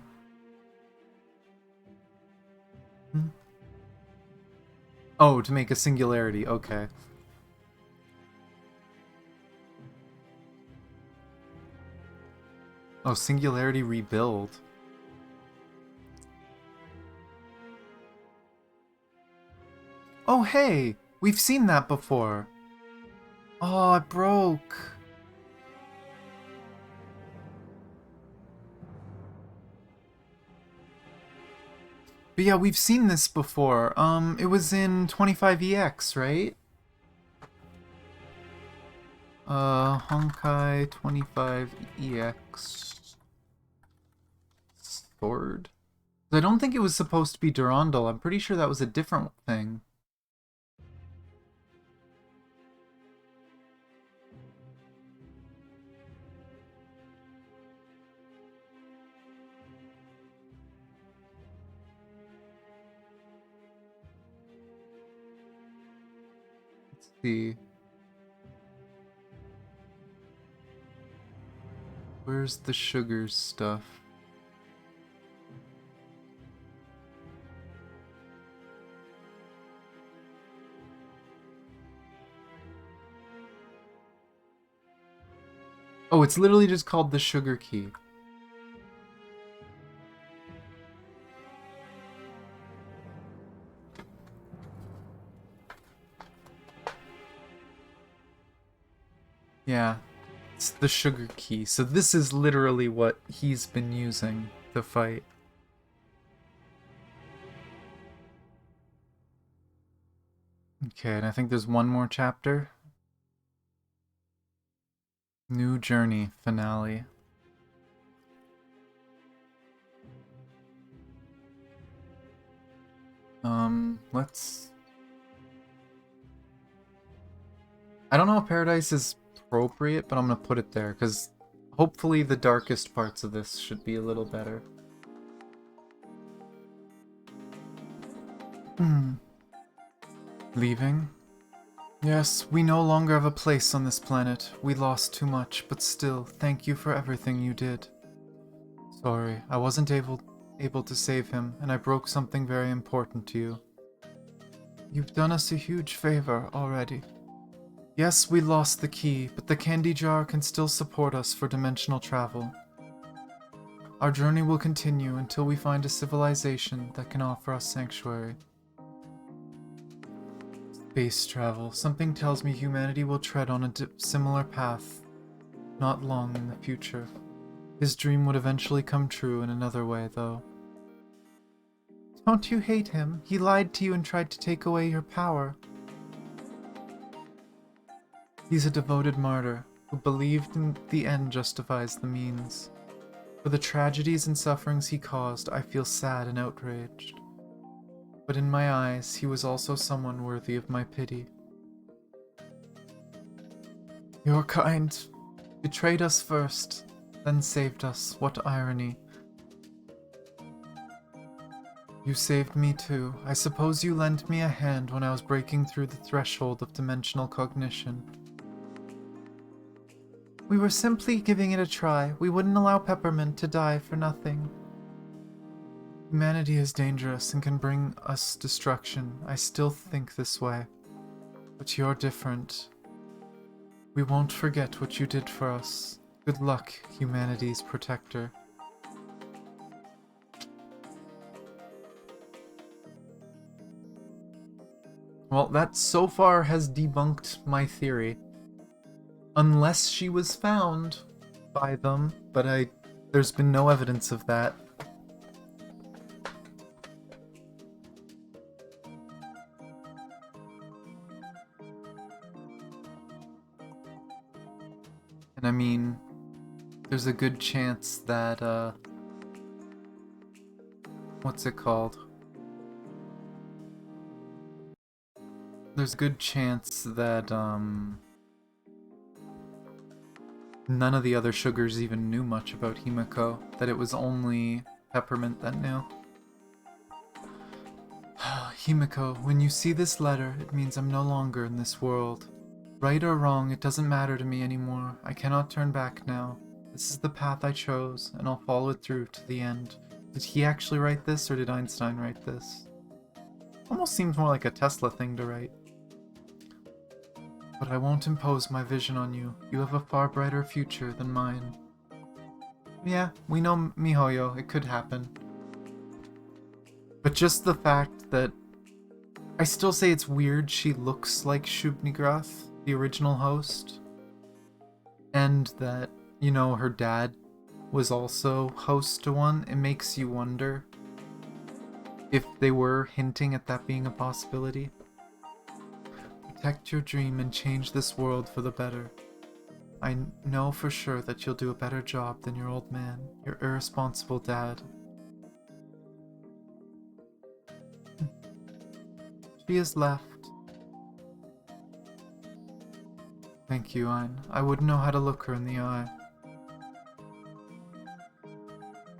Oh, to make a singularity. Okay. Oh, singularity rebuild. Oh, hey! We've seen that before. Oh, it broke. But yeah, we've seen this before. It was in 25EX, right? Honkai 25EX sword? I don't think it was supposed to be Durandal. I'm pretty sure that was a different thing. Let's see. Where's the sugar stuff? Oh, it's literally just called the sugar key. Yeah, it's the sugar key. So this is literally what he's been using to fight. Okay, and I think there's one more chapter. New Journey finale. Let's... I don't know if Paradise is appropriate, but I'm gonna put it there, because hopefully the darkest parts of this should be a little better. Leaving? Yes, we no longer have a place on this planet. We lost too much, but still, thank you for everything you did. Sorry, I wasn't able to save him, and I broke something very important to you. You've done us a huge favor already. Yes, we lost the key, but the candy jar can still support us for dimensional travel. Our journey will continue until we find a civilization that can offer us sanctuary. Space travel. Something tells me humanity will tread on a similar path not long in the future. His dream would eventually come true in another way, though. Don't you hate him? He lied to you and tried to take away your power. He's a devoted martyr who believed in the end justifies the means. For the tragedies and sufferings he caused, I feel sad and outraged. But in my eyes, he was also someone worthy of my pity. Your kind betrayed us first, then saved us. What irony. You saved me too. I suppose you lent me a hand when I was breaking through the threshold of dimensional cognition. We were simply giving it a try. We wouldn't allow Peppermint to die for nothing. Humanity is dangerous and can bring us destruction. I still think this way. But you're different. We won't forget what you did for us. Good luck, humanity's protector. Well, that so far has debunked my theory. Unless she was found by them, but there's been no evidence of that. And I mean, there's a good chance that, what's it called? There's a good chance that, none of the other sugars even knew much about Himiko, that it was only Peppermint that knew. Himiko, when you see this letter, it means I'm no longer in this world. Right or wrong, it doesn't matter to me anymore. I cannot turn back now. This is the path I chose, and I'll follow it through to the end. Did he actually write this, or did Einstein write this? Almost seems more like a Tesla thing to write. But I won't impose my vision on you. You have a far brighter future than mine. Yeah, we know Mihoyo. It could happen. But just the fact that... I still say it's weird she looks like Shub-Nigrath, the original host. And that, you know, her dad was also host to one. It makes you wonder if they were hinting at that being a possibility. Protect your dream and change this world for the better. I know for sure that you'll do a better job than your old man, your irresponsible dad. She has left. Thank you, Ein. I wouldn't know how to look her in the eye.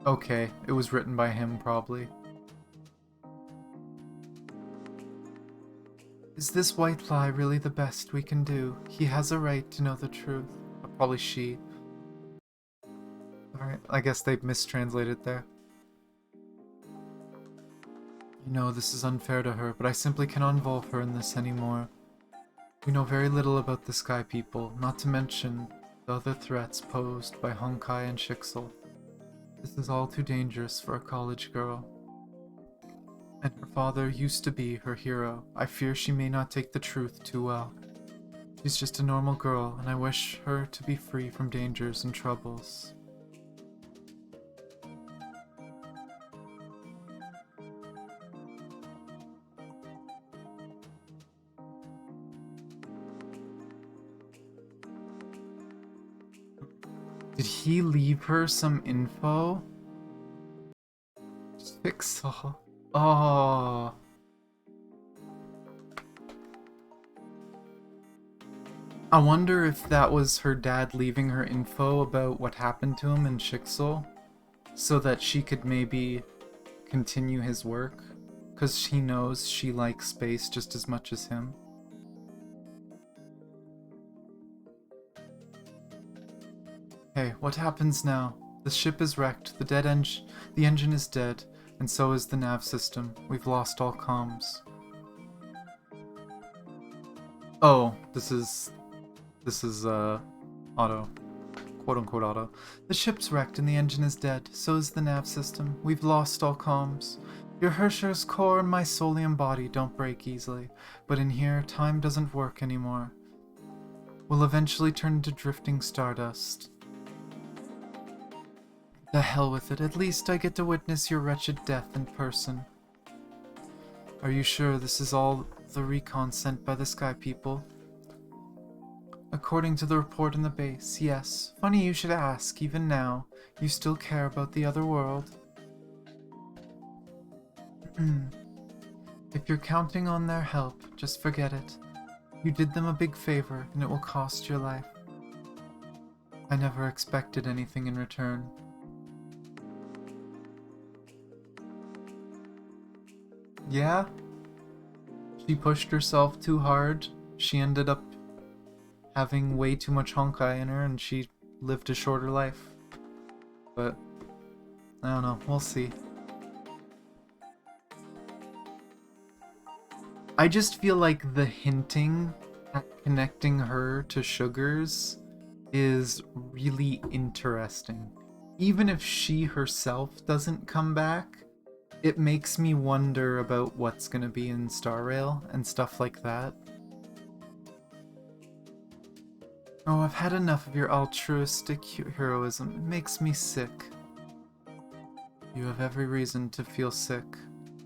Okay, it was written by him, probably. Is this white lie really the best we can do? He has a right to know the truth. Or probably she. Alright, I guess they mistranslated there. I know this is unfair to her, but I simply cannot involve her in this anymore. We know very little about the Sky People, not to mention the other threats posed by Honkai and Shixel. This is all too dangerous for a college girl. And her father used to be her hero. I fear she may not take the truth too well. She's just a normal girl, and I wish her to be free from dangers and troubles. Did he leave her some info? Pixel. Oh. I wonder if that was her dad leaving her info about what happened to him in Shixel, so that she could maybe continue his work, because she knows she likes space just as much as him. Hey, what happens now? The ship is wrecked, the engine is dead, and so is the nav system. We've lost all comms. Oh, this is auto. Quote-unquote auto. The ship's wrecked and the engine is dead. So is the nav system. We've lost all comms. Your Hersher's core and my Solium body don't break easily, but in here, time doesn't work anymore. We'll eventually turn into drifting stardust. The hell with it. At least I get to witness your wretched death in person. Are you sure this is all the recon sent by the Sky People? According to the report in the base, yes. Funny you should ask, even now. You still care about the other world? If you're counting on their help, just forget it. You did them a big favor, and it will cost your life. I never expected anything in return. Yeah? She pushed herself too hard. She ended up having way too much Honkai in her, and she lived a shorter life. But, I don't know, we'll see. I just feel like the hinting at connecting her to Sugars is really interesting. Even if she herself doesn't come back, it makes me wonder about what's gonna be in Star Rail and stuff like that. Oh, I've had enough of your altruistic heroism. It makes me sick. You have every reason to feel sick.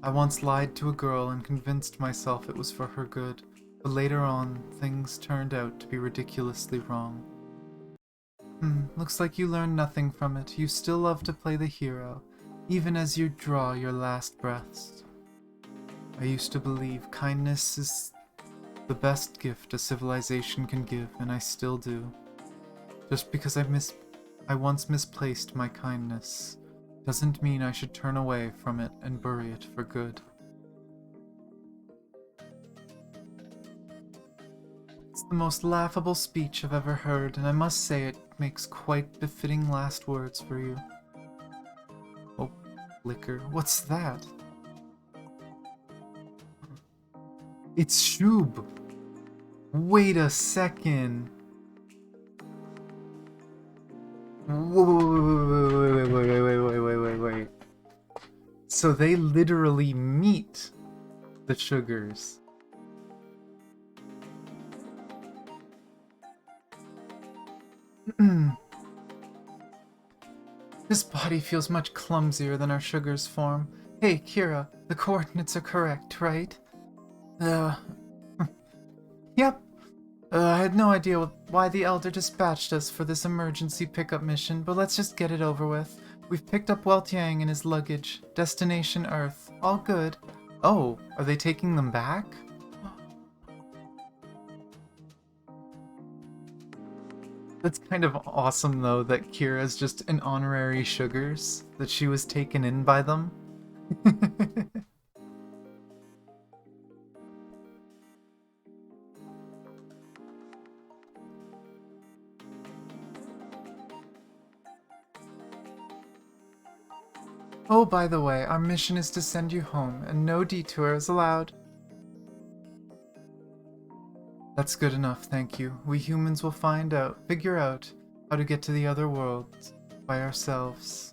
I once lied to a girl and convinced myself it was for her good, but later on, things turned out to be ridiculously wrong. Looks like you learned nothing from it. You still love to play the hero, even as you draw your last breaths. I used to believe kindness is the best gift a civilization can give, and I still do. Just because I once misplaced my kindness doesn't mean I should turn away from it and bury it for good. It's the most laughable speech I've ever heard, and I must say it makes quite befitting last words for you. Oh, liquor. What's that? It's Shub! Wait a second. Wait. So they literally meet the sugars. This body feels much clumsier than our sugar's form. Hey, Kira, the coordinates are correct, right? Yep. I had no idea why the Elder dispatched us for this emergency pickup mission, but let's just get it over with. We've picked up Weltiang and his luggage. Destination Earth. All good. Oh, are they taking them back? That's kind of awesome, though, that Kira's just an honorary sugars, that she was taken in by them. Oh, by the way, our mission is to send you home, and no detours allowed. That's good enough, thank you. We humans will figure out how to get to the other worlds by ourselves.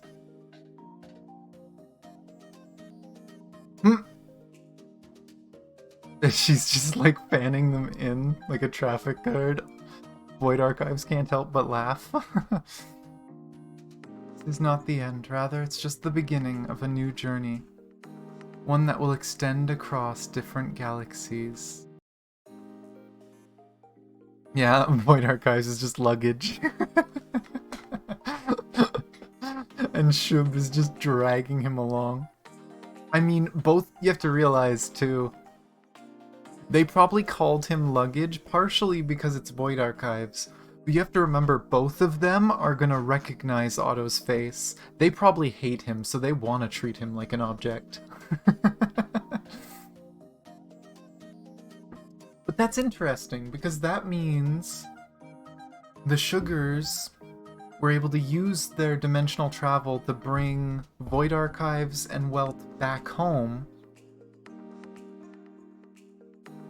She's just like fanning them in like a traffic guard. Void Archives can't help but laugh. This is not the end, rather it's just the beginning of a new journey. One that will extend across different galaxies. Yeah, Void Archives is just luggage. And Shub is just dragging him along. I mean, both, you have to realize too, they probably called him luggage partially because it's Void Archives. But you have to remember, both of them are gonna recognize Otto's face. They probably hate him, so they want to treat him like an object. But that's interesting, because that means the sugars were able to use their dimensional travel to bring Void Archives and Wealth back home.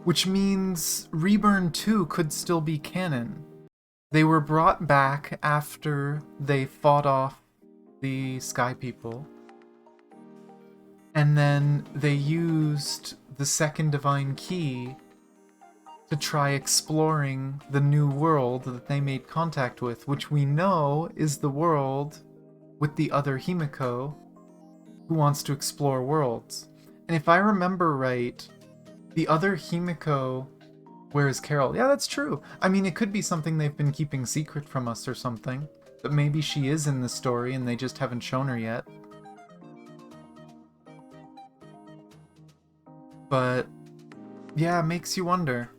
Which means Reburn 2 could still be canon. They were brought back after they fought off the Sky People. And then they used the second Divine Key to try exploring the new world that they made contact with, which we know is the world with the other Himiko who wants to explore worlds. And if I remember right, the other Himiko, where is Carol? Yeah, that's true. I mean, it could be something they've been keeping secret from us or something. But maybe she is in the story and they just haven't shown her yet. But yeah, it makes you wonder.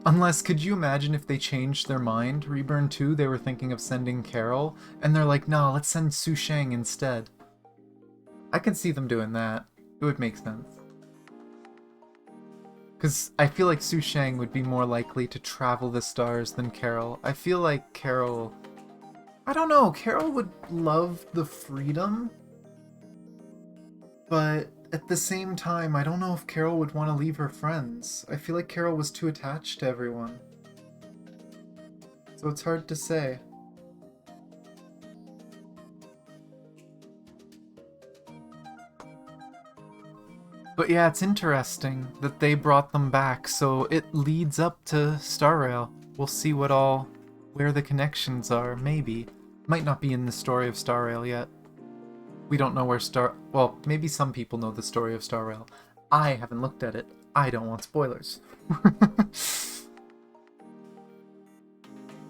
Unless, could you imagine if they changed their mind? Reburn 2, they were thinking of sending Carol, and they're like, nah, let's send Su Shang instead. I can see them doing that. It would make sense. Because I feel like Su Shang would be more likely to travel the stars than Carol. I feel like Carol... I don't know, Carol would love the freedom, but at the same time, I don't know if Carol would want to leave her friends. I feel like Carol was too attached to everyone. So it's hard to say. But yeah, it's interesting that they brought them back, so it leads up to Star Rail. We'll see where the connections are, maybe. Might not be in the story of Star Rail yet. We don't know where well, maybe some people know the story of Star Rail. I haven't looked at it. I don't want spoilers.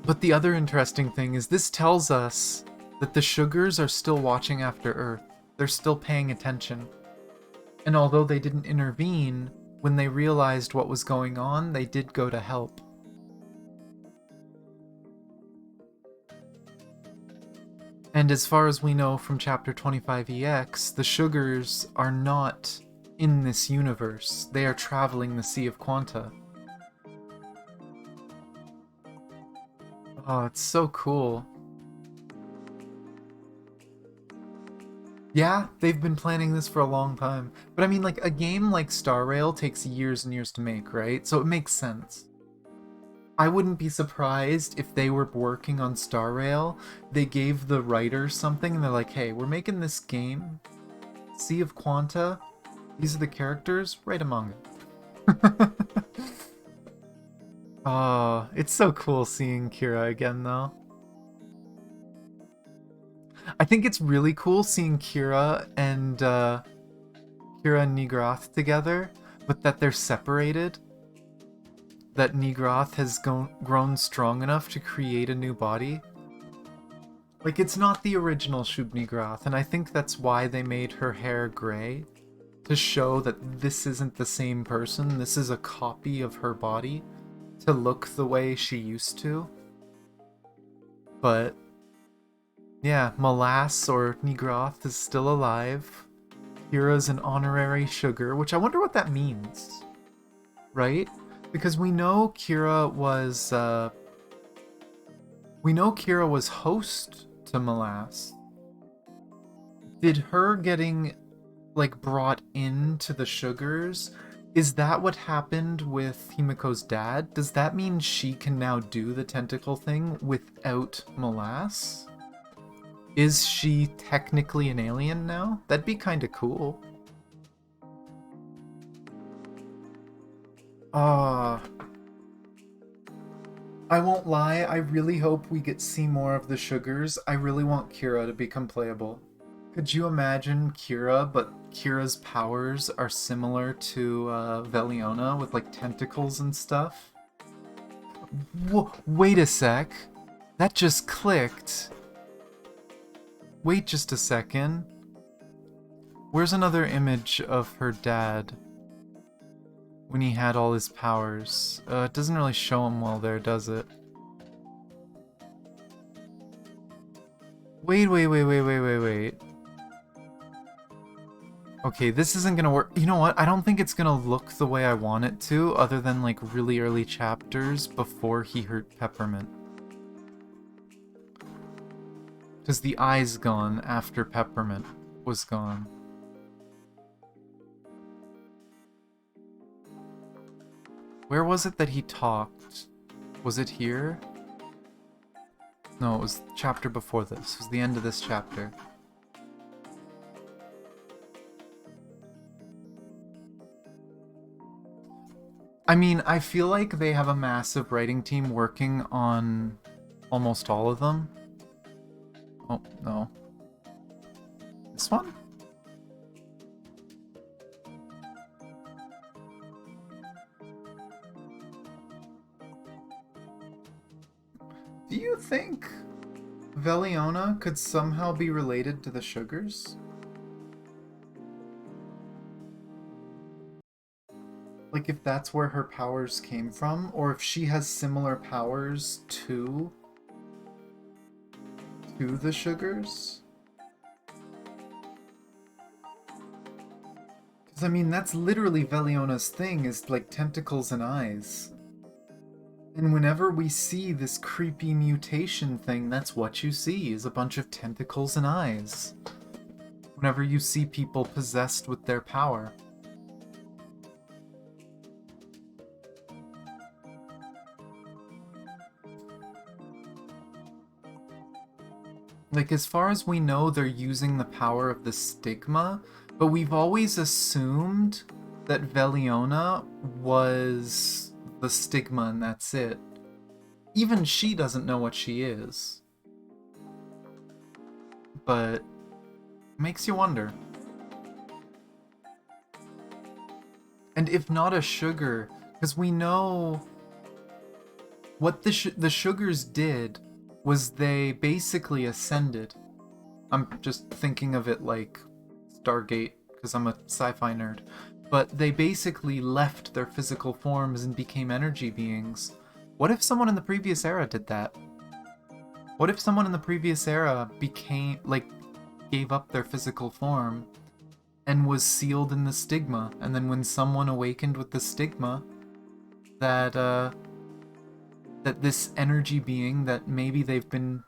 But the other interesting thing is this tells us that the sugars are still watching after Earth. They're still paying attention. And although they didn't intervene, when they realized what was going on, they did go to help. And as far as we know from Chapter 25EX, the sugars are not in this universe. They are traveling the Sea of Quanta. Oh, it's so cool. Yeah, they've been planning this for a long time. But I mean, like, a game like Star Rail takes years and years to make, right? So it makes sense. I wouldn't be surprised if they were working on Star Rail, they gave the writers something and they're like, hey, we're making this game, Sea of Quanta, these are the characters, write a manga. Oh, it's so cool seeing Kira again, though. I think it's really cool seeing Kira and Nigroth together, but that they're separated. That Nigroth has grown strong enough to create a new body. Like, it's not the original Shub-Nigroth, and I think that's why they made her hair gray. To show that this isn't the same person, this is a copy of her body. To look the way she used to. But yeah, Molass or Nigroth is still alive. Kira's an honorary sugar, which I wonder what that means. Right? Because we know Kira was host to Molass. Did her getting like brought into the sugars, is that what happened with Himiko's dad? Does that mean she can now do the tentacle thing without Molass? Is she technically an alien now? That'd be kind of cool. I won't lie, I really hope we get to see more of the sugars. I really want Kira to become playable. Could you imagine Kira, but Kira's powers are similar to Veliona with like tentacles and stuff? Wait a sec. That just clicked. Wait just a second. Where's another image of her dad? When he had all his powers. It doesn't really show him well there, does it? Wait. Okay, this isn't gonna work. You know what? I don't think it's gonna look the way I want it to, other than like really early chapters before he hurt Peppermint. Because the eye's gone after Peppermint was gone. Where was it that he talked? Was it here? No, it was the chapter before this. It was the end of this chapter. I mean, I feel like they have a massive writing team working on almost all of them. Oh, no. This one? Do you think Veliona could somehow be related to the sugars? Like if that's where her powers came from, or if she has similar powers to the sugars? Because I mean, that's literally Veliona's thing, is like tentacles and eyes. And whenever we see this creepy mutation thing, that's what you see, is a bunch of tentacles and eyes. Whenever you see people possessed with their power. Like, as far as we know, they're using the power of the stigma, but we've always assumed that Veliona was the stigma and that's it. Even she doesn't know what she is. But makes you wonder. And if not a sugar, because we know what the sugars did was they basically ascended. I'm just thinking of it like Stargate, because I'm a sci-fi nerd. But they basically left their physical forms and became energy beings. What if someone in the previous era did that? What if someone in the previous era became, like, gave up their physical form and was sealed in the stigma, and then when someone awakened with the stigma, that this energy being that maybe they've been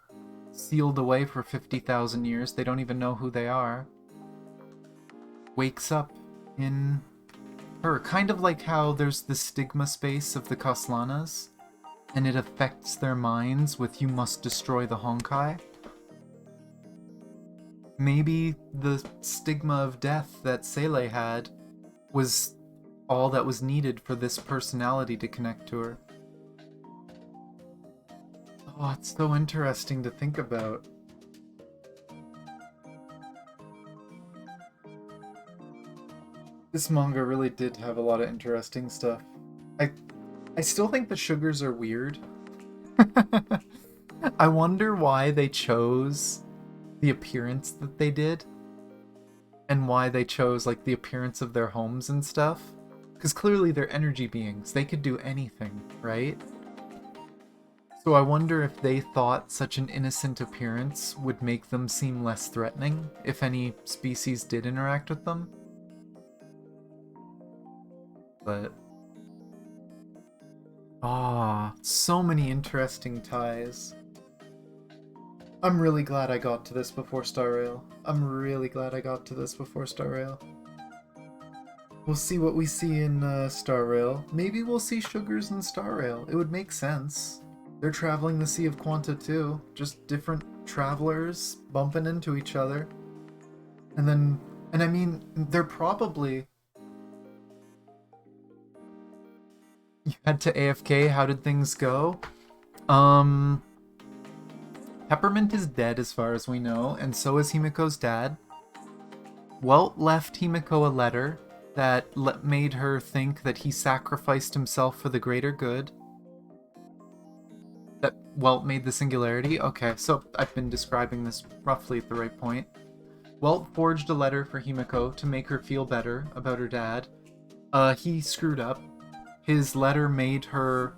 sealed away for 50,000 years, they don't even know who they are, wakes up in her. Kind of like how there's the stigma space of the Kaslanas, and it affects their minds with "you must destroy the Honkai." Maybe the stigma of death that Seele had was all that was needed for this personality to connect to her. Oh, it's so interesting to think about. This manga really did have a lot of interesting stuff. I still think the sugars are weird. I wonder why they chose the appearance that they did, and why they chose like the appearance of their homes and stuff, because clearly they're energy beings. They could do anything, right? So I wonder if they thought such an innocent appearance would make them seem less threatening if any species did interact with them. But so many interesting ties. I'm really glad I got to this before Star Rail. I'm really glad I got to this before Star Rail. We'll see what we see in Star Rail. Maybe we'll see sugars in Star Rail. It would make sense. They're traveling the Sea of Quanta too. Just different travelers bumping into each other. And I mean, they're probably... You head to AFK, how did things go? Peppermint is dead as far as we know, and so is Himiko's dad. Welt left Himiko a letter that made her think that he sacrificed himself for the greater good. That Welt made the singularity? Okay, so I've been describing this roughly at the right point. Welt forged a letter for Himiko to make her feel better about her dad. He screwed up. His letter made her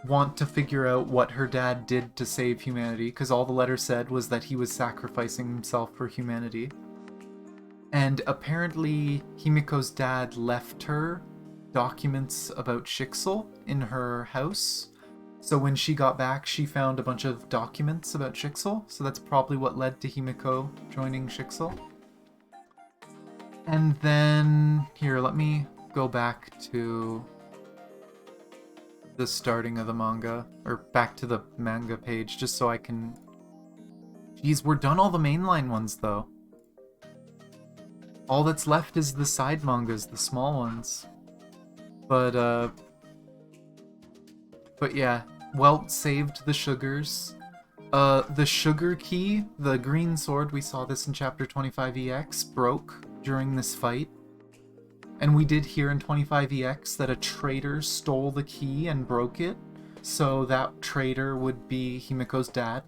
want to figure out what her dad did to save humanity, because all the letter said was that he was sacrificing himself for humanity. And apparently Himiko's dad left her documents about Shixel in her house. So when she got back, she found a bunch of documents about Shixel. So that's probably what led to Himiko joining Shixel. And then, here, let me go back to the starting of the manga, or back to the manga page, just so I can... Jeez, we're done all the mainline ones, though. All that's left is the side mangas, the small ones. But yeah, Welt saved the sugars. The sugar key, the green sword, we saw this in chapter 25EX, broke during this fight. And we did hear in 25EX that a traitor stole the key and broke it, so that traitor would be Himiko's dad.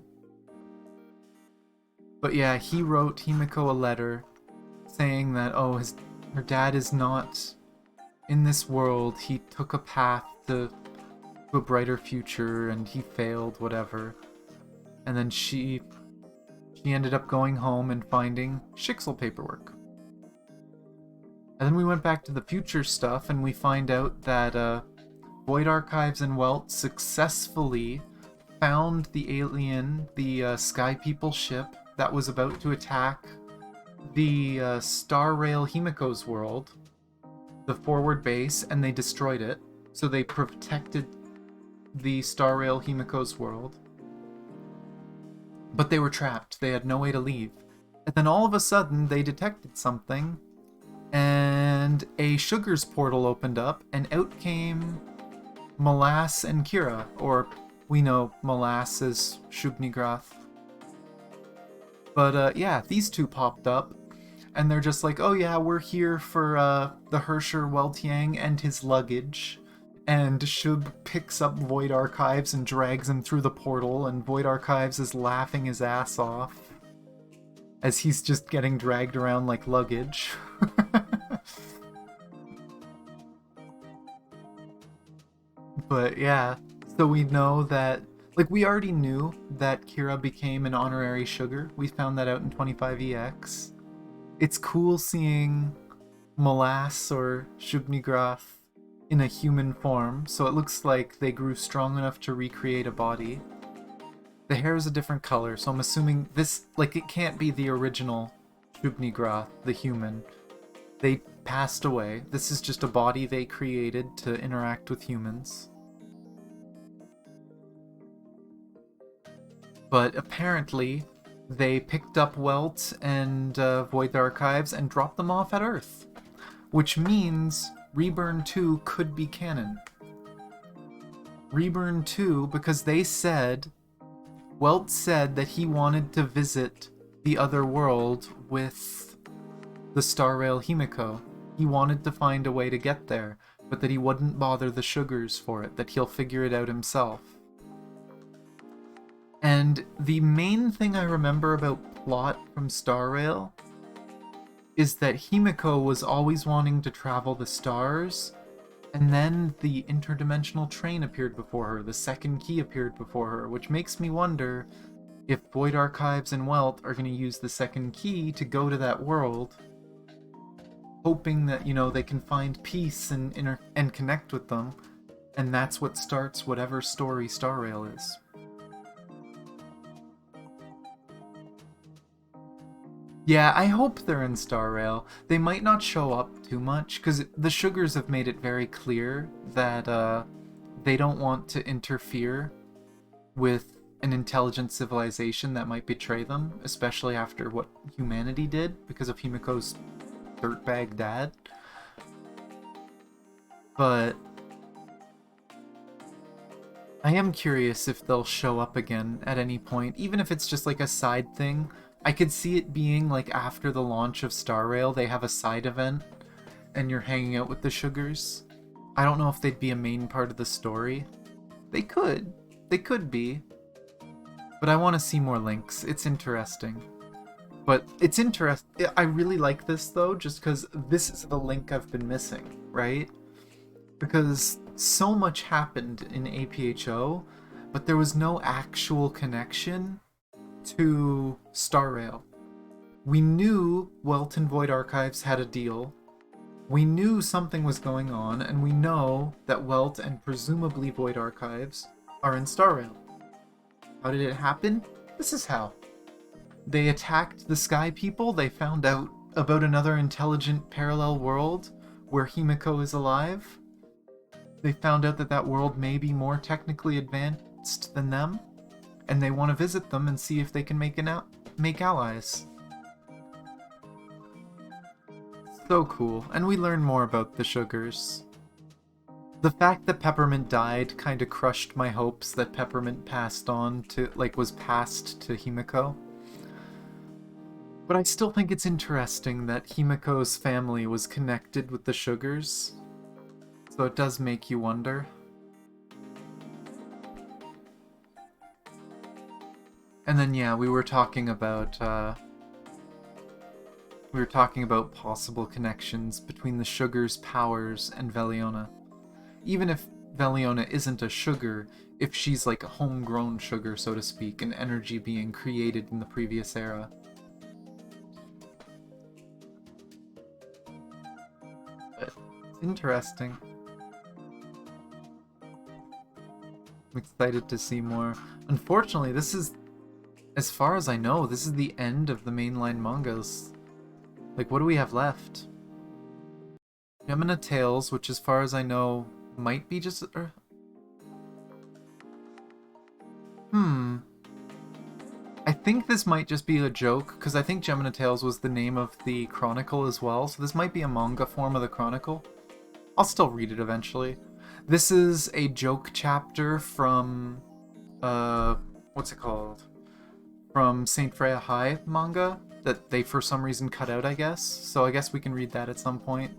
But yeah, he wrote Himiko a letter saying that, oh, her dad is not in this world, he took a path to a brighter future and he failed, whatever. And then she ended up going home and finding Shixel paperwork. And then we went back to the future stuff, and we find out that Void Archives and Welt successfully found the alien, the Sky People ship that was about to attack the Star Rail Himiko's world, the forward base, and they destroyed it. So they protected the Star Rail Himiko's world. But they were trapped. They had no way to leave. And then all of a sudden, they detected something, and a sugars portal opened up, and out came Molass and Kira, or we know Molass as Shub-Nigrath. But yeah, these two popped up, and they're just like, oh yeah, we're here for the Hersher Weltiang and his luggage. And Shub picks up Void Archives and drags him through the portal, and Void Archives is laughing his ass off as he's just getting dragged around like luggage. But yeah, so we know that, like, we already knew that Kira became an honorary sugar. We found that out in 25EX. It's cool seeing Molass or Shub-Nigrath in a human form, so it looks like they grew strong enough to recreate a body. The hair is a different color, so I'm assuming this, like, it can't be the original Shub-Nigrath, the human. They passed away. This is just a body they created to interact with humans. But apparently, they picked up Welt and Void Archives and dropped them off at Earth. Which means Reburn 2 could be canon. Reburn 2, because they said... Welt said that he wanted to visit the other world with the Star Rail Himiko. He wanted to find a way to get there, but that he wouldn't bother the sugars for it, that he'll figure it out himself. And the main thing I remember about plot from Star Rail is that Himiko was always wanting to travel the stars, and then the interdimensional train appeared before her, the second key appeared before her, which makes me wonder if Void Archives and Welt are going to use the second key to go to that world, hoping that, you know, they can find peace and connect with them, and that's what starts whatever story Star Rail is. Yeah, I hope they're in Star Rail. They might not show up too much, because the sugars have made it very clear that they don't want to interfere with an intelligent civilization that might betray them, especially after what humanity did because of Himiko's dirtbag dad. But I am curious if they'll show up again at any point, even if it's just like a side thing. I could see it being like after the launch of Star Rail, they have a side event and you're hanging out with the sugars. I don't know if they'd be a main part of the story. They could. They could be. But I want to see more links. It's interesting. But it's interesting. I really like this though, just because this is the link I've been missing, right? Because so much happened in APHO, but there was no actual connection to Star Rail. We knew Welt and Void Archives had a deal. We knew something was going on, and we know that Welt and presumably Void Archives are in Star Rail. How did it happen? This is how. They attacked the Sky People, they found out about another intelligent parallel world where Himiko is alive. They found out that that world may be more technically advanced than them, and they want to visit them and see if they can make allies. So cool. And we learn more about the sugars. The fact that Peppermint died kind of crushed my hopes that Peppermint was passed to Himiko. But I still think it's interesting that Himiko's family was connected with the sugars. So it does make you wonder. And then yeah, we were talking about possible connections between the sugars' powers and Veliona. Even if Veliona isn't a sugar, if she's like a homegrown sugar, so to speak, an energy being created in the previous era. But it's interesting. I'm excited to see more. Unfortunately, this is, as far as I know, this is the end of the mainline mangas. Like, what do we have left? Gemina Tales, which as far as I know, might be just... I think this might just be a joke, because I think Gemina Tales was the name of the chronicle as well, so this might be a manga form of the chronicle. I'll still read it eventually. This is a joke chapter from, what's it called? From Saint Freya High manga that they for some reason cut out, I guess. So I guess we can read that at some point.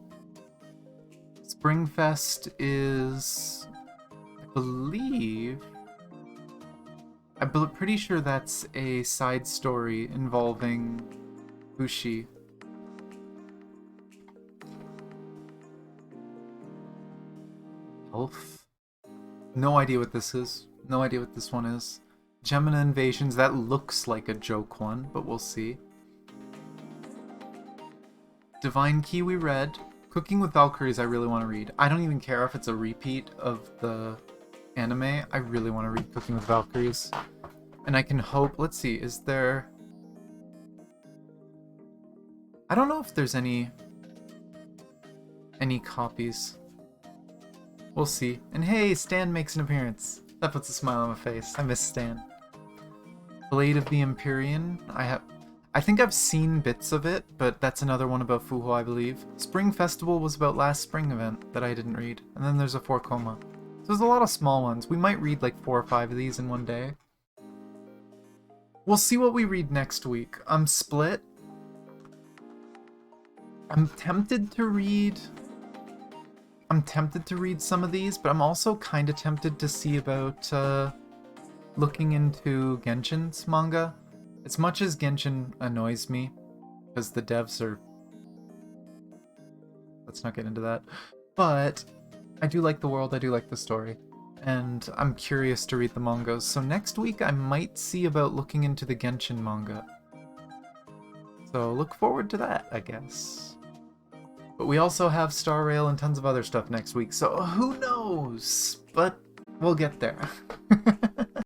Springfest is, I believe... I'm pretty sure that's a side story involving Bushi. Elf? No idea what this is. No idea what this one is. Gemina Invasions, that looks like a joke one, but we'll see. Divine Key we read. Cooking with Valkyries I really want to read. I don't even care if it's a repeat of the anime. I really want to read Cooking with Valkyries. And I can hope... Let's see, is there... I don't know if there's any copies. We'll see. And hey, Stan makes an appearance. That puts a smile on my face. I miss Stan. Blade of the Empyrean. I think I've seen bits of it, but that's another one about Fuho, I believe. Spring Festival was about last spring event that I didn't read. And then there's a 4 Coma. So there's a lot of small ones. We might read like 4 or 5 of these in one day. We'll see what we read next week. I'm split. I'm tempted to read some of these, but I'm also kind of tempted to see about looking into Genshin's manga. As much as Genshin annoys me, because the devs are... Let's not get into that. But I do like the world, I do like the story. And I'm curious to read the mangas, so next week I might see about looking into the Genshin manga. So look forward to that, I guess. But we also have Star Rail and tons of other stuff next week, so who knows? But we'll get there.